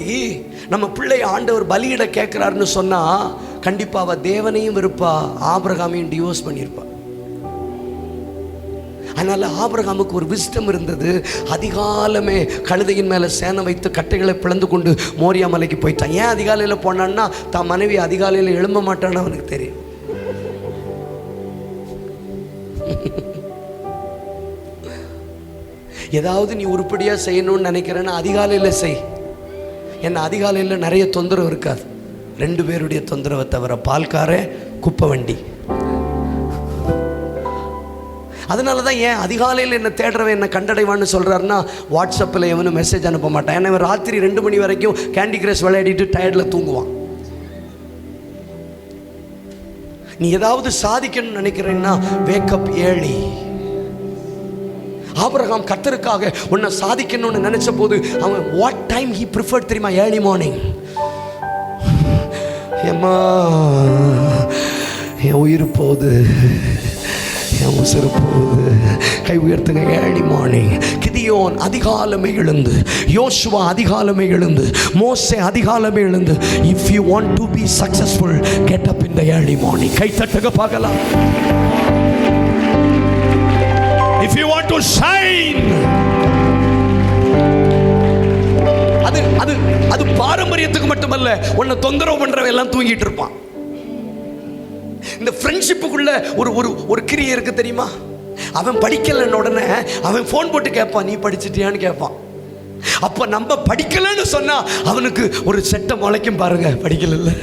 நம்ம பிள்ளை ஆண்டவர் பலியிட கேட்கிறாருன்னு சொன்னா கண்டிப்பா அவ தேவனையும் இருப்பா, ஆபிரகாமையும் டிவோர்ஸ் பண்ணியிருப்பா. அதனால ஆபிரகாமுக்கு ஒரு விஸ்டம் இருந்தது. அதிகாலமே கழுதையின் மேலே சேனை வைத்து கட்டைகளை பிளந்து கொண்டு மோரியா மலைக்கு போயிட்டான். ஏன் அதிகாலையில் போனான்னா தான் மனைவி அதிகாலையில் எழும்ப மாட்டான்னு அவனுக்கு தெரியும். ஏதாவது நீ உருப்படியாக செய்யணும்னு நினைக்கிறேன்னா அதிகாலையில் செய். ஏன்னா அதிகாலையில் நிறைய தொந்தரவு இருக்காது. 2 பேருடைய தொந்தரவை தவிர, பால்கார குப்பை வண்டி. அதனால தான் ஏன் அதிகாலையில் என்ன தேடுறவன் என்ன கண்டடைவான்னு சொல்கிறாருன்னா, வாட்ஸ்அப்பில் எவனும் மெசேஜ் அனுப்ப மாட்டான். ஏன்னா ராத்திரி 2 மணி வரைக்கும் கேண்டி கிரஷ் விளையாடிட்டு டயர்டில் தூங்குவான். நீ ஏதாவது சாதிக்கணும்னு நினைக்கிறேன்னா வேக்கப் ஏர்லி. ஆபிரகாம் கர்த்தருக்காக உன்னை சாதிக்கணும்னு நினைச்ச போது அவன் வாட் டைம் ஹி ப்ரிஃபர்ட் தெரியுமா? Early morning. ஏம்மா என் உயிர் போகுது, என் உசுறு போகுது, கை உயர்த்துங்க. Early morning. கிதியோன் அதிகாலமே எழுந்து, யோசுவா அதிகாலமே எழுந்து, மோசே அதிகாலமே எழுந்து. If you want to be successful get up in the early morning. கை தட்டுங்க பார்க்கலாம். If you want to shine, அது பாரம்பரியத்துக்கு மட்டுமல்ல, உன்னை தொந்தரவு பண்றவன் எல்லாம் தூங்கிட்டு இருப்பான். இந்த ஃப்ரெண்ட்ஷிப்புக்குள்ள ஒரு கிரியை இருக்கு தெரியுமா? அவன் படிக்கலன்னு உடனே அவன் ஃபோன் போட்டு கேட்பான், நீ படிச்சிட்டியான்னு கேட்பான். அப்ப நம்ம படிக்கலன்னு சொன்னா அவனுக்கு ஒரு செட்டை முளைக்கும் பாருங்க. படிக்கல,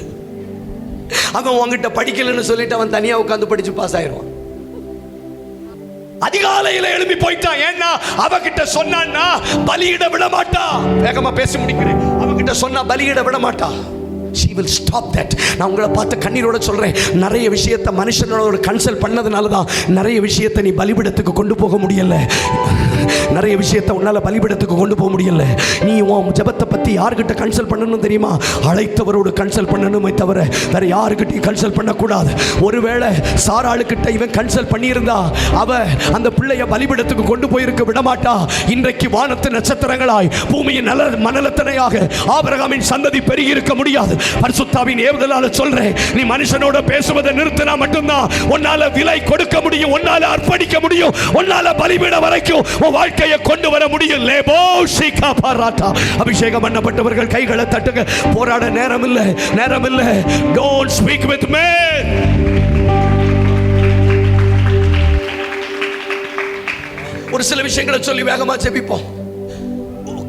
அவன் உங்ககிட்ட படிக்கலன்னு சொல்லிட்டு அவன் தனியா உட்காந்து படிச்சு பாஸ் ஆயிடுவான். அதிகாலையில எழுப்பி போயிட்டான். ஏன்னா அவகிட்ட சொன்னான்னா பலியிட விட மாட்டா. வேகமா பேசி முடிக்கிறேன். அவகிட்ட சொன்னா பலியிட விட மாட்டா. She will stop that. நான் உங்களை பார்த்து கண்ணீரோட சொல்றேன், நிறைய விஷயத்தை மனுஷனோட கன்சல்ட் பண்ணதுனால தான் நிறைய விஷயத்தை நீ பலிபீடத்துக்கு கொண்டு போக முடியல. நிறைய விஷயத்தை உன்னால பலிபீடத்துக்கு கொண்டு போக முடியல. நீ உன் ஜெபத்தை பத்தி யார்கிட்ட கன்சல்ட் பண்ணணும் தெரியுமா? அழைத்தவரோடு கன்சல்ட் பண்ணணுமே தவிர வேற யாருக்கிட்டையும் கன்சல்ட் பண்ணக்கூடாது. ஒருவேளை சாராளுக்கிட்ட இவன் கன்சல்ட் பண்ணியிருந்தா அவ அந்த பிள்ளைய பலிபீடத்துக்கு கொண்டு போயிருக்க விடமாட்டா. இன்றைக்கு வானத்து நட்சத்திரங்களாய் பூமியின் மணலத்தனையாக ஆபிரகாமின் சந்ததி பெருகி இருக்க முடியாது. பரிசுத்தாவின் ஏவுதலால சொல்றேன், நீ மனுஷனோட பேசுவதை நிறுத்தினா மட்டும்தான் உன்னால விலை கொடுக்க முடியும், உன்னால அர்ப்பணிக்க முடியும், உன்னால பலிபீடம் வரைக்கும் உன் வாழ்க்கையை கொண்டு வர முடியும். லேபோ ஷிகா பராட்டா. அபிஷேகம் பண்ணப்பட்டவர்கள் கைகளை தட்டுங்க. போராட நேரம் இல்லை, நேரம் இல்லை. Don't speak with men. ஒரு சில விஷயங்களை சொல்லி வேகமா ஜெபிப்போம்.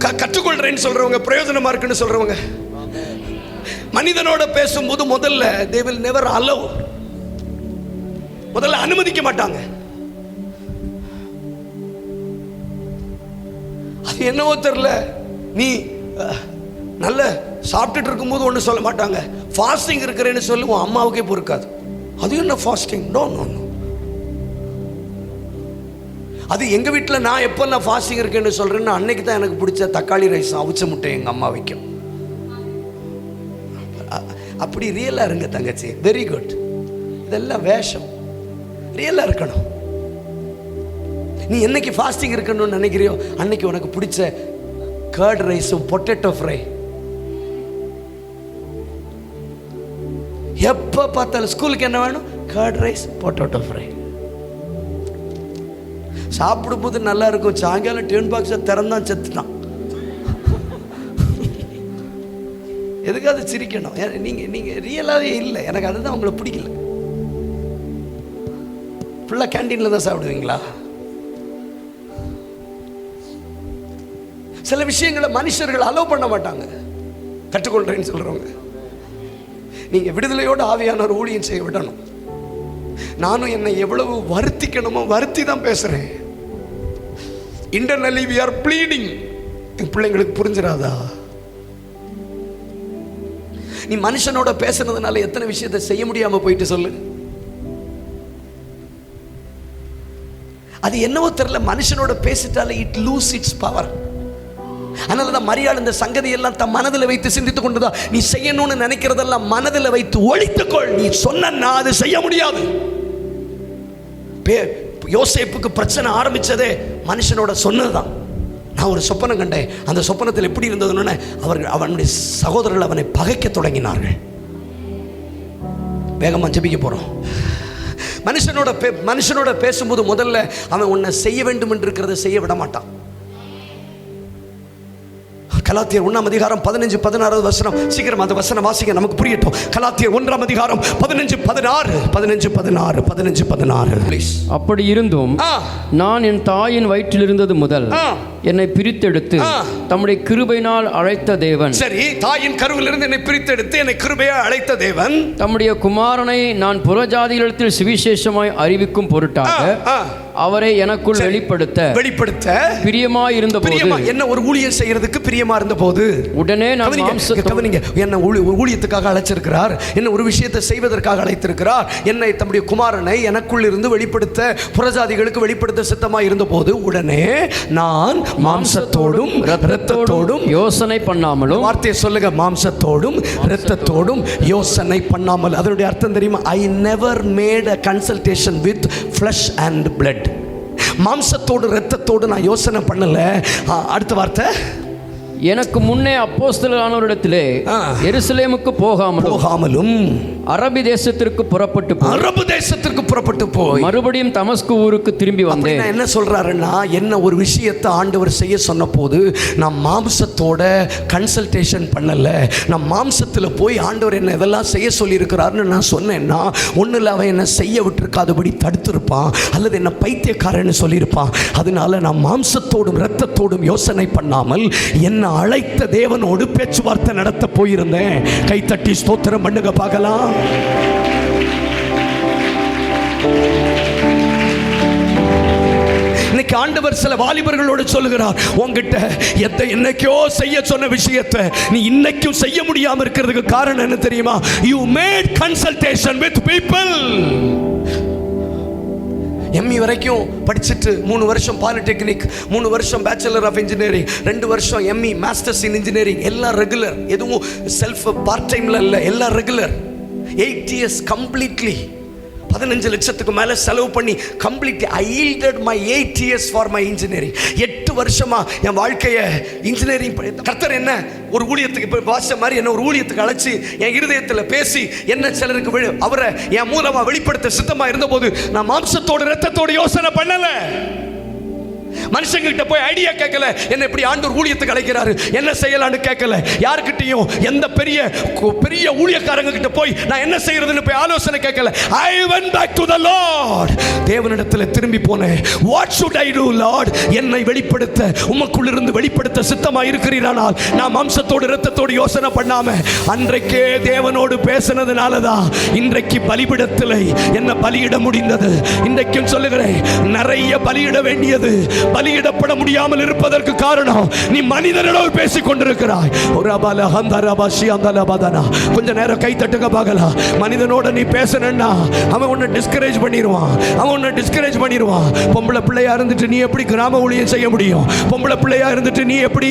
கற்றுக்கொள்றேன்னு சொல்றவங்க, பிரயோஜனமா இருக்குன்னு சொல்றவங்க, மனிதனோட பேசும்போது முதல்ல they will never allow, முதல்ல அனுமதிக்க மாட்டாங்க. அது என்னவோ தெரியல, நீ நல்ல சாப்பிட்டுட்டு இருக்கும்போது ஒன்று சொல்ல மாட்டாங்க. ஃபாஸ்டிங் இருக்கிறேன்னு சொல்லி உன் அம்மாவுக்கே பொறுக்காது. அது என்ன ஃபாஸ்டிங்? No no no. அது எங்கள் வீட்டில் நான் எப்போல்லாம் ஃபாஸ்டிங் இருக்கேன்னு சொல்கிறேன்னா அன்னைக்கு தான் எனக்கு பிடிச்ச தக்காளி ரைஸ் அவிச்ச முட்டை எங்கள் அம்மா வைக்கும். அப்படி ரியலாக இருங்க தங்கச்சி. Very good. இதெல்லாம் வேஷம். ரியலாக இருக்கணும். நீ என்னைக்கு ஃபாஸ்டிங் இருக்கணும்னு நினைக்கிறியோ அன்னைக்கு உனக்கு பிடிச்ச கர்ட் ரைஸும் பொட்டேட்டோ ஃப்ரை. எப்போ பார்த்தாலும் ஸ்கூலுக்கு என்ன வேணும்? Curd rice, potato fry. சாப்பிடும்போது நல்லா இருக்கும். சாயங்காலம் டிஃபன் பாக்ஸை திறந்தான் செத்துட்டான். எதுக்காவது சிரிக்கணும்? நீங்கள் ரியலாகவே இல்லை. எனக்கு அதுதான் உங்களை பிடிக்கல. ஃபுல்லாக கேன்டீனில் தான் சாப்பிடுவீங்களா? சில விஷயங்களை மனுஷர்கள் அலோவ் பண்ண மாட்டாங்க. கற்றுக்கொள்றேன்னு சொல்கிறவங்க, நீங்கள் விடுதலையோடு ஆவியானவர் ஊழியம் செய்ய விடணும். நானும் என்னை எவ்வளவு வருத்திக்கணுமோ வருத்தி தான் பேசுகிறேன். Internally we are pleading. என் பிள்ளைங்களுக்கு புரிஞ்சிடாதா? நீ மனுஷனோட பேசுனதுனால எத்தனை விஷயத்தை செய்ய முடியாம போயிட்டு சொல்லு. அது என்னவோ தெரியல, மனுஷனோட பேசிட்டாலே இட் லூஸ் இட்ஸ் பவர். அதனால தான் மரியாள் இந்த சங்கதி எல்லாம் தன் மனதில் வைத்து சிந்தித்துக் கொண்டுதா. நீ செய்யணும்னு நினைக்கிறதெல்லாம் மனதில் வைத்து ஒழித்துக்கொள். நீ சொன்னா அது செய்ய முடியாது. யோசேப்புக்கு பிரச்சனை ஆரம்பிச்சதே மனுஷனோட சொன்னதுதான். நான் ஒரு சொப்பனம் கண்டேன். அந்த சொப்பனத்தில் எப்படி இருந்ததுன்னு அவனுடைய சகோதரர்கள் அவனை பகைக்க தொடங்கினார்கள். வேகமாக ஜெபிக்க போறோம். மனுஷனோட பேசும்போது முதல்ல அவன் உன்னை செய்ய வேண்டும் என்று இருக்கிறத செய்ய விட மாட்டான். கலாத்தியர் 1ஆம் அதிகாரம் 15-16 வசனம். சீக்கிரம் அந்த வசனம் வாசிங்க, நமக்கு புரியட்டும். கலாத்தியர் 1ஆம் அதிகாரம் 15-16 ப்ளீஸ். அப்படி இருந்தும் நான் என் தாயின் வயிற்றில் இருந்தது முதல் என்னை பிரித்தெடுத்து தம்முடைய கிருபையினால் அழைத்த தேவன். சரி, தாயின் கருவிலிருந்து என்னை பிரித்தெடுத்து என்னை கிருபையால் அழைத்த தேவன் தம்முடைய குமாரனை நான் புறஜாதிகளிடத்தில் சுவிசேஷமாய் அறிவிக்கும் பொருட்டாக அவரை எனக்குள் வெளிப்படுத்த பிரியமாயிருந்த போது, என்ன ஒரு ஊழியம் செய்யறதுக்கு பிரியமா இருந்த போது, உடனே நான் கவனிங்க, என்ன ஊழியத்துக்காக அழைச்சிருக்கிறார், என்ன ஒரு விஷயத்தை செய்வதற்காக அழைத்திருக்கிறார், என்னை தம்முடைய குமாரனை எனக்குள் இருந்து வெளிப்படுத்த, புறஜாதிகளுக்கு வெளிப்படுத்த சித்தமா இருந்த போது, உடனே நான் மாம்சத்தோடும் இரத்தத்தோடும் யோசனை பண்ணாமலும், வார்த்தையை சொல்லுங்க, மாம்சத்தோடும் இரத்தத்தோடும் யோசனை பண்ணாமல். அதனுடைய அர்த்தம் தெரியுமா? I never made a consultation with flesh and blood. மாம்சத்தோடு இரத்தத்தோடு நான் யோசனை பண்ணல. அடுத்த வார்த்தை, எனக்கு முன்னே அப்போஸ்தலரானவரிடத்திலே எருசலேமுக்கு போகாமலும் அரபி தேசத்திற்கு புறப்பட்டு போய் மறுபடியும் தமஸ்கு ஊருக்கு திரும்பி வந்தேன். என்ன சொல்றாருன்னா, என்ன ஒரு விஷயத்தை ஆண்டவர் செய்ய சொன்ன போது நான் மாம்சத்தோட கன்சல்டேஷன் பண்ணல. நான் மாம்சத்தில் போய் ஆண்டவர் என்ன இதெல்லாம் செய்ய சொல்லி இருக்கிறாருன்னு நான் சொன்னேன்னா, ஒன்னும் அவன் என்ன செய்ய விட்டுருக்காதபடி தடுத்திருப்பான், அல்லது என்ன பைத்தியக்காரன்னு சொல்லியிருப்பான். அதனால நான் மாம்சத்தோடும் இரத்தத்தோடும் யோசனை பண்ணாமல் என்ன அழைத்த தேவனோடு பேச்சுவார்த்தை நடத்த போயிருந்தேன். கைத்தட்டி ஸ்தோத்திரம் பண்ணுங்க பார்க்கலாம். இன்னைக்கு ஆண்டவர் சில வாலிபர்களோடு சொல்லுகிறார், உங்ககிட்ட என்னைக்கோ செய்ய சொன்ன விஷயத்தை நீ இன்னைக்கும் செய்ய முடியாம இருக்கிறதுக்கு காரணம் என்ன தெரியுமா? You made consultation with people. ME வரைக்கும் படிச்சுட்டு 3 வருஷம் பாலிடெக்னிக், 3 வருஷம் பேச்சுலர் ஆஃப் இன்ஜினியரிங், 2 வருஷம் எம்இ மாஸ்டர்ஸ் இன் இன்ஜினியரிங், எல்லாம் ரெகுலர், எதுவும் செல்ஃப் பார்ட் டைம்ல இல்லை, எல்லாம் ரெகுலர். 8 years கம்ப்ளீட்லி 15 லட்சத்துக்கு மேலே செலவு பண்ணி completely I yielded my 8 years for my engineering. 8 வருஷமா என் வாழ்க்கையை இன்ஜினியரிங். கர்த்தர் என்ன ஒரு ஊழியத்துக்கு இப்போ வாச மாதிரி என்ன ஒரு ஊழியத்துக்கு அழைச்சி என் இருதயத்தில் பேசி என்ன சிலருக்கு அவரை என் மூலமா வெளிப்படுத்த சித்தமா இருந்த போது நான் மாம்சத்தோடு இரத்தத்தோடு யோசனை பண்ணல. மனுஷங்கிட்ட போய் ஐடியா கேட்கல, என்ன இப்படி ஆண்டவர் ஊழியத்துக்கு அழைக்கிறாரு, என்ன செய்யலான்னு கேட்கல. யாருக்கிட்டையும் எந்த பெரிய ஊழியக்காரங்க கிட்ட போய் நான் என்ன செய்யறதுன்னு போய் ஆலோசனை கேட்கல. I went back to the Lord. தேவனிடத்தில் திரும்பி போனேன். What should I do Lord? என்னை வெளிப்படுத்த, உமக்குள் இருந்து வெளிப்படுத்த சித்தமா இருக்கிறீரானால் நான் மாம்சத்தோடு இரத்தத்தோடு யோசனை பண்ணாம அன்றைக்கே தேவனோடு பேசினதுனாலதான் இன்றைக்கு பலிபீடத்தில் என்ன பலியிட முடிந்தது. இன்றைக்கும் சொல்லுகிறேன், நிறைய பலியிட வேண்டியது பலியிடப்பட முடியாமல் இருப்பதற்கு காரணம் நீ மனிதனோடு பேசிக் கொண்டிருக்கிறாய். கொஞ்ச நேரம் கை தட்டுங்க பார்க்கலாம். மனிதனோட நீ பேசணும்னா அவன் உன்னை டிஸ்கரேஜ் பண்ணிடுவான். பொம்பளை பிள்ளையா இருந்துட்டு நீ எப்படி கிராம ஊழியம் செய்ய முடியும்? பொம்பளை பிள்ளையா இருந்துட்டு நீ எப்படி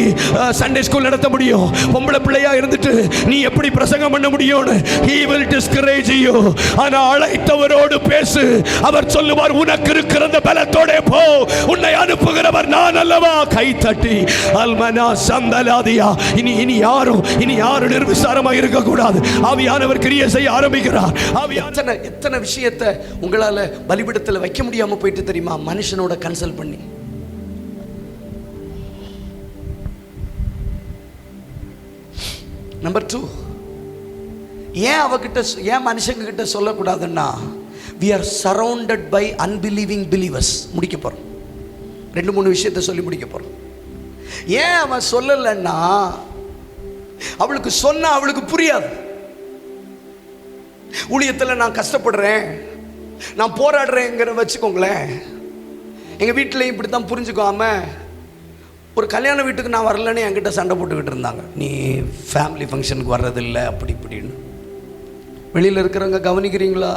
சண்டே ஸ்கூல் நடத்த முடியும்? பொம்பளை பிள்ளையா இருந்துட்டு நீ எப்படி பிரசங்கம் பண்ண முடியும்னு he will discourage you. ஆனா அழைத்தவரோடு பேசு. அவர் சொல்லுவார், உனக்கு இருக்கிற பலத்தோட போ, உன்னை அனுப்புகிறவர் நான் அல்லவா. கை தட்டி அல்மனா சந்தலாதியா. இனி யாரும் நிர்விசாரமா இருக்க கூடாது. ஆவியானவர் கிரியை செய்ய ஆரம்பிக்கிறார். எத்தனை விஷயத்தை உங்களால பலிபீடத்தில் வைக்க முடியாம போயிட்டு தெரியுமா? மனுஷனோட கன்சல்ட் பண்ணி. நம்பர் 2, ஏன் மனுஷங்க கிட்ட சொல்லக்கூடாதுன்னா, we are surrounded by unbelieving believers. முடிக்க போறோம். 2-3 விஷயத்தை சொல்லி முடிக்க போறோம். ஏன் அவன் சொல்லலைன்னா, அவளுக்கு சொன்னா அவளுக்கு புரியாது. ஊழியத்தில் நான் கஷ்டப்படுறேன், நான் போராடுறேங்கிற வச்சுக்கோங்களேன். எங்கள் வீட்டில் இப்படி தான் புரிஞ்சுக்காம ஒரு கல்யாண வீட்டுக்கு நான் வரலன்னு என்கிட்ட சண்டை போட்டுக்கிட்டு இருந்தாங்க. நீ ஃபேமிலி ஃபங்க்ஷனுக்கு வர்றதில்லை அப்படி இப்படின்னு. வெளியில் இருக்கிறவங்க கவனிக்கிறீங்களா?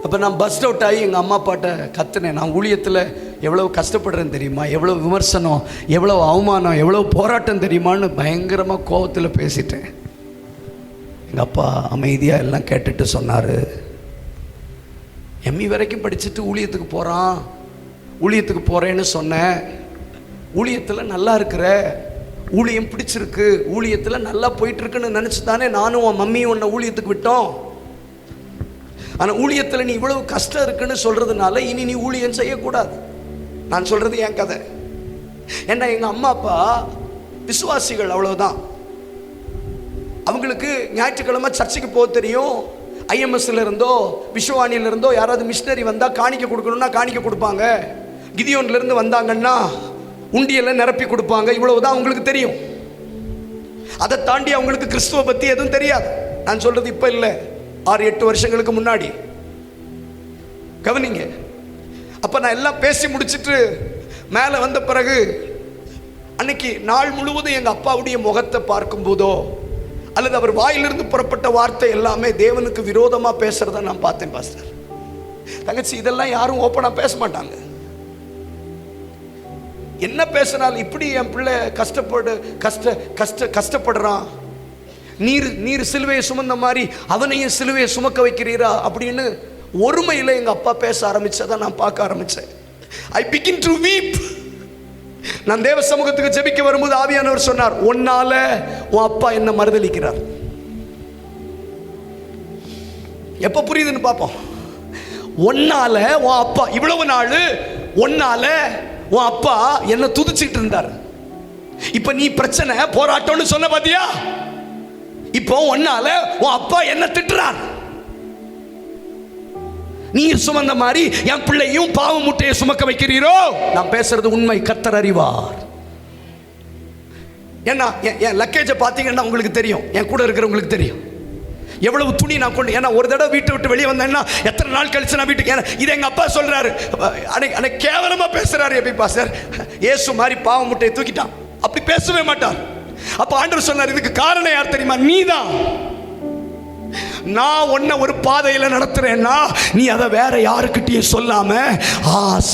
அப்போ நான் பஸ் அவுட் ஆகி எங்கள் அம்மா அப்பாட்ட கத்துனேன். நான் ஊழியத்தில் எவ்வளோ கஷ்டப்படுறேன்னு தெரியுமா, எவ்வளோ விமர்சனம், எவ்வளோ அவமானம், எவ்வளோ போராட்டம் தெரியுமான்னு பயங்கரமாக கோபத்தில் பேசிட்டேன். எங்கள் அப்பா அமைதியாக எல்லாம் கேட்டுட்டு சொன்னார், எம்இ வரைக்கும் படிச்சுட்டு ஊழியத்துக்கு போகிறேன்னு சொன்னேன். ஊழியத்தில் நல்லா இருக்கிற, ஊழியம் பிடிச்சிருக்கு, ஊழியத்தில் நல்லா போயிட்டுருக்குன்னு நினச்சி தானே நானும் உன் மம்மியும் உன்னை ஊழியத்துக்கு விட்டோம். ஆனால் ஊழியத்தில் நீ இவ்வளவு கஷ்டம் இருக்குன்னு சொல்கிறதுனால இனி நீ ஊழியம் செய்யக்கூடாது. நான் சொல்கிறது என் கதை. ஏன்னா எங்கள் அம்மா அப்பா விசுவாசிகள், அவ்வளோதான். அவங்களுக்கு ஞாயிற்றுக்கிழமை சர்ச்சுக்கு போக தெரியும். ஐஎம்எஸ்ல இருந்தோ விஸ்வவாணியில இருந்தோ யாராவது மிஷினரி வந்தால் காணிக்க கொடுக்கணும்னா காணிக்க கொடுப்பாங்க. கிதியோன்லேருந்து வந்தாங்கன்னா உண்டியெல்லாம் நிரப்பி கொடுப்பாங்க. இவ்வளவுதான் அவங்களுக்கு தெரியும். அதை தாண்டி அவங்களுக்கு கிறிஸ்துவ பற்றி எதுவும் தெரியாது. நான் சொல்கிறது இப்போ இல்லை, 6-8 வருஷங்களுக்கு முன்னாடி. கவனிங்க. அப்போ நான் எல்லாம் பேசி முடிச்சுட்டு மேலே வந்த பிறகு அன்னைக்கு நாள் முழுவதும் எங்கள் அப்பாவுடைய முகத்தை பார்க்கும்போதோ அல்லது அவர் வாயிலிருந்து புறப்பட்ட வார்த்தை எல்லாமே தேவனுக்கு விரோதமாக பேசுகிறத நான் பார்த்தேன் பாஸ்டர். தங்கச்சி, இதெல்லாம் யாரும் ஓப்பனாக பேச மாட்டாங்க. என்ன பேசினாலும் இப்படி என் பிள்ளை கஷ்டப்படுறான், நீர் சிலுவையை சுமந்த மாதிரி அவனையும் சிலுவையை சுமக்க வைக்கிறீரா அப்படின்னு ஒருமையில் எங்கள் அப்பா பேச ஆரம்பிச்சதை நான் பார்க்க ஆரம்பித்தேன். ஐ பிகின் டு வீப். நான் தேவ சமூகத்துக்கு ஜெபிக்க வரும்போது ஆவியானவர் சொன்னார், உன்னால உன் அப்பா என்ன மறுதலிக்கிறார். எப்போ புரியுதுன்னு பார்ப்போம். ஒன்னால உன் அப்பா, இவ்வளவு நாள் ஒன்னால உன் அப்பா என்ன துதிச்சிட்டு இருந்தார். இப்ப நீ பிரச்சனை போராட்டம்னு சொன்ன பாத்தியா, இப்போ ஒன்னால உன் அப்பா என்ன திட்டுறார். நீ சுமந்த மாதிரி என் பிள்ளையும் பாவ முட்டையை சுமக்க வைக்கிறீரோ. நான் பேசுறது உண்மை, கர்த்தர் அறிவார். ஏன்னா என் லக்கேஜை பார்த்தீங்கன்னா உங்களுக்கு தெரியும், என் கூட இருக்கிறவங்களுக்கு தெரியும் எவ்வளவு துணி நான் கொண்டு. ஏன்னா ஒரு தடவை வீட்டை விட்டு வெளியே வந்தேன்னா எத்தனை நாள் கழிச்சு நான் வீட்டுக்கு, இது எங்க அப்பா சொல்றாரு. அன்னைக்கு கேவலமா பேசுறாரு. எப்படி பாஸ்டர், இயேசு மாதிரி பாவ முட்டையை தூக்கிட்டான், அப்படி பேசவே மாட்டார். அப்ப ஆண்டவர் சொன்னார், இதுக்கு காரணம் யார் தெரியுமா? நீதான். நான் உன்னை ஒரு பாதையில் நடத்துறேன்னா நீ அதை வேற யாருக்கிட்டையும் சொல்லாம,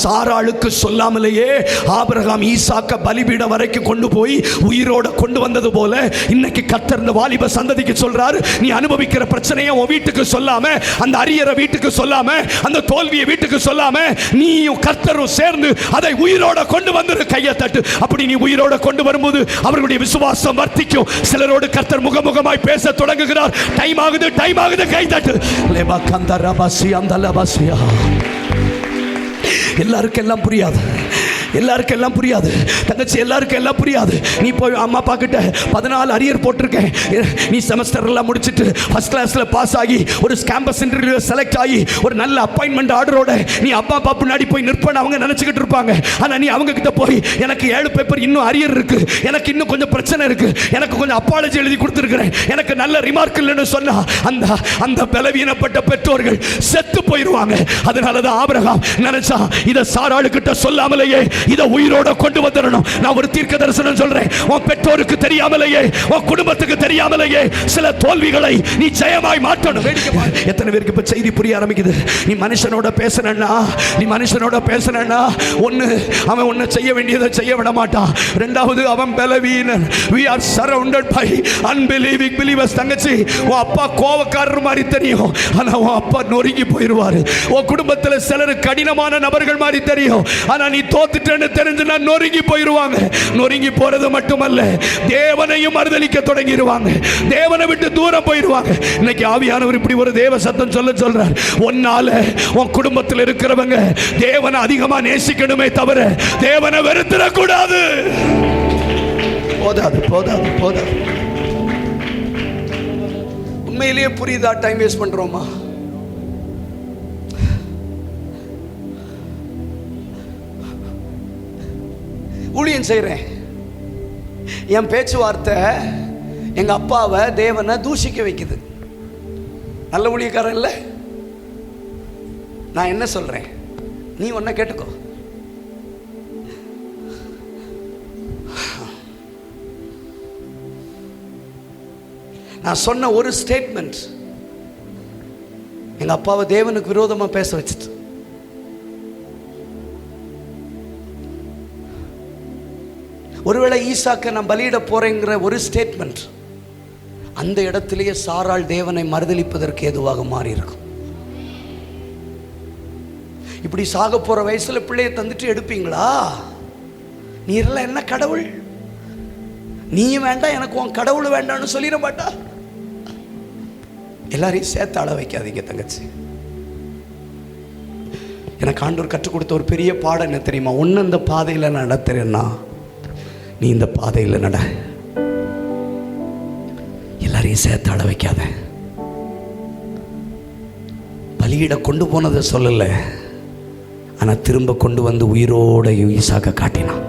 சாராளுக்கு சொல்லாமலேயே ஆபிரகாம் ஈசாக்க பலிபீடம் வரைக்கும் கொண்டு போய் உயிரோட கொண்டு வந்தது போல இன்னைக்கு கர்த்தர் இந்த வாலிப சந்ததிக்கு சொல்றாரு, நீ அனுபவிக்கிற பிரச்சனையை உன் வீட்டுக்கு சொல்லாம, அந்த அரியரை வீட்டுக்கு சொல்லாம, அந்த தோல்வியை வீட்டுக்கு சொல்லாம, நீயும் கர்த்தரும் சேர்ந்து அதை உயிரோட கொண்டு வந்து கையை தட்டு. அப்படி நீ உயிரோட கொண்டு வரும்போது அவர்களுடைய விசுவாசம் வர்த்திக்கும். சிலரோடு கர்த்தர் முகமுகமாய் பேச தொடங்குகிறார். டைம் ஆகுது, டைம் ஆகுது, கை தட்டு. லேபா கந்த ரபாசி அந்த லபாசியா. எல்லாருக்கும் எல்லாம் புரியாது, எல்லாருக்கும் எல்லாம் புரியாது தங்கச்சி, எல்லாருக்கும் எல்லாம் புரியாது. நீ போய் அம்மா அப்பா கிட்ட 14 அரியர் போட்டிருக்கேன், நீ செமஸ்டர் எல்லாம் முடிச்சுட்டு ஃபர்ஸ்ட் கிளாஸ்ல பாஸ் ஆகி ஒரு கேம்பஸ் இன்டர்வியூ செலக்ட் ஆகி ஒரு நல்ல அப்பாயின்மெண்ட் ஆர்டரோட நீ அப்பா அப்பா பின்னாடி போய் நிற்பேன்னு அவங்க நினைச்சுக்கிட்டு இருப்பாங்க. ஆனா நீ அவங்க கிட்ட போய், எனக்கு 7 பேப்பர் இன்னும் அரியர் இருக்கு, எனக்கு இன்னும் கொஞ்சம் பிரச்சனை இருக்கு, எனக்கு கொஞ்சம் அப்பாலஜி எழுதி கொடுத்துருக்கிறேன், எனக்கு நல்ல ரிமார்க் இல்லைன்னு சொன்னா அந்த அந்த பலவீனப்பட்ட பெற்றோர்கள் செத்து போயிடுவாங்க. அதனாலதான் ஆபிரகாம் நினைச்சா, இதை சாராளு கிட்ட சொல்லாமலேயே இதை உயிரோட கொண்டு வந்துடணும். நான் ஒரு தீர்க்க தரிசனம் சொல்றேன், உன் பெற்றோருக்கு தெரியாமலேயே, உன் குடும்பத்துக்கு தெரியாமலேயே சில தோல்விகளை நீ ஜெயமாய் மாற்றணும். எத்தனை பேருக்கு இப்ப செய்தி புரிய ஆரம்பிக்குது? நீ மனுஷனோட பேசணும்னா ஒன்னு அவன் ஒன்னு செய்ய வேண்டியதை செய்ய விட மாட்டான். ரெண்டாவது அவன் பலவீனன். we are surrounded by unbelieving believers. தங்கச்சி, உன் அப்பா கோவக்காரர் மாதிரி தெரியும், ஆனா உன் அப்பா நொறுங்கி போயிடுவாரு. உன் குடும்பத்தில் சிலர் கடினமான நபர்கள் மாதிரி தெரியும், ஆனா நீ தோத்துட்டு தெரிஞ்சுனா நொறுங்கி போயிருவாங்க. நொறுங்கி போறது மட்டுமல்ல, தேவனையும் மறுதலிக்க தொடங்கிடுவாங்க, தேவனை விட்டு தூரம் போயிருவாங்க. இன்னைக்கு ஆவியானவர் இப்படி ஒரு தேவ சத்தம் சொல்றார், ஒன்னால உன் குடும்பத்தில் இருக்கிறவங்க தேவனை அதிகமா நேசிக்கணுமே தவிர தேவனை வெறுத்துடக்கூடாது. போதாது போதாது போதாது. உண்மையிலேயே புரியுதா? டைம் வேஸ்ட் பண்றோமா? ஊழியம் செய்கிறேன், என் பேச்சுவார்த்தை எங்கள் அப்பாவை தேவனை தூஷிக்க வைக்குது. நல்ல ஊழியக்காரன் இல்லை. நான் என்ன சொல்கிறேன், நீ ஒன்றை கேட்டுக்கோ. நான் சொன்ன ஒரு ஸ்டேட்மெண்ட் எங்கள் அப்பாவை தேவனுக்கு விரோதமாக பேச வச்சுட்டு, ஒருவேளை ஈசாக்க நான் பலியிட போறேங்கிற ஒரு ஸ்டேட்மெண்ட் அந்த இடத்திலேயே சாராள் தேவனை மறுதலிப்பதற்கு ஏதுவாக மாறி இருக்கும். இப்படி சாக போற வயசுல பிள்ளையை தந்துட்டு எடுப்பீங்களா? நீரெல்லாம் என்ன கடவுள்? நீயும் வேண்டாம், எனக்கு உன் கடவுள் வேண்டாம்னு சொல்லிட மாட்டா? எல்லாரையும் சேர்த்து அழ வைக்காதீங்க தங்கச்சி. எனக்கு ஆண்டவர் கற்றுக் கொடுத்த ஒரு பெரிய பாடம் என்ன தெரியுமா? ஒன்று இந்த பாதையில் நான் நடத்துறேன்னா நீ இந்த பாதையில் நட. எல்லாரையும் சேர்த்து அழ வைக்காத. பலியிட கொண்டு போனதை சொல்லலை, ஆனால் திரும்ப கொண்டு வந்து உயிரோட ஈசாக்க காட்டினான்.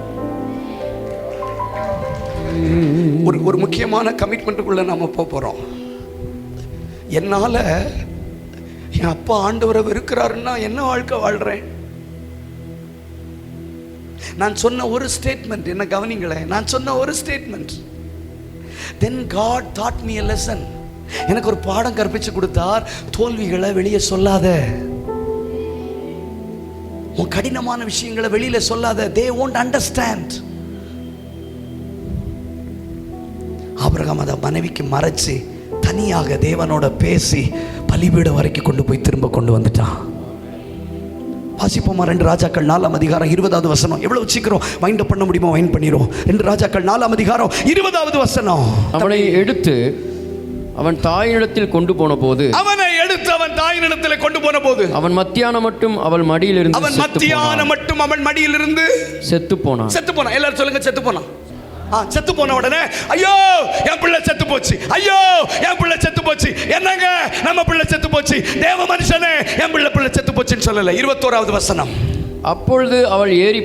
ஒரு முக்கியமான கமிட்மெண்ட்டுக்குள்ள நம்ம போகிறோம். என்னால் என் அப்பா ஆண்டவரை வெறுக்கிறாருன்னா என்ன வாழ்க்கை வாழ்றேன்? நான் சொன்ன ஒரு ஸ்டேட்மெண்ட், என்ன கவனிங்களேன், நான் சொன்ன ஒரு statement, then God taught me a lesson. எனக்கு ஒரு பாடம் கற்பிச்சு கொடுத்தார். தோல்விகளை வெளியே சொல்லாத, உன் கடினமான விஷயங்களை வெளியில சொல்லாத, they won't understand. ஆபிரகாம் அதை மனைவிக்கு மறைச்சு தனியாக தேவனோட பேசி பலிபீடம் வரைக்கும் கொண்டு போய் திரும்ப கொண்டு வந்துட்டான். வாசிப்போமா? 2 ராஜாக்கள் 4ஆம் அதிகாரம் 20வது வசனம். எவ்வளவு சீக்கிரம் வைண்ட் பண்ண முடியுமோ வைண்ட் பண்ணிரும். 2 ராஜாக்கள் 4ஆம் அதிகாரம் 20வது வசனம். அவனை எடுத்து அவன் தாயினிடத்தில் கொண்டு போன போது, அவனை எடுத்து அவன் தாயினிடத்தில் கொண்டு போன போது, அவன் மத்தியானம் மட்டும் அவள் மடியிலிருந்து அவன் மடியிலிருந்து செத்து போனான். செத்து போனான். எல்லாரும் சொல்லுங்க, செத்து போனான். செத்து போன உடனே ஐயோ என் பிள்ளை செத்து போச்சு, ஐயோ என் பிள்ளை செத்து போச்சு, என்னங்க நம்ம பிள்ளை செத்து போச்சு, தேவ மனுஷனே என் பிள்ளை செத்து போச்சுன்னு சொல்லல. 21வது வசனம். அப்பொழுது அவள் ஏறி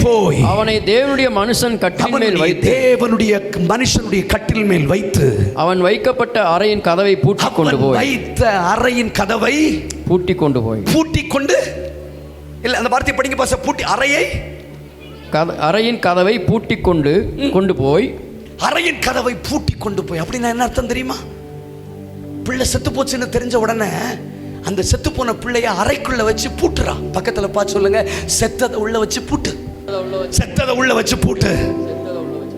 போய் அவனை தேவனுடைய மனுஷன் கட்டில் மேல் வைத்து, தேவனுடைய மனுஷனுடைய கட்டில் மேல் வைத்து, அவன் வைக்கப்பட்ட அறையின் கதவை பூட்டி கொண்டு போய், வைத்த அறையின் கதவை பூட்டி கொண்டு இல்ல அந்த வார்த்தை படிங்க பாச. பூட்டி அறையை, அறையின் கதவை பூட்டி கொண்டு போய், அறையின் கதவை பூட்டி கொண்டு போய். அப்படின்னா என்ன அர்த்தம் தெரியுமா? பிள்ளை செத்து போச்சுன்னு தெரிஞ்ச உடனே அந்த செத்து போன பிள்ளைய அறைக்குள்ள வச்சு பூட்டுறா. பக்கத்துல பார்த்து சொல்லுங்க, செத்ததை உள்ள வச்சு பூட்டு, செத்ததை உள்ள வச்சு பூட்டு.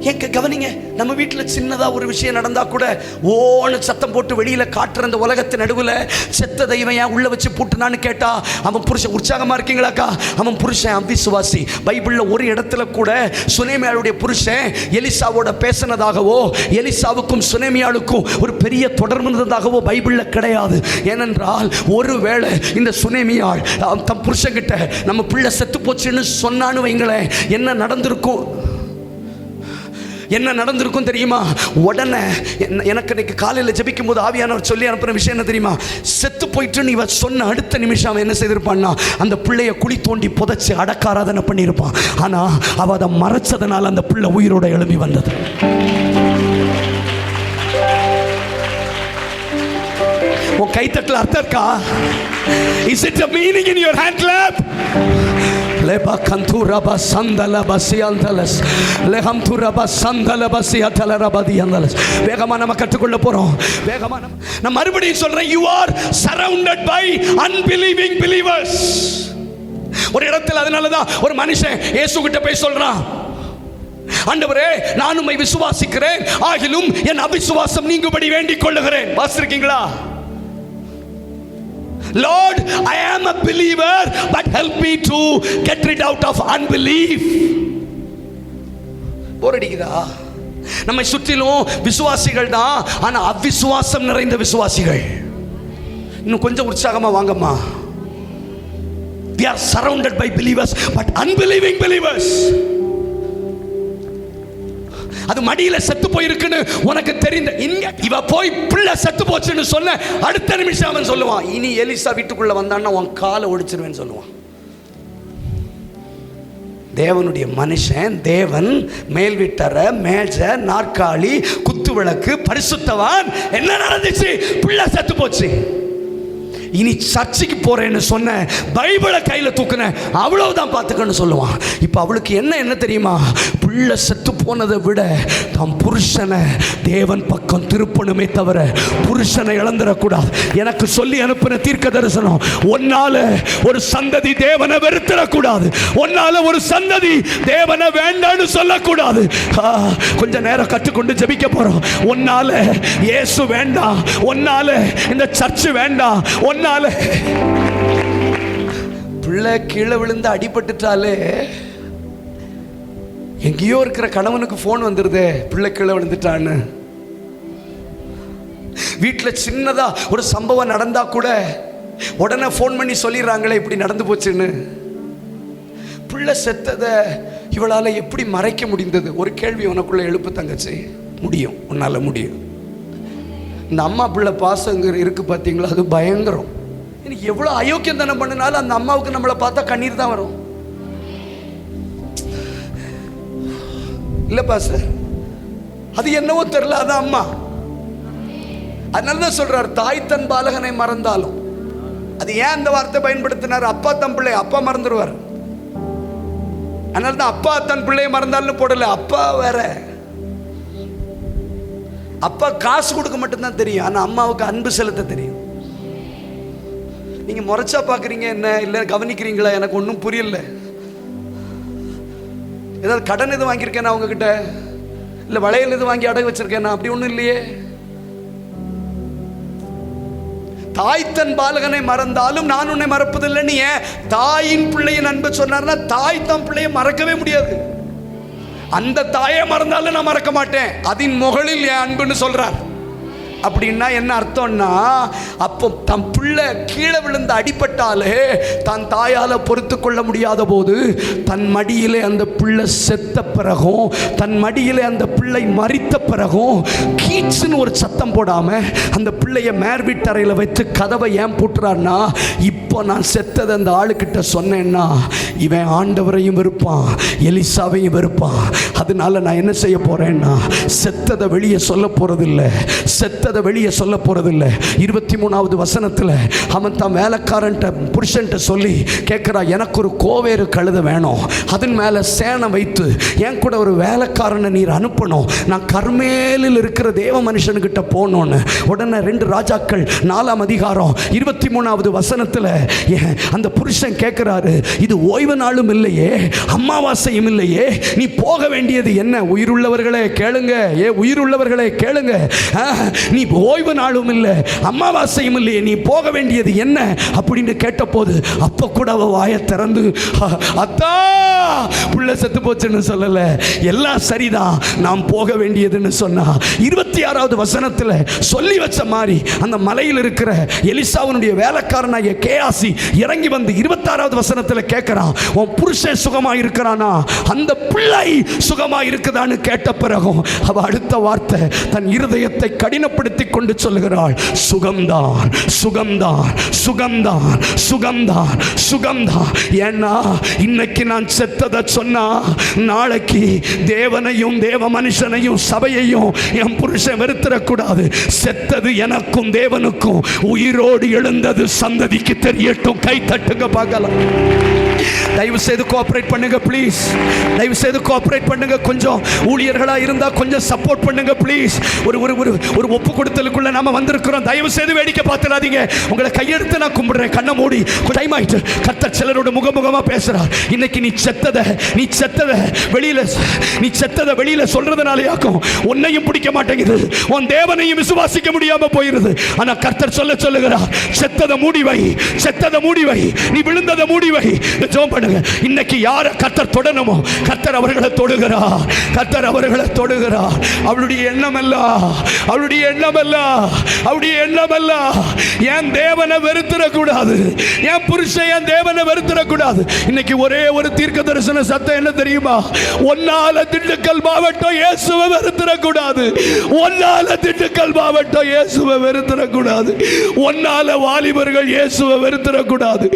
எங்க கவனிங்க, நம்ம வீட்டில் சின்னதா ஒரு விஷயம் நடந்தா கூட ஓன்னு சத்தம் போட்டு வெளியில காட்டுற அந்த உலகத்து நடுவில் செத்த தெய்வம் ஏன் உள்ள வச்சு பூட்டுனான்னு கேட்டா, அவன் புருஷன் உற்சாகமா இருக்கீங்களாக்கா, அவன் புருஷன் அவிசுவாசி. பைபிள்ல ஒரு இடத்துல கூட சுனேமியாளுடைய புருஷன் எலிசாவோட பேசினதாகவோ எலிசாவுக்கும் சுனேமியாளுக்கும் ஒரு பெரிய தொடர்பு இருந்ததாகவோ பைபிள்ல கிடையாது. ஏனென்றால் ஒருவேளை இந்த சுனேமியாள் தம் புருஷன்கிட்ட நம்ம பிள்ளை செத்து போச்சுன்னு சொன்னான்னு வைங்களேன், என்ன நடந்திருக்கும் தெரியுமா? உடனே எனக்கு இன்னைக்கு காலையில் ஜெபிக்கும் போது ஆவியானவர் சொல்லி அனுப்புற விஷயம் என்ன தெரியுமா? செத்து போயிட்டு நீ சொன்ன அடுத்த நிமிஷம் அவன் என்ன செய்திருப்பான்னா, அந்த பிள்ளைய குழி தோண்டி புதைச்சு அடக்காராதனை பண்ணியிருப்பான். ஆனா அவ அதை மறைச்சதுனால அந்த பிள்ளை உயிரோட எழுப்பி வந்தது. உன் கைத்தட்டல அர்த்தம் இருக்கா? Is it a meaning in your hand clap? Leba kantura basandala basiandalas lehamtura basandala basiatala rabadiandalas. வேகமா நம்ம கற்றுக்கொள்ள போறோம். வேகமா நான் மறுபடியும் சொல்றேன், you are surrounded by unbelieving believers. ஒரு இடத்துல அதனாலதான் ஒரு மனுஷன் இயேசு கிட்ட போய் சொல்றான், ஆண்டவரே நான் உம்மை விசுவாசிக்கிறேன், ஆகிலும் என் அவிசுவாசம் நீங்கும்படி வேண்டிக் கொள்ளுகிறேன். வாசிருக்கீங்களா? Lord, I am a believer, but help me to get rid out of unbelief. போரடிக்குதா? நம்மை சுற்றிலும் விசுவாசிகள் தான், ஆனா அவிசுவாசம் நிறைந்த விசுவாசிகள். இன்னும் கொஞ்சம் உற்சாகமா வாங்கம்மா. We are surrounded by believers, but unbelieving believers. அது மடியில செத்து போயிருக்குன்னு உனக்கு தெரிந்த இவ போய் பிள்ளை செத்து போச்சுன்னு சொன்ன அடுத்த நிமிஷம் அவன் சொல்லுவான், இனி எலிசா வீட்டுக்குள்ள வந்தான்னா உன் காலை ஒடிச்சிருவேன்னு சொல்லுவான். தேவனுடைய மனுஷன், தேவன், மேல் வீட்டற, மேஜ, நாற்காலி, குத்து விளக்கு, பரிசுத்தவான். என்ன நடந்துச்சு? பிள்ளை செத்து போச்சு. இனி சர்ச்சைக்கு போறேன்னு சொன்ன பைபிளை கையில தூக்குன அவ்வளவுதான் பார்த்துக்கன்னு சொல்லுவான். இப்ப அவளுக்கு என்ன தெரியுமா? பிள்ளை செத்து போனதை விட தம் புருஷனை தேவன் பக்கம் திருப்பணுமே தவிர புருஷனை இழந்துடக்கூடாது. எனக்கு சொல்லி அனுப்பின தீர்க்க தரிசனம், ஒன்னால ஒரு சந்ததி தேவனை வெறுத்திடக்கூடாது, ஒன்னால ஒரு சந்ததி தேவனை வேண்டான்னு சொல்லக்கூடாது. கொஞ்ச நேரம் கற்றுக்கொண்டு ஜெபிக்க போறோம். ஒன்னால இயேசு வேண்டாம், ஒன்னால இந்த சர்ச் வேண்டாம், ஒன்னால பிள்ளை கீழே விழுந்து அடிபட்டுட்டாலே எங்கேயோ இருக்கிற கணவனுக்கு போன் வந்துருதே, பிள்ளை கீழே விழுந்துட்டான்னு. வீட்டில் சின்னதா ஒரு சம்பவம் நடந்தா கூட உடனே போன் பண்ணி சொல்லிடுறாங்களே இப்படி நடந்து போச்சுன்னு. பிள்ளை செத்ததை இவளால எப்படி மறைக்க முடிந்தது? ஒரு கேள்வி உனக்குள்ள எழுப்பு தங்கச்சி. முடியும், உன்னால முடியும். இந்த அம்மா பிள்ளை பாசம் இருக்கு பார்த்தீங்களா, அது பயங்கரம். எனக்கு எவ்வளோ அயோக்கியம் தானே பண்ணினாலும் அந்த அம்மாவுக்கு நம்மளை பார்த்தா கண்ணீர் தான் வரும். இல்லப்பா சார், அது என்னவோ தெரியல, அது அம்மா. அதனால தான் சொல்றார், தாய் தன் பாலகனை மறந்தாலும் அது ஏன் அந்த வார்த்தை பயன்படுத்தினார்? அப்பா தன் பிள்ளை, அப்பா மறந்துடுவார். அதனால தான் அப்பா தன் பிள்ளையை மறந்தாலும் போடல. அப்பா வேற. அப்பா காசு கொடுக்க மட்டும்தான் தெரியும், ஆனா அம்மாவுக்கு அன்பு செலுத்த தெரியும். நீங்க முறைச்சா பாக்குறீங்க என்ன, இல்ல கவனிக்கிறீங்களா? எனக்கு ஒன்றும் புரியல. ஏதாவது கடன் எதுவும் வாங்கியிருக்கேன் அவங்க கிட்ட, இல்ல வளையல் எதுவும் வாங்கி அடகு வச்சிருக்கேன்? அப்படி ஒன்றும் இல்லையே. தாய் தன் பாலகனை மறந்தாலும் நான் உன்னை மறப்பதில்லைன்னு ஏன் தாயின் பிள்ளையின் அன்பு சொன்னார்னா, தாய் தன் பிள்ளையை மறக்கவே முடியாது. அந்த தாயை மறந்தாலும் நான் மறக்க மாட்டேன், அதன் முகளில் என் அன்புன்னு சொல்றார். அப்படின்னா என்ன அர்த்தம்னா, அப்போ தன் பிள்ளை கீழே விழுந்து அடிபட்டாலே தன் தாயால் பொறுத்து கொள்ள முடியாத போது தன் மடியிலே அந்த பிள்ளை செத்த பிறகும், தன் மடியிலே அந்த பிள்ளை மரித்த பிறகும் கீச்சுன்னு ஒரு சத்தம் போடாம அந்த பிள்ளைய மேர் வீட்டறையில் வைத்து கதவை ஏன் பூட்டுறான்னா, இப்போ நான் செத்ததை அந்த ஆளுக்கிட்ட சொன்னேன்னா இவன் ஆண்டவரையும் வெறுப்பான், எலிசாவையும் வெறுப்பான். அதனால நான் என்ன செய்ய போறேன்னா, செத்ததை வெளியே சொல்ல போறதில்லை, செத்ததை வெளியே சொல்ல போறதில்லை. 23வது வசனத்தில் அவன் தான் வேலைக்காரன்ட்ட புருஷன்ட்ட சொல்லி கேட்கிறா, எனக்கு ஒரு கோவேறு கழுத வேணும், அதன் மேல சேனை வைத்து என் கூட ஒரு வேலைக்காரனை நீர் அனுப்பணும், நான் கர்மேலில் இருக்கிற தேவ மனுஷனுக்கிட்ட போகணும்னு. உடனே 2 ராஜாக்கள் 4ஆம் அதிகாரம் 23வது வசனத்தில் அந்த புருஷன் கேட்கிறாரு, இது ஓய்வு நாளும் இல்லையே, அமாவாசையும் இல்லையே, நீ போக வேண்டியது என்ன? உயிருள்ளவர்களே கேளுங்க, உயிருள்ளவர்களே கேளுங்க, நீ ஓய்வு நாளும் இல்லை, அமாவாசையும் இல்லையே, நீ போக வேண்டியது என்ன அப்படின்னு கேட்டபோது அப்ப கூட அவ வாயை திறந்து அத்தா புள்ள செத்து போச்சுன்னு சொல்லல, எல்லாம் சரிதான், நாம் போக வேண்டியதுன்னு சொன்னா. 26வது வசனத்தில் சொல்லி வச்ச மாதிரி அந்த மலையில் இருக்கிற எலிசாவுடைய வேலைக்காரனாகிய கேயாசி இறங்கி வந்து 26வது வசனத்தில் கேட்கிறான், உன் புருஷன் சுகமா இருக்கிறானா, அந்த பிள்ளை சுகமா இருக்குதான்னு கேட்ட பிறகும் அவ அடுத்த வார்த்தை தன் இருதயத்தை கடினப்படுத்தி கொண்டு சொல்கிறாள், சுகம்தான் சுகம்தான் சுகம்தான் சுகம்தான் சுகம்தான். ஏன்னா இன்னைக்கு நான் செத்ததை சொன்னா நாளைக்கு தேவனையும் தேவ மனுஷனையும் சபையையும் என் புருஷன் வெறுத்திடக்கூடாது. செத்தது எனக்கும் தேவனுக்கும், உயிரோடு எழுந்தது சந்ததிக்கு தெரியட்டும். கை தட்டுங்க பார்க்கலாம். தயவு செய்து கோஆபரேட் பண்ணுங்க ப்ளீஸ், தயவு செய்து கோஆபரேட் பண்ணுங்க. கொஞ்சம் ஊழியர்களா இருந்தா கொஞ்சம் சப்போர்ட் பண்ணுங்க ப்ளீஸ். ஒரு ஒரு ஒரு ஒப்பு கொடுத்தலுக்குள்ள நாம வந்திருக்கிறோம். தயவு செய்து வேடிக்கை பார்த்துடாதீங்க. உங்களை கையெடுத்து நான் கும்பிடுறேன், கண்ணை மூடி. டைம் ஆயிட்டு. கர்த்தர் சிலரோட முகமுகமா பேசுறார். இன்னைக்கு நீ செத்ததை வெளியில சொல்றதுனாலயாக்கும் உன்னையும் பிடிக்க மாட்டேங்குது, உன் தேவனையும் விசுவாசிக்க முடியாம போயிருது. ஆனா கர்த்தர் சொல்லுகிறார், செத்ததை மூடி வை, செத்ததை மூடி வை, நீ விழுந்ததை மூடி வை. ஜெபம் பண்ணுங்க. இன்னைக்கு யார கர்த்தர் தொடணுமோ கர்த்தர் அவர்களை தொடுகிறார், கர்த்தர் அவர்களை தொடுகிறார். அவளுடைய எண்ணமெல்லாம் என் தேவனை வெறுத்திடக்கூடாது, என் புருஷன் என் தேவனை வெறுத்திடக்கூடாது. இன்னைக்கு ஒரே ஒரு தீர்க்க தரிசன சத்தம் என்ன தெரியுமா? ஒன்னால திண்டுக்கல் மாவட்டம் இயேசுவை வெறுத்திடக்கூடாது, ஒன்னால திண்டுக்கல் மாவட்டம் இயேசுவை வெறுத்திடக்கூடாது, ஒன்னால வாலிபர்கள் இயேசுவை வெறுத்திடக்கூடாது,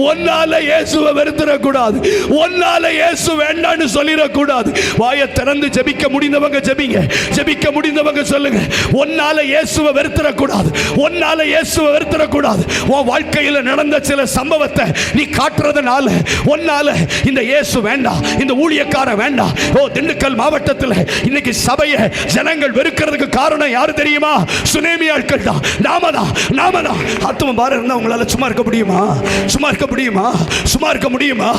ஒன்னால இயேசுவை வெறுத்திடக்கூடாது, ஒன்னால இயேசு வேண்டான்னு சொல்லிடக்கூடாது. வாயை திறந்து ஜெபிக்க முடிந்தவங்க ஜெபிங்க, ஜெபிக்க முடிந்தவங்க சொல்லுங்க. ஒன்னால இயேசுவை வெறுத்திடக்கூடாது, ஒன்னால இயேசுவை வெறுத்திடக்கூடாது. உன் வாழ்க்கையில் நடந்த சில சம்பவத்தை நீ காட்டுறதுனால ஒன்னால இந்த இயேசு வேண்டாம், இந்த ஊழியக்கார வேண்டாம். திண்டுக்கல் மாவட்டத்தில் இன்னைக்கு சபையை ஜனங்கள் வெறுக்கிறதுக்கு காரணம் யாரு தெரியுமா? சுனேமி ஆட்கள் தான், நாம தான். ஆத்தும பாரம் இருந்தா உங்களால சும்மா இருக்க முடியுமா? சும்மா இருக்க முடியுமா? சும்மா இருக்க முடியுமா?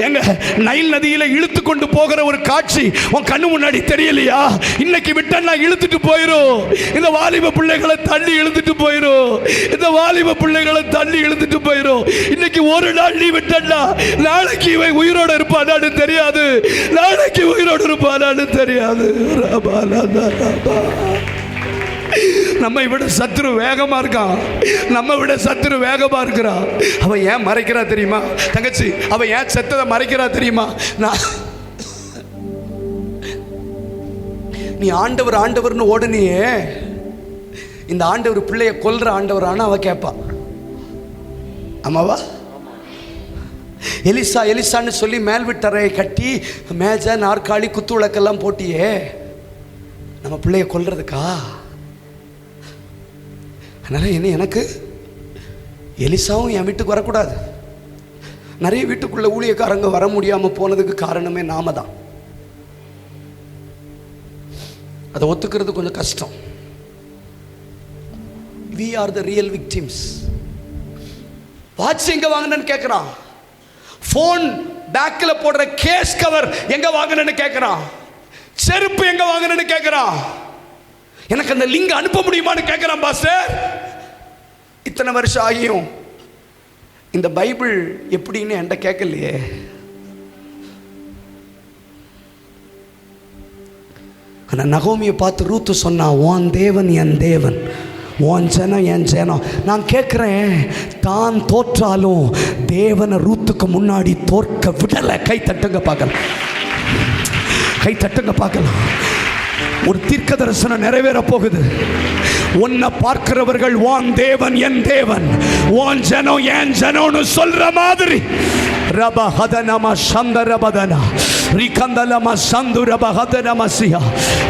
எங்க நைல் நதியில இழுத்து கொண்டு போகிற ஒரு காட்சி உன் கண்ணு முன்னாடி தெரியலையா? இன்னைக்கு விட்டா இழுத்துட்டு போயிரும், இந்த வாலிப பிள்ளைகளை தள்ளி இழுத்துட்டு போயிரும், இந்த வாலிப பிள்ளைகளை தள்ளி இழுத்துட்டு போயிரும். இன்னைக்கு ஒரு நாள் நீ விட்டா நாளைக்கு இவன் உயிரோடு இருப்பானான்னு தெரியாது, நாளைக்கு உயிரோடு இருப்பானான்னு தெரியாது. நம்மை விட சத்துரு வேகமா இருக்கான், நம்ம விட சத்துரு வேகமா இருக்கிறான். அவன் ஏன் மறைக்கிறா தெரியுமா தங்கச்சி? அவன் ஏன் செத்ததை மறைக்கிறா தெரியுமா? நீ ஆண்டவர்னு ஓடுனியே, இந்த ஆண்டவர் பிள்ளைய கொல்ற ஆண்டவர் ஆனா அவ கேட்பா, ஆமாவா? எலிசான்னு சொல்லி மேல் வீட்டறையை கட்டி மேஜை நாற்காலி குத்து விளக்கெல்லாம் போட்டியே, நம்ம பிள்ளைய கொல்றதுக்கா? அதனால என்ன எனக்கு எலிசாவும் என் வீட்டுக்கு வரக்கூடாது. நிறைய வீட்டுக்குள்ள ஊழியக்காரங்க வர முடியாமல் போனதுக்கு காரணமே நாம தான். அதை ஒத்துக்கிறது கொஞ்சம் கஷ்டம். We are the real victims. Watch எங்க வாங்கினேன்னு கேட்குறான். ஃபோன் பேக்கில் போடுற கேஸ் கவர் எங்க வாங்கினேன்னு கேட்குறான். செருப்பு எங்க வாங்கினேன்னு கேட்குறான். எனக்கு அந்த லிங்க் அனுப்ப முடியுமான்னு கேட்குறான். பாஸ்டர், இத்தனை வருஷம் ஆகியும் இந்த பைபிள் எப்படின்னு என்கிட்ட கேட்கலையே. ஆனால் நகோமியை பார்த்து ரூத்து சொன்னா, உன் தேவன் என் தேவன், உன் ஜனம் என் ஜனம். நான் கேட்குறேன், தான் தோற்றாலும் தேவனை ரூத்துக்கு முன்னாடி தோற்க விடலை. கை தட்டுங்க பார்க்கலாம், கை தட்டுங்க பார்க்கலாம். ஒரு தீர்க்க தரிசனம் நிறைவேற போகுது. உன்னை பார்க்கிறவர்கள் உன் தேவன் என் தேவன், உன் ஜனம் என் ஜனம்னு சொல்ற மாதிரி ரபஹதனம சந்தரபதனா ரிகந்தலம சந்துரபஹதனமசியா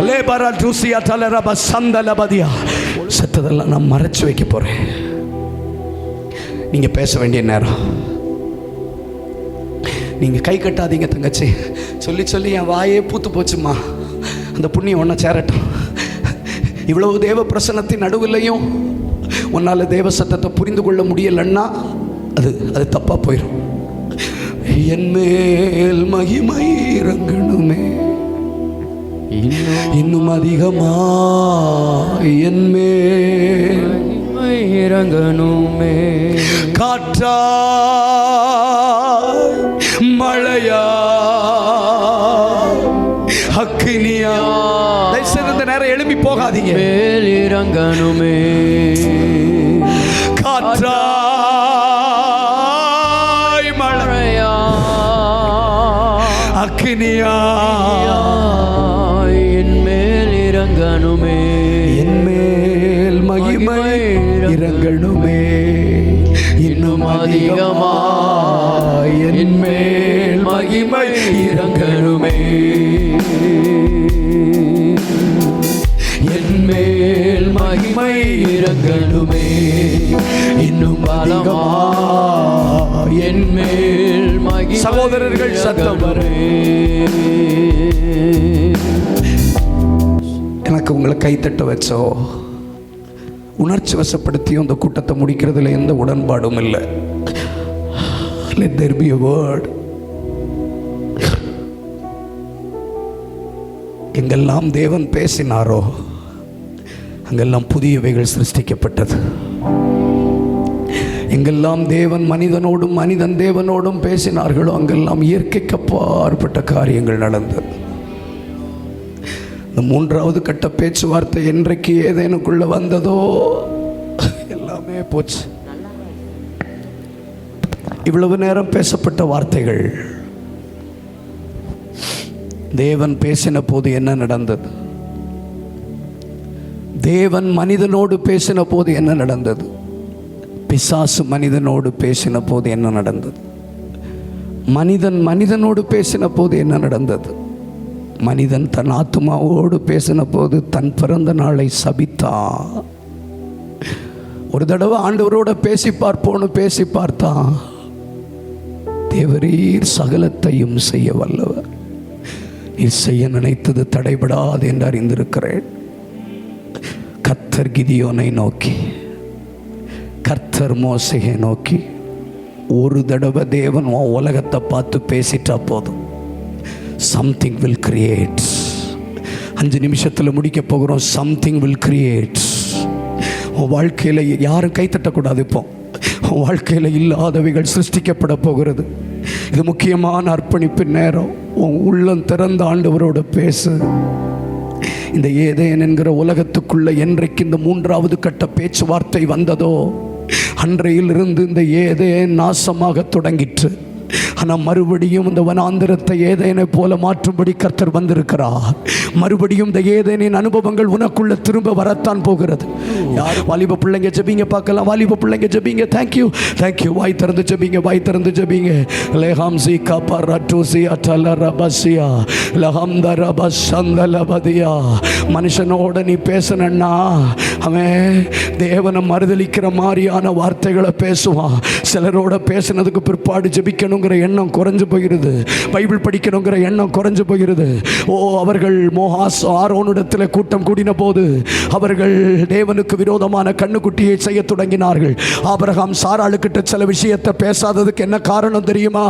லேபர துசியா தலரப சந்தலபதியா. சத்ததெல்லாம் நான் மறைச்சு வைக்க போறேன். நீங்க பேச வேண்டிய நேரம். நீங்க கை கட்டாதீங்க தங்கச்சி. சொல்லி சொல்லி என் வாயே பூத்து போச்சுமா. அந்த புண்ணியம் ஒன்றை சேரட்டும். இவ்வளவு தேவ பிரசன்னத்தின் நடுவிலையும் உன்னால் தேவ சத்தத்தை புரிந்து கொள்ள முடியலன்னா அது தப்பாக போயிடும். என் மேல் மகிமை இறங்கணுமே, இன்னும் அதிகமா என் மேல் இறங்கணுமே. காற்றா மழையா அக்கினியா. இந்த நேரம் எழுப்பி போகாதீங்க. மேல் இறங்கணுமே. காற்றாய் மழையா அக்கினியா என் மேல் இறங்கணுமே. என் மேல் மகிமை இறங்கணுமே, இன்னும் அதிகமா என் மேல் மகிமை இறங்கணுமே. என் மேல் மகிமை இறங்கணுமே, இன்னும் அதிகமா என் மேல் மகிமை. சகோதரர்கள் சத்தம் எனக்கு உங்களை கைத்தட்ட வச்சோ உணர்ச்சி வசப்படுத்தியும் இந்த கூட்டத்தை முடிக்கிறதுல எந்த உடன்பாடும் இல்லை. Let there be a word. எங்கெல்லாம் தேவன் பேசினாரோ அங்கெல்லாம் புதியவைகள் சிருஷ்டிக்கப்பட்டது. எங்கெல்லாம் தேவன் மனிதனோடும் மனிதன் தேவனோடும் பேசினார்களோ அங்கெல்லாம் இயற்கைக்கு அப்பாற்பட்ட காரியங்கள் நடந்தது. இந்த மூன்றாவது கட்ட பேச்சுவார்த்தை என்றைக்கு ஏதேனுக்குள்ள வந்ததோ எல்லாமே போச்சு. இவ்வளவு நேரம் பேசப்பட்ட வார்த்தைகள், தேவன் பேசின போது என்ன நடந்தது? தேவன் மனிதனோடு பேசின போது என்ன நடந்தது? பிசாசு மனிதனோடு பேசின போது என்ன நடந்தது? மனிதன் மனிதனோடு பேசின போது என்ன நடந்தது? மனிதன் தன் ஆத்மாவோடு பேசின போது தன் பிறந்த நாளை சபித்தான். ஒரு தடவை ஆண்டவரோட பேசி பார்ப்போன்னு பேசி பார்த்தான். தேவரீர் சகலத்தையும் செய்ய வல்லவர், நீர் செய்ய நினைத்தது தடைபடாது என்று அறிந்திருக்கிறேன். கர்த்தர் கிதியோனை நோக்கி, கர்த்தர் மோசேயை நோக்கி, ஒரு தடவை தேவன் உலகத்தை பார்த்து பேசிட்டா போதும், சம்திங் வில் கிரியேட். 5 நிமிஷத்தில் முடிக்க போகிறோம். Something will create. உன் வாழ்க்கையில் யாரும் கைத்தட்டக்கூடாது. இப்போ உன் வாழ்க்கையில் இல்லாதவைகள் சிருஷ்டிக்கப்பட போகிறது. இது முக்கியமான அர்ப்பணிப்பின் நேரம். உன் உள்ளம் திறந்த ஆண்டவரோட பேசு. இந்த ஏதேன் என்கிற உலகத்துக்குள்ள என்றைக்கு இந்த மூன்றாவது கட்ட பேச்சுவார்த்தை வந்ததோ அன்றையிலிருந்து இந்த ஏதேன் நாசமாக தொடங்கிற்று. ஆனால் மறுபடியும் இந்த வனாந்திரத்தை ஏதேனை போல மாற்றும்படி கர்த்தர் வந்திருக்கிறார். மறுபடியும் இந்த ஏதேனின் அனுபவங்கள் உனக்குள்ள திரும்ப வரத்தான் போகிறது. யார் வாலிப பிள்ளைங்க ஜெபிங்க பார்க்கலாம். வாலிப பிள்ளைங்க ஜெபிங்க. Thank you thank you. வாய் திறந்து ஜெபிங்க, வாய் திறந்து ஜெபிங்க. லஹம்சி கபரட்டுசி அட்டலரபசியா லஹம்தரபசந்தலபதியா. மனுஷனோட நீ பேசணும்னா அவன் தேவனை மறுதலிக்கிற மாதிரியான வார்த்தைகளை பேசுவான். சிலரோட பேசினதுக்கு பிற்பாடு ஜெபிக்கணுங்கிற எண்ணம் குறைஞ்சு போகிறது, பைபிள் படிக்கணுங்கிற எண்ணம் குறைஞ்சு போகிறது. அவர்கள் மோகாஸ் ஆரோனிடத்தில் கூட்டம் கூடின போது அவர்கள் தேவனுக்கு விரோதமான கண்ணுக்குட்டியை செய்ய தொடங்கினார்கள். ஆபிரகாம் சாராளுக்கிட்ட சில விஷயத்தை பேசாததுக்கு என்ன காரணம் தெரியுமா?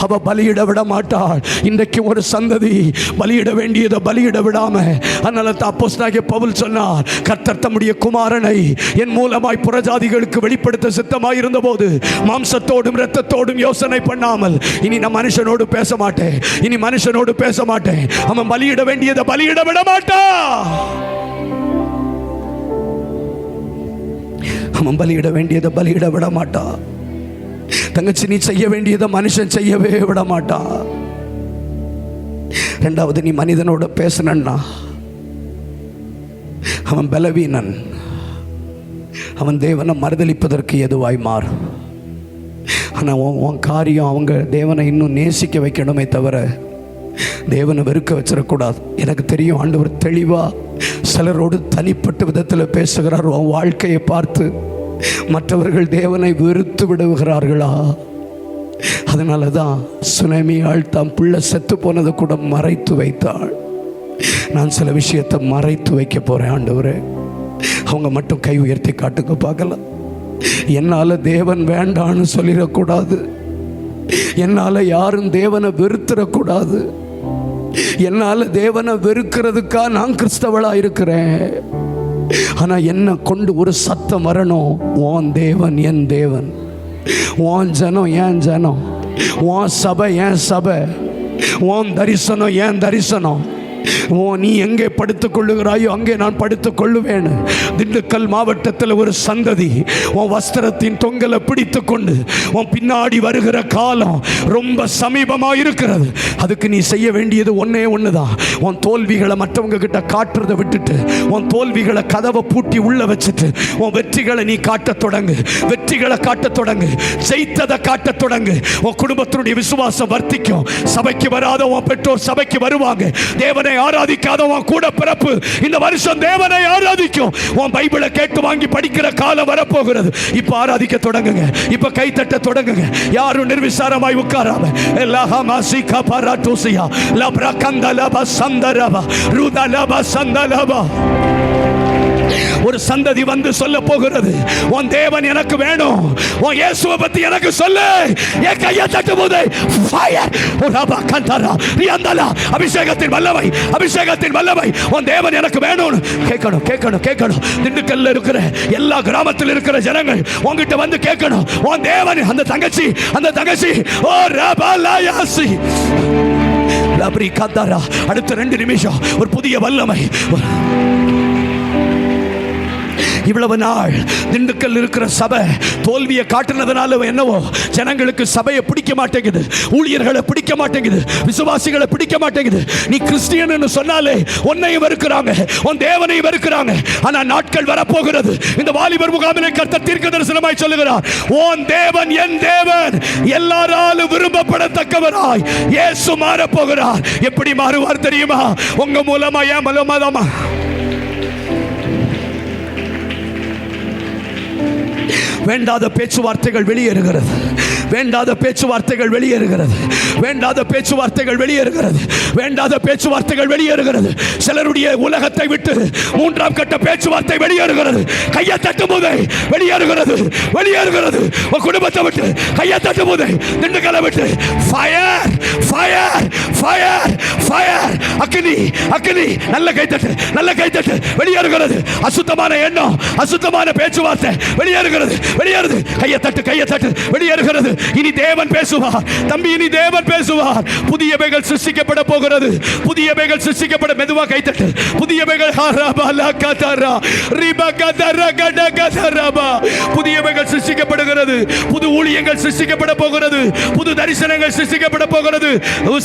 அவ பலியிட விட மாட்டாள். இன்றைக்கு ஒரு சந்ததி பலியிட வேண்டியதை பலியிட விடாம, அதனால அப்போஸ்தலனாகிய பவுல் சொன்னார், கர்த்தர் தம்முடைய குமாரனை என் மூலமாய் புறஜாதிகளுக்கு வெளிப்படுத்த சித்தமாய் இருந்த போது மாம்சத்தோடும் இரத்தத்தோடும் யோசனை பண்ணாமல் இனி நான் மனுஷனோடு பேச மாட்டேன், இனி மனுஷனோடு பேச மாட்டேன். அவன் பலியிட வேண்டியதை பலியிட விட மாட்டான். அவன் பலியிட வேண்டியதை பலியிட விட மாட்டான். தங்கச்சி, நீ செய்ய வேண்டியதை மனுஷன் செய்யவே விட மாட்டான். ரெண்டாவது, நீ மனிதனோட பேசணும்னா அவன் பலவீனன், அவன் தேவனை மறுதலிப்பதற்கு எதுவாய் மாறும். ஆனால் உன் காரியம் அவங்க தேவனை இன்னும் நேசிக்க வைக்கணுமே தவிர தேவனை வெறுக்க வச்சிடக்கூடாது. எனக்கு தெரியும், ஆண்டவர் தெளிவாக சிலரோடு தனிப்பட்ட விதத்தில் பேசுகிறார். உன் வாழ்க்கையை பார்த்து மற்றவர்கள் தேவனை வெறுத்து விடுகிறார்களா? அதனால தான் சுனாமியால் தாம் பிள்ளை செத்து போனதை கூட மறைத்து வைத்தாள். நான் சில விஷயத்தை மறைத்து வைக்க போகிறேன் ஆண்டவரே. அவங்க மட்டும் கை உயர்த்தி காட்டுங்க பார்க்கலாம். என்னால் தேவன் வேண்டான்னு சொல்லிடக்கூடாது, என்னால் யாரும் தேவனை வெறுத்துடக்கூடாது. என்னால் தேவனை வெறுக்கிறதுக்காக நான் கிறிஸ்தவளாக இருக்கிறேன். ஆனால் என்னை கொண்டு ஒரு சத்தம் வரணும், உன் தேவன் என் தேவன், உன் ஜனம் என் ஜனம், உன் சபை என் சபை, உன் தரிசனம் என் தரிசனம். நீ எங்கே படுத்துக் கொள்ளுகிறாயோ அங்கே நான் படுத்துக் கொள்ளுவேன். திண்டுக்கல் மாவட்டத்தில் ஒரு சந்ததி உன் வஸ்திரத்தின் தொங்கலை பிடித்து கொண்டு உன் பின்னாடி வருகிற காலம் ரொம்ப சமீபமாக இருக்கிறது. அதுக்கு நீ செய்ய வேண்டியது ஒன்னே ஒண்ணுதான். உன் தோல்விகளை மற்றவங்க கிட்ட காட்டுறதை விட்டுட்டு உன் தோல்விகளை கதவை பூட்டி உள்ள வச்சுட்டு உன் வெற்றிகளை நீ காட்டத் தொடங்கு. வெற்றிகளை காட்டத் தொடங்கு, ஜெயித்ததை காட்டத் தொடங்கு. உன் குடும்பத்தினுடைய விசுவாசம் வர்த்திக்கும். சபைக்கு வராத உன் பெற்றோர் சபைக்கு வருவாங்க. தேவனை ஆராதிக்காதவன் கூட பிறப்பு இந்த வருஷம் தேவனை ஆராதிக்கும். உன் பைபிளை கேட்டு வாங்கி படிக்கிற காலம் வரப்போகிறது. இப்ப ஆராதிக்க தொடங்குங்க, இப்ப கை தட்ட தொடங்குங்க. யாரும் நிர்விசாரமாய் உட்காராம எல்லாஹமாசிகா பராட்டோசியா லப்ரா கந்தலபா சந்தரபா ருதலபா சந்தலபா. ஒரு சந்ததி வந்து சொல்ல போகிறது, உன் தேவன் எனக்கு வேணும், உன் இயேசுவை பத்தி எனக்கு சொல்லு. என் கையை தட்டும் போது ஃபயர் ரபா கந்தரா ரியந்தலா அபிஷேகத்தின் வல்லமை, அபிஷேகத்தின் வல்லமை. உன் தேவன் எனக்கு வேணும். கேட்கணும் கேட்கணும் கேட்கணும். திண்டுக்கல்ல இருக்கிற எல்லா கிராமத்தில் இருக்கிற ஜனங்கள் உங்ககிட்ட வந்து கேட்கணும், உன் தேவன். அந்த தங்கச்சி ஓ ரபா லாயாசி லப்ரி கந்தரா. அடுத்த 2 நிமிஷம் ஒரு புதிய வல்லமை. இவ்வளவு நாள் திண்டுக்கல் இருக்கிற சபை தோல்வியை காட்டுனதுனால என்னவோ ஜனங்களுக்கு சபையை பிடிக்க மாட்டேங்குது, ஊழியர்களை பிடிக்க மாட்டேங்குது, விசுவாசிகளை பிடிக்க மாட்டேங்குது. நீ கிறிஸ்டியன் சொன்னாலே உன்னையும் வெறுக்கிறாங்க, உன் தேவனையும் வெறுக்கிறாங்க. ஆனா நாட்கள் வரப்போகிறது. இந்த வாலிபர் முகாமிலே கர்த்தர் தீர்க்க தரிசனமாய் சொல்லுகிறார், உன் தேவன் என் தேவன், எல்லாராலும் விரும்பப்படத்தக்கவராய் இயேசு மாற போகிறார். எப்படி மாறுவார் தெரியுமா? உங்க மூலமா, ஏன் மூலமா. வேண்டாத பேச்சுவார்த்தைகள் வெளியேறுகிறது, வேண்டாத பேச்சுவார்த்தைகள் வெளியேறுகிறது, வேண்டாத பேச்சுவார்த்தைகள் வெளியேறுகிறது, வேண்டாத பேச்சுவார்த்தைகள் வெளியேறுகிறது. சிலருடைய உலகத்தை விட்டு 3ஆம் கட்ட பேச்சுவார்த்தை வெளியேறுகிறது. கையை தட்டும் போதே வெளியேறுகிறது, வெளியேறுகிறது. உன் குடும்பத்தை விட்டு கையை தட்டும் போதே, திண்டுக்கலை விட்டு ஃபயர் ஃபயர் ஃபயர் ஃபயர், அக்னி அக்னி. நல்ல கைத்தட்டு, நல்ல கைத்தட்டு. வெளியேறுகிறது அசுத்தமான எண்ணம், அசுத்தமான பேச்சுவார்த்தை வெளியேறுகிறது, வெளியேறுது. கையை தட்டு, கையை தட்டு. வெளியேறுகிறது. இனி தேவன் பேசுவார் தம்பி, இனி தேவன் பேசுவார். புதியவைகள் சிருஷ்டிக்கப்பட போகிறது, புதியவைகள் சிருஷ்டிக்கப்பட. மெதுவா கை தட்டு. புதியவைகள் புதியவைகள் சிருஷ்டிக்கப்படுகிறது. புது ஊழியங்கள் சிருஷ்டிக்கப்பட போகிறது, புது தரிசனங்கள் சிருஷ்டிக்கப்பட போகிறது.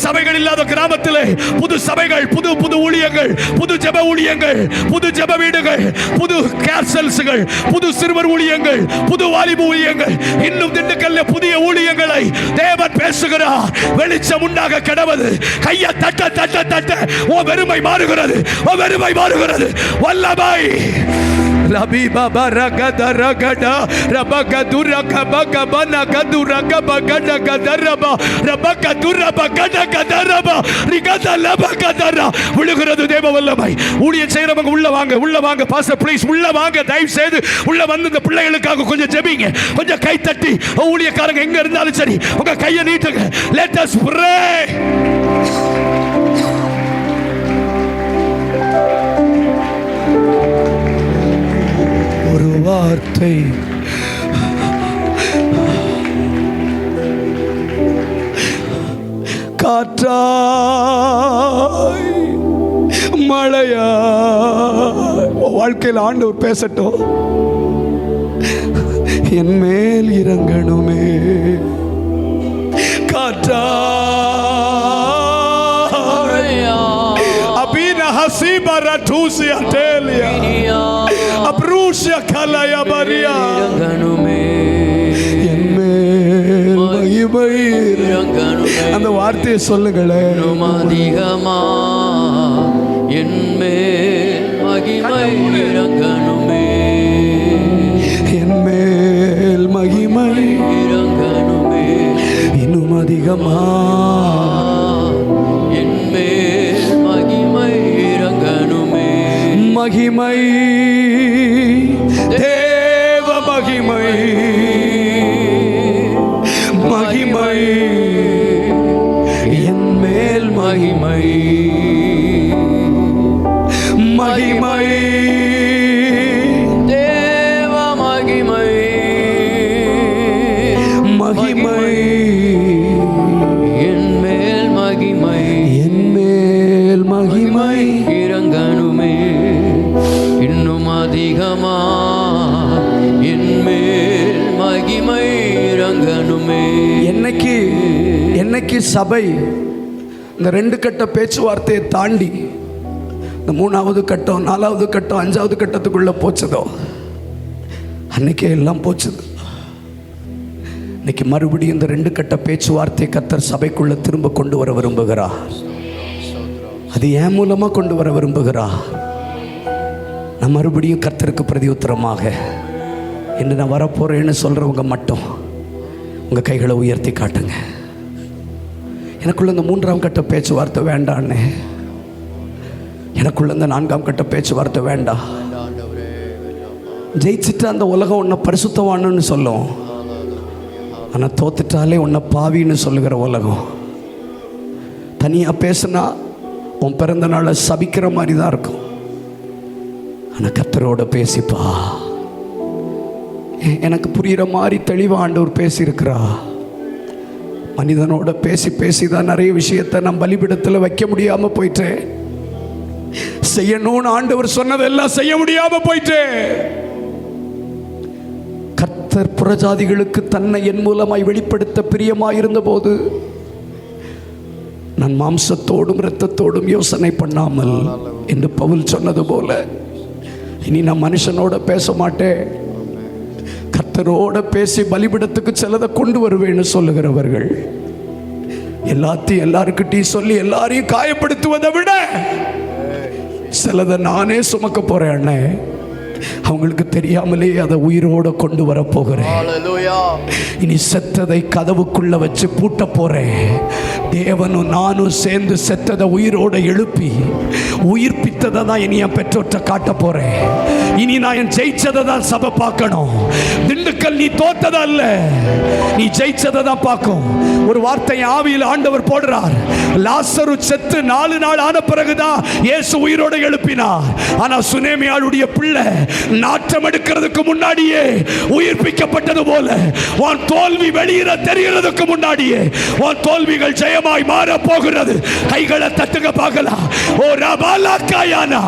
சபைகள் இல்லாத கிராமத்திலே புது சபைகள், புது புது ஊழியங்கள், புது ஜெப ஊழியங்கள், புது ஜெப வீடுகள், புது கேர்சல்ஸ்கள், புது சிறுவர் ஊழியங்கள், புது வாலிப ஊழியங்கள். இன்னும் திண்டுக்கல்ல புதிய ஊழியங்களை தேவன் பேசுகிறார். வெளிச்சம் உண்டாக கிடவது. கையை தட்ட தட்ட தட்ட ஓ வெறுமை மாறுகிறது, ஓ வெறுமை மாறுகிறது. வல்லமை லபி பப ரகத ரகட ரபக துரக பக பன கதுரக பகட கதரப ரபக துரப கட கதரப ரிகத லபக தர. விழுகிறது தேவ வல்லமை. ஊழியம் செய்றவங்க உள்ள வாங்க, உள்ள வாங்க. பாஸ்டர் ப்ளீஸ் உள்ள வாங்க, தயவு செய்து உள்ள வந்து இந்த பிள்ளைகளுக்காக கொஞ்சம் ஜெபிங்க, கொஞ்சம் கை தட்டி. ஊழியக்காரங்க எங்க இருந்தாலும் சரி உங்க கையை நீட்டுங்க. Let us pray. ஒரு வார்த்தை காற்றாய் மழையா வாழ்க்கையில் ஆண்டவர் பேசட்டும். என் மேல் இறங்கணுமே காற்றாய் அபின ஹசிப ரடூசி அடேலியா அப்ரூஷியா கலயா பரியா இறங்கணுமே என் மேல் மகிமை இறங்கணுமே. அந்த வார்த்தையை சொல்லுங்களேன். அதிகமா என் மேல் மகிமை இறங்கணுமே, என் மேல் மகிமை இறங்கணுமே. இன்னும் அதிகமா என் மேல் மகிமை இறங்கணுமே. மகிமை தேவ மகிமை மகிமை என் மேல் மகிமை மகிமை தேவ மகிமை மகிமை என் மேல் மகிமை என் மேல் மகிமை இறங்கணுமே. இன்னும் அதிகமா என் மேல் மகிமை இறங்கணுமே. என்னைக்கு சபை இந்த 2 கட்ட பேச்சுவார்த்தையை தாண்டி இந்த 3வது கட்டம் 4வது கட்டம் 5வது கட்டத்துக்குள்ள போச்சதோ அன்னைக்கே எல்லாம் போச்சுது. இன்னைக்கு மறுபடியும் இந்த 2 கட்ட பேச்சுவார்த்தையை கர்த்தர் சபைக்குள்ள திரும்ப கொண்டு வர விரும்புகிறார். அது என் மூலமா கொண்டு வர விரும்புகிறார். நான் மறுபடியும் கர்த்தருக்கு பிரதியுத்தரமாக என்று நான் வரப்போறேன்னு சொல்றவங்க மட்டும் உங்க கைகளை உயர்த்தி காட்டுங்க. எனக்குள்ள இந்த 3ஆம் கட்ட பேச்சுவார்த்தை வேண்டான்னு, எனக்குள்ள இந்த 4ஆம் கட்ட பேச்சுவார்த்தை வேண்டாம். ஜெயிச்சுட்டு அந்த உலகம் உன்னை பரிசுத்தவான்னு சொல்லும், ஆனால் தோத்துட்டாலே உன்னை பாவின்னு சொல்லுகிற உலகம். தனியாக பேசுனா உன் பிறந்த நாளை சபிக்கிற மாதிரி தான் இருக்கும். ஆனால் கர்த்தரோட பேசிப்பா. எனக்கு புரிகிற மாதிரி தெளிவாக ஆண்டவர் பேசியிருக்கிறா. மனிதனோட பேசி பேசி தான் நிறைய விஷயத்தை நான் பலிபீடத்தில் வைக்க முடியாமல் போயிட்டேன். செய்யணும்னு ஆண்டவர் சொன்னதெல்லாம் செய்ய முடியாமல் போயிட்டேன். கர்த்தர் புறஜாதிகளுக்கு தன்னை என் மூலமாய் வெளிப்படுத்த பிரியமாயிருந்த போது நான் மாம்சத்தோடும் இரத்தத்தோடும் யோசனை பண்ணாமல் என்று பவுல் சொன்னது போல இனி நான் மனுஷனோட பேச மாட்டேன், கர்த்தரோட பேசி பலிபீடத்துக்கு சிலதை கொண்டு வருவேன்னு சொல்லுகிறவர்கள் எல்லாத்தையும் எல்லாருக்கிட்டையும் சொல்லி எல்லாரையும் காயப்படுத்துவதை விட சிலதை நானே சுமக்க போறேன் அண்ணே. அவங்களுக்கு தெரியாமலே அதை உயிரோட கொண்டு வர போகிறேன். இனி செத்ததை கதவுக்குள்ள வச்சு பூட்ட போறேன். தேவனும் நானும் சேர்ந்து செத்ததை உயிரோட எழுப்பி உயிர்ப்பித்ததை தான் இனி என் பெற்றோற்ற காட்ட போறேன். இனி நான் என் ஜெயிச்சதை தான் சபை பார்க்கணும். திண்டுக்கல் நீ தோத்ததா இல்ல, நீ ஜெயிச்சதை தான் பார்க்கும். ஒரு வார்த்தை ஆவியில் ஆண்டவர் போடுறார். லாசரு செத்து 4 நாள் ஆன பிறகுதான் இயேசு உயிரோட எழுப்பினார். ஆனா சுனேமியாளுடைய பிள்ளை நாற்றம் எடுக்கிறதுக்கு முன்னாடியே உயிர்ப்பிக்கப்பட்டது போல உன் தோல்வி வெளியில தெரிகிறதுக்கு முன்னாடியே உன் தோல்விகள் ஜெயமாய் மாற போகிறது. கைகளை தட்டுங்க பார்க்கலாம். ஓ ரபாலாக்காயானா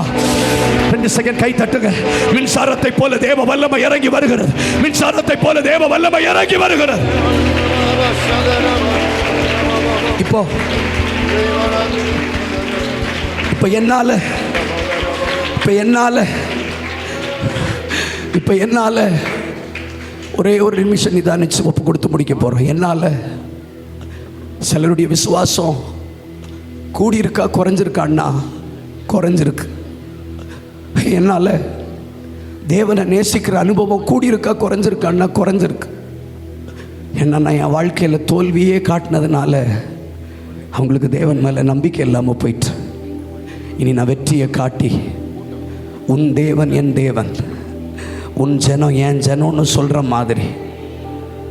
2 செகண்ட் கை தட்டுங்க. மின்சாரத்தை போல தேவ வல்லமை இறங்கி வருகிறது. மின்சாரத்தை போல தேவ வல்லமை இறங்கி வருகிறது. இப்போ என்னால ஒரே ஒரு நிமிஷம் நிதானிச்சு ஒப்பு கொடுத்து முடிக்க போறோம். என்னால சிலருடைய விசுவாசம் கூடியிருக்கா குறைஞ்சிருக்கான்னா குறைஞ்சிருக்கு. என்னால் தேவனை நேசிக்கிற அனுபவம் கூடியிருக்கா குறைஞ்சிருக்கான்னா குறைஞ்சிருக்கு. ஏன்னா நான் என் வாழ்க்கையில் தோல்வியே காட்டினதுனால அவங்களுக்கு தேவன் மேலே நம்பிக்கை இல்லாமல் போயிட்டு, இனி நான் வெற்றியை காட்டி உன் தேவன் என் தேவன், உன் ஜனம் என் ஜனம்னு சொல்கிற மாதிரி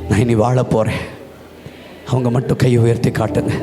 நான் இனி வாழ போகிறேன். அவங்க மட்டும் கையை உயர்த்தி காட்டுங்க.